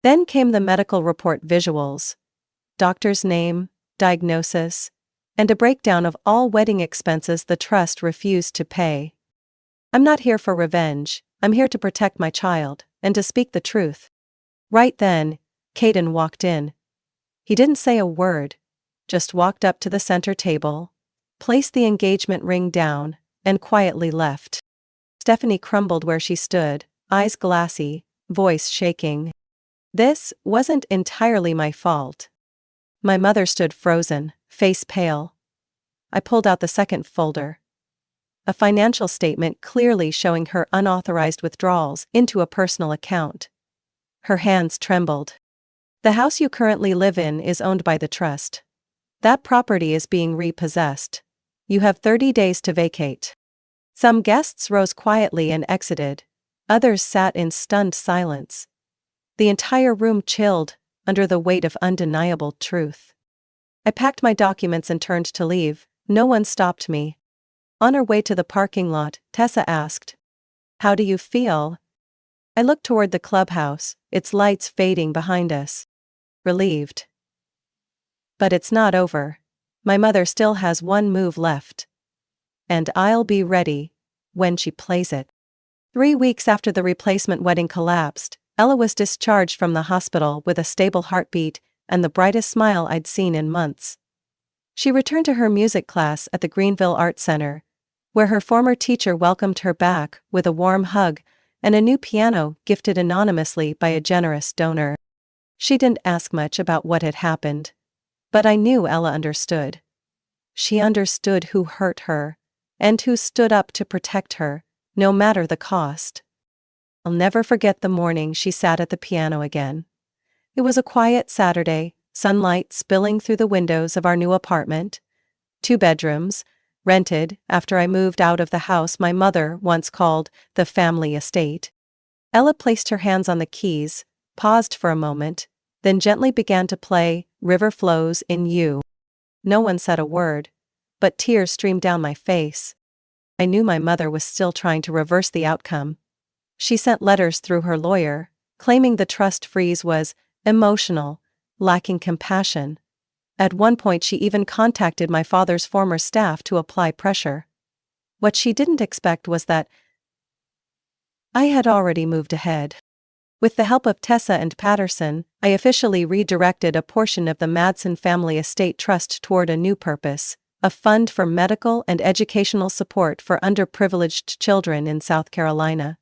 Speaker 2: Then came the medical report visuals, doctor's name, diagnosis, and a breakdown of all wedding expenses the trust refused to pay. I'm not here for revenge, I'm here to protect my child, and to speak the truth. Right then, Caden walked in. He didn't say a word, just walked up to the center table, placed the engagement ring down, and quietly left. Stephanie crumbled where she stood, eyes glassy, voice shaking. This wasn't entirely my fault. My mother stood frozen, face pale. I pulled out the second folder. A financial statement clearly showing her unauthorized withdrawals into a personal account. Her hands trembled. The house you currently live in is owned by the trust. That property is being repossessed. You have 30 days to vacate. Some guests rose quietly and exited. Others sat in stunned silence. The entire room chilled under the weight of undeniable truth. I packed my documents and turned to leave. No one stopped me. On our way to the parking lot, Tessa asked, "How do you feel?" I looked toward the clubhouse, its lights fading behind us. Relieved. But it's not over. My mother still has one move left. And I'll be ready when she plays it. 3 weeks after the replacement wedding collapsed, Ella was discharged from the hospital with a stable heartbeat and the brightest smile I'd seen in months. She returned to her music class at the Greenville Art Center, where her former teacher welcomed her back with a warm hug and a new piano gifted anonymously by a generous donor. She didn't ask much about what had happened, but I knew Ella understood. She understood who hurt her, and who stood up to protect her, no matter the cost. I'll never forget the morning she sat at the piano again. It was a quiet Saturday, sunlight spilling through the windows of our new apartment. 2 bedrooms, rented after I moved out of the house my mother once called the family estate. Ella placed her hands on the keys, paused for a moment, then gently began to play River Flows in You. No one said a word, but tears streamed down my face. I knew my mother was still trying to reverse the outcome. She sent letters through her lawyer, claiming the trust freeze was emotional, lacking compassion. At one point she even contacted my father's former staff to apply pressure. What she didn't expect was that I had already moved ahead. With the help of Tessa and Patterson, I officially redirected a portion of the Madsen Family Estate Trust toward a new purpose, a fund for medical and educational support for underprivileged children in South Carolina.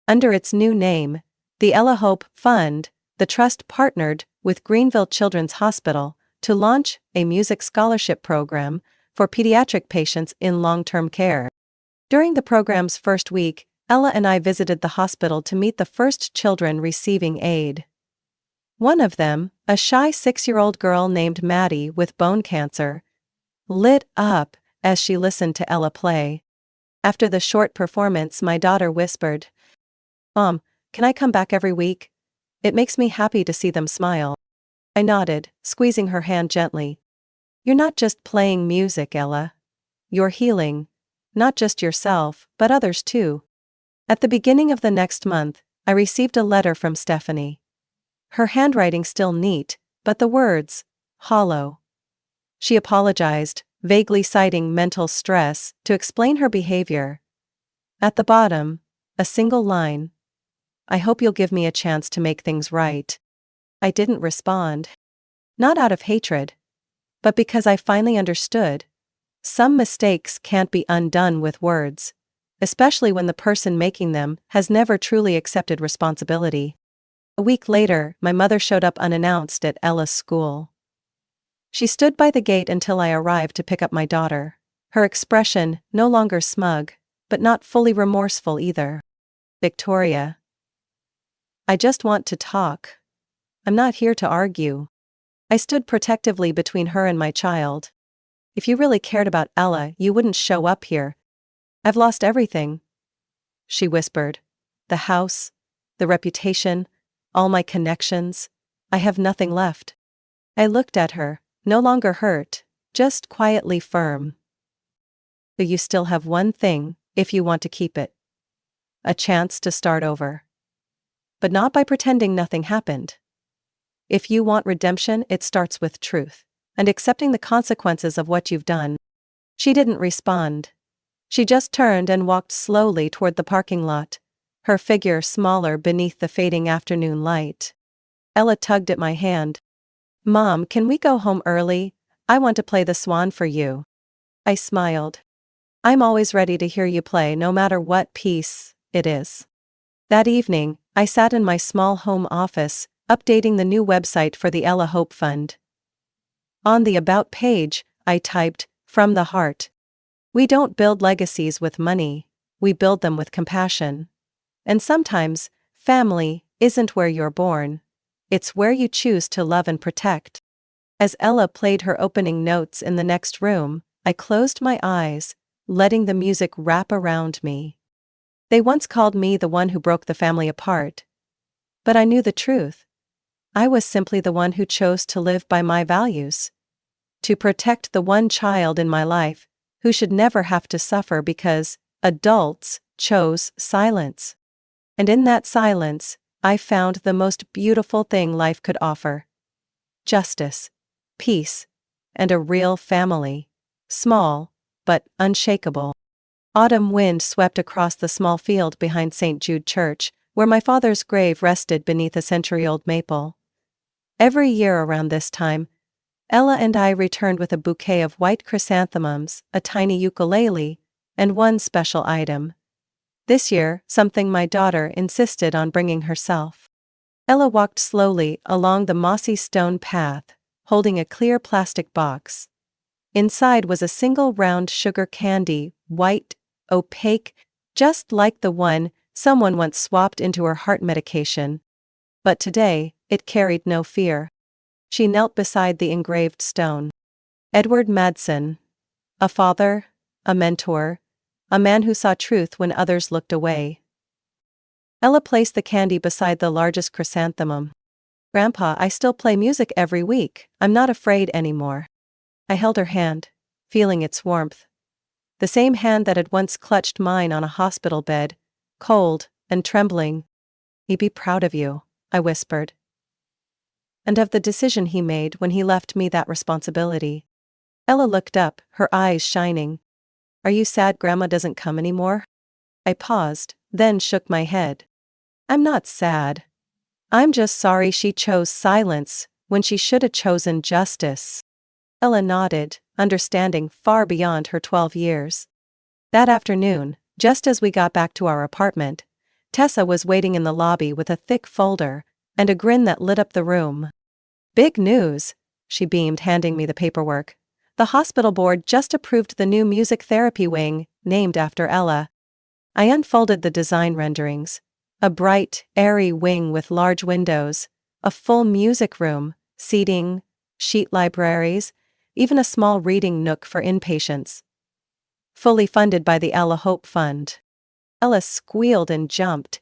Speaker 2: Under its new name, the Ella Hope Fund, the trust partnered with Greenville Children's Hospital to launch a music scholarship program for pediatric patients in long-term care. During the program's first week, Ella and I visited the hospital to meet the first children receiving aid. One of them, a shy 6-year-old girl named Maddie with bone cancer, lit up as she listened to Ella play. After the short performance, my daughter whispered, "Mom, can I come back every week? It makes me happy to see them smile." I nodded, squeezing her hand gently. "You're not just playing music, Ella. You're healing. Not just yourself, but others too." At the beginning of the next month, I received a letter from Stephanie. Her handwriting still neat, but the words, hollow. She apologized, vaguely citing mental stress, to explain her behavior. At the bottom, A single line. I hope you'll give me a chance to make things right. I didn't respond. Not out of hatred, but because I finally understood. Some mistakes can't be undone with words, especially when the person making them has never truly accepted responsibility. A week later, my mother showed up unannounced at Ella's school. She stood by the gate until I arrived to pick up my daughter, her expression no longer smug, but not fully remorseful either. Victoria. I just want to talk. I'm not here to argue. I stood protectively between her and my child. If you really cared about Ella, you wouldn't show up here. I've lost everything, she whispered. The house, the reputation, all my connections. I have nothing left. I looked at her, no longer hurt, just quietly firm. But you still have one thing, if you want to keep it. A chance to start over. But not by pretending nothing happened. If you want redemption, it starts with truth, and accepting the consequences of what you've done. She didn't respond. She just turned and walked slowly toward the parking lot, her figure smaller beneath the fading afternoon light. Ella tugged at my hand. Mom, can we go home early? I want to play the swan for you. I smiled. I'm always ready to hear you play no matter what piece it is. That evening, I sat in my small home office, updating the new website for the Ella Hope Fund. On the About page, I typed, "From the heart. We don't build legacies with money, we build them with compassion. And sometimes, family isn't where you're born. It's where you choose to love and protect." As Ella played her opening notes in the next room, I closed my eyes, letting the music wrap around me. They once called me the one who broke the family apart. But I knew the truth. I was simply the one who chose to live by my values. To protect the one child in my life, who should never have to suffer because adults chose silence. And in that silence, I found the most beautiful thing life could offer. Justice, peace, and a real family. Small, but unshakable. Autumn wind swept across the small field behind St. Jude Church, where my father's grave rested beneath a century-old maple. Every year around this time, Ella and I returned with a bouquet of white chrysanthemums, a tiny ukulele, and one special item. This year, something my daughter insisted on bringing herself. Ella walked slowly along the mossy stone path, holding a clear plastic box. Inside was a single round sugar candy, white, opaque, just like the one someone once swapped into her heart medication. But today, it carried no fear. She knelt beside the engraved stone. Edward Madsen. A father, a mentor, a man who saw truth when others looked away. Ella placed the candy beside the largest chrysanthemum. Grandpa, I still play music every week. I'm not afraid anymore. I held her hand, feeling its warmth. The same hand that had once clutched mine on a hospital bed, cold and trembling. He'd be proud of you, I whispered. And of the decision he made when he left me that responsibility. Ella looked up, her eyes shining. Are you sad Grandma doesn't come anymore? I paused, then shook my head. I'm not sad. I'm just sorry she chose silence when she should have chosen justice. Ella nodded, understanding far beyond her 12 years. That afternoon, just as we got back to our apartment, Tessa was waiting in the lobby with a thick folder and a grin that lit up the room. Big news, she beamed, handing me the paperwork. The hospital board just approved the new music therapy wing, named after Ella. I unfolded the design renderings. A bright, airy wing with large windows, a full music room, seating, sheet libraries, even a small reading nook for inpatients. Fully funded by the Ella Hope Fund. Ella squealed and jumped.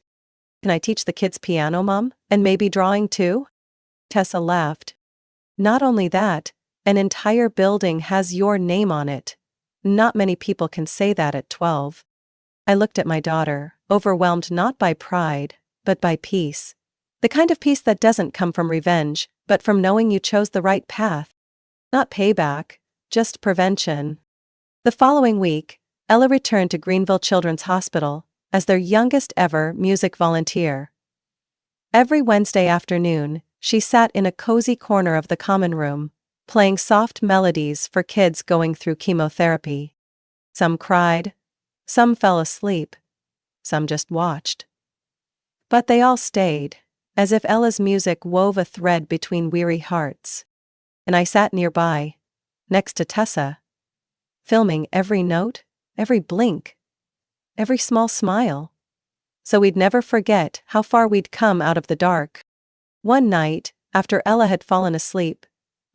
Speaker 2: Can I teach the kids piano, Mom? And maybe drawing too? Tessa laughed. Not only that, an entire building has your name on it. Not many people can say that at 12. I looked at my daughter, overwhelmed not by pride, but by peace. The kind of peace that doesn't come from revenge, but from knowing you chose the right path. Not payback, just prevention. The following week, Ella returned to Greenville Children's Hospital, as their youngest ever music volunteer. Every Wednesday afternoon, she sat in a cozy corner of the common room, playing soft melodies for kids going through chemotherapy. Some cried, some fell asleep, some just watched. But they all stayed, as if Ella's music wove a thread between weary hearts. And I sat nearby, next to Tessa, filming every note, every blink, every small smile, so we'd never forget how far we'd come out of the dark. One night, after Ella had fallen asleep,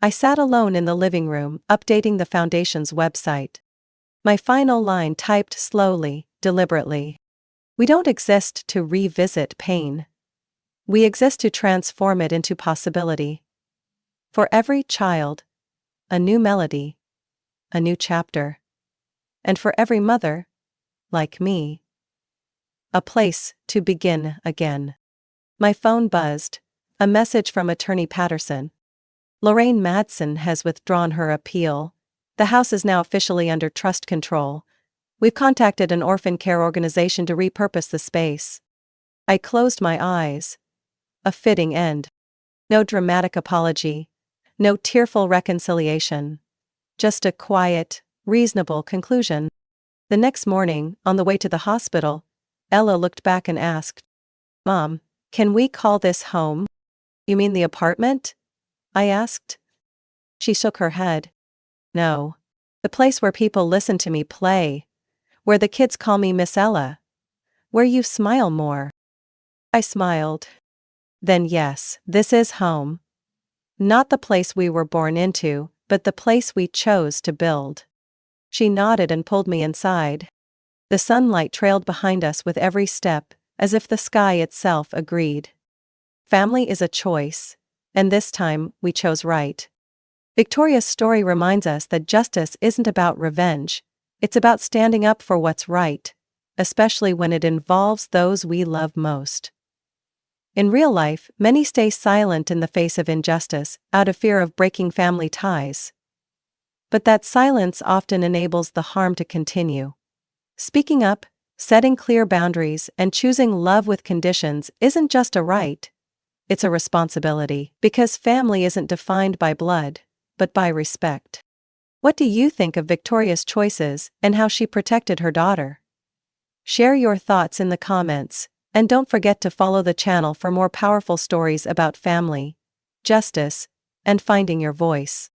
Speaker 2: I sat alone in the living room updating the Foundation's website. My final line typed slowly, deliberately. We don't exist to revisit pain. We exist to transform it into possibility. For every child, a new melody, a new chapter. And for every mother, like me, a place to begin again. My phone buzzed, a message from Attorney Patterson. Lorraine Madsen has withdrawn her appeal. The house is now officially under trust control. We've contacted an orphan care organization to repurpose the space. I closed my eyes. A fitting end. No dramatic apology. No tearful reconciliation. Just a quiet, reasonable conclusion. The next morning, on the way to the hospital, Ella looked back and asked, "Mom, can we call this home?" "You mean the apartment?" I asked. She shook her head. "No. The place where people listen to me play. Where the kids call me Miss Ella. Where you smile more." I smiled. "Then yes, this is home. Not the place we were born into, but the place we chose to build." She nodded and pulled me inside. The sunlight trailed behind us with every step, as if the sky itself agreed. Family is a choice, and this time we chose right. Victoria's story reminds us that justice isn't about revenge, it's about standing up for what's right, especially when it involves those we love most. In real life, many stay silent in the face of injustice, out of fear of breaking family ties. But that silence often enables the harm to continue. Speaking up, setting clear boundaries, and choosing love with conditions isn't just a right, it's a responsibility, because family isn't defined by blood, but by respect. What do you think of Victoria's choices and how she protected her daughter? Share your thoughts in the comments, and don't forget to follow the channel for more powerful stories about family, justice, and finding your voice.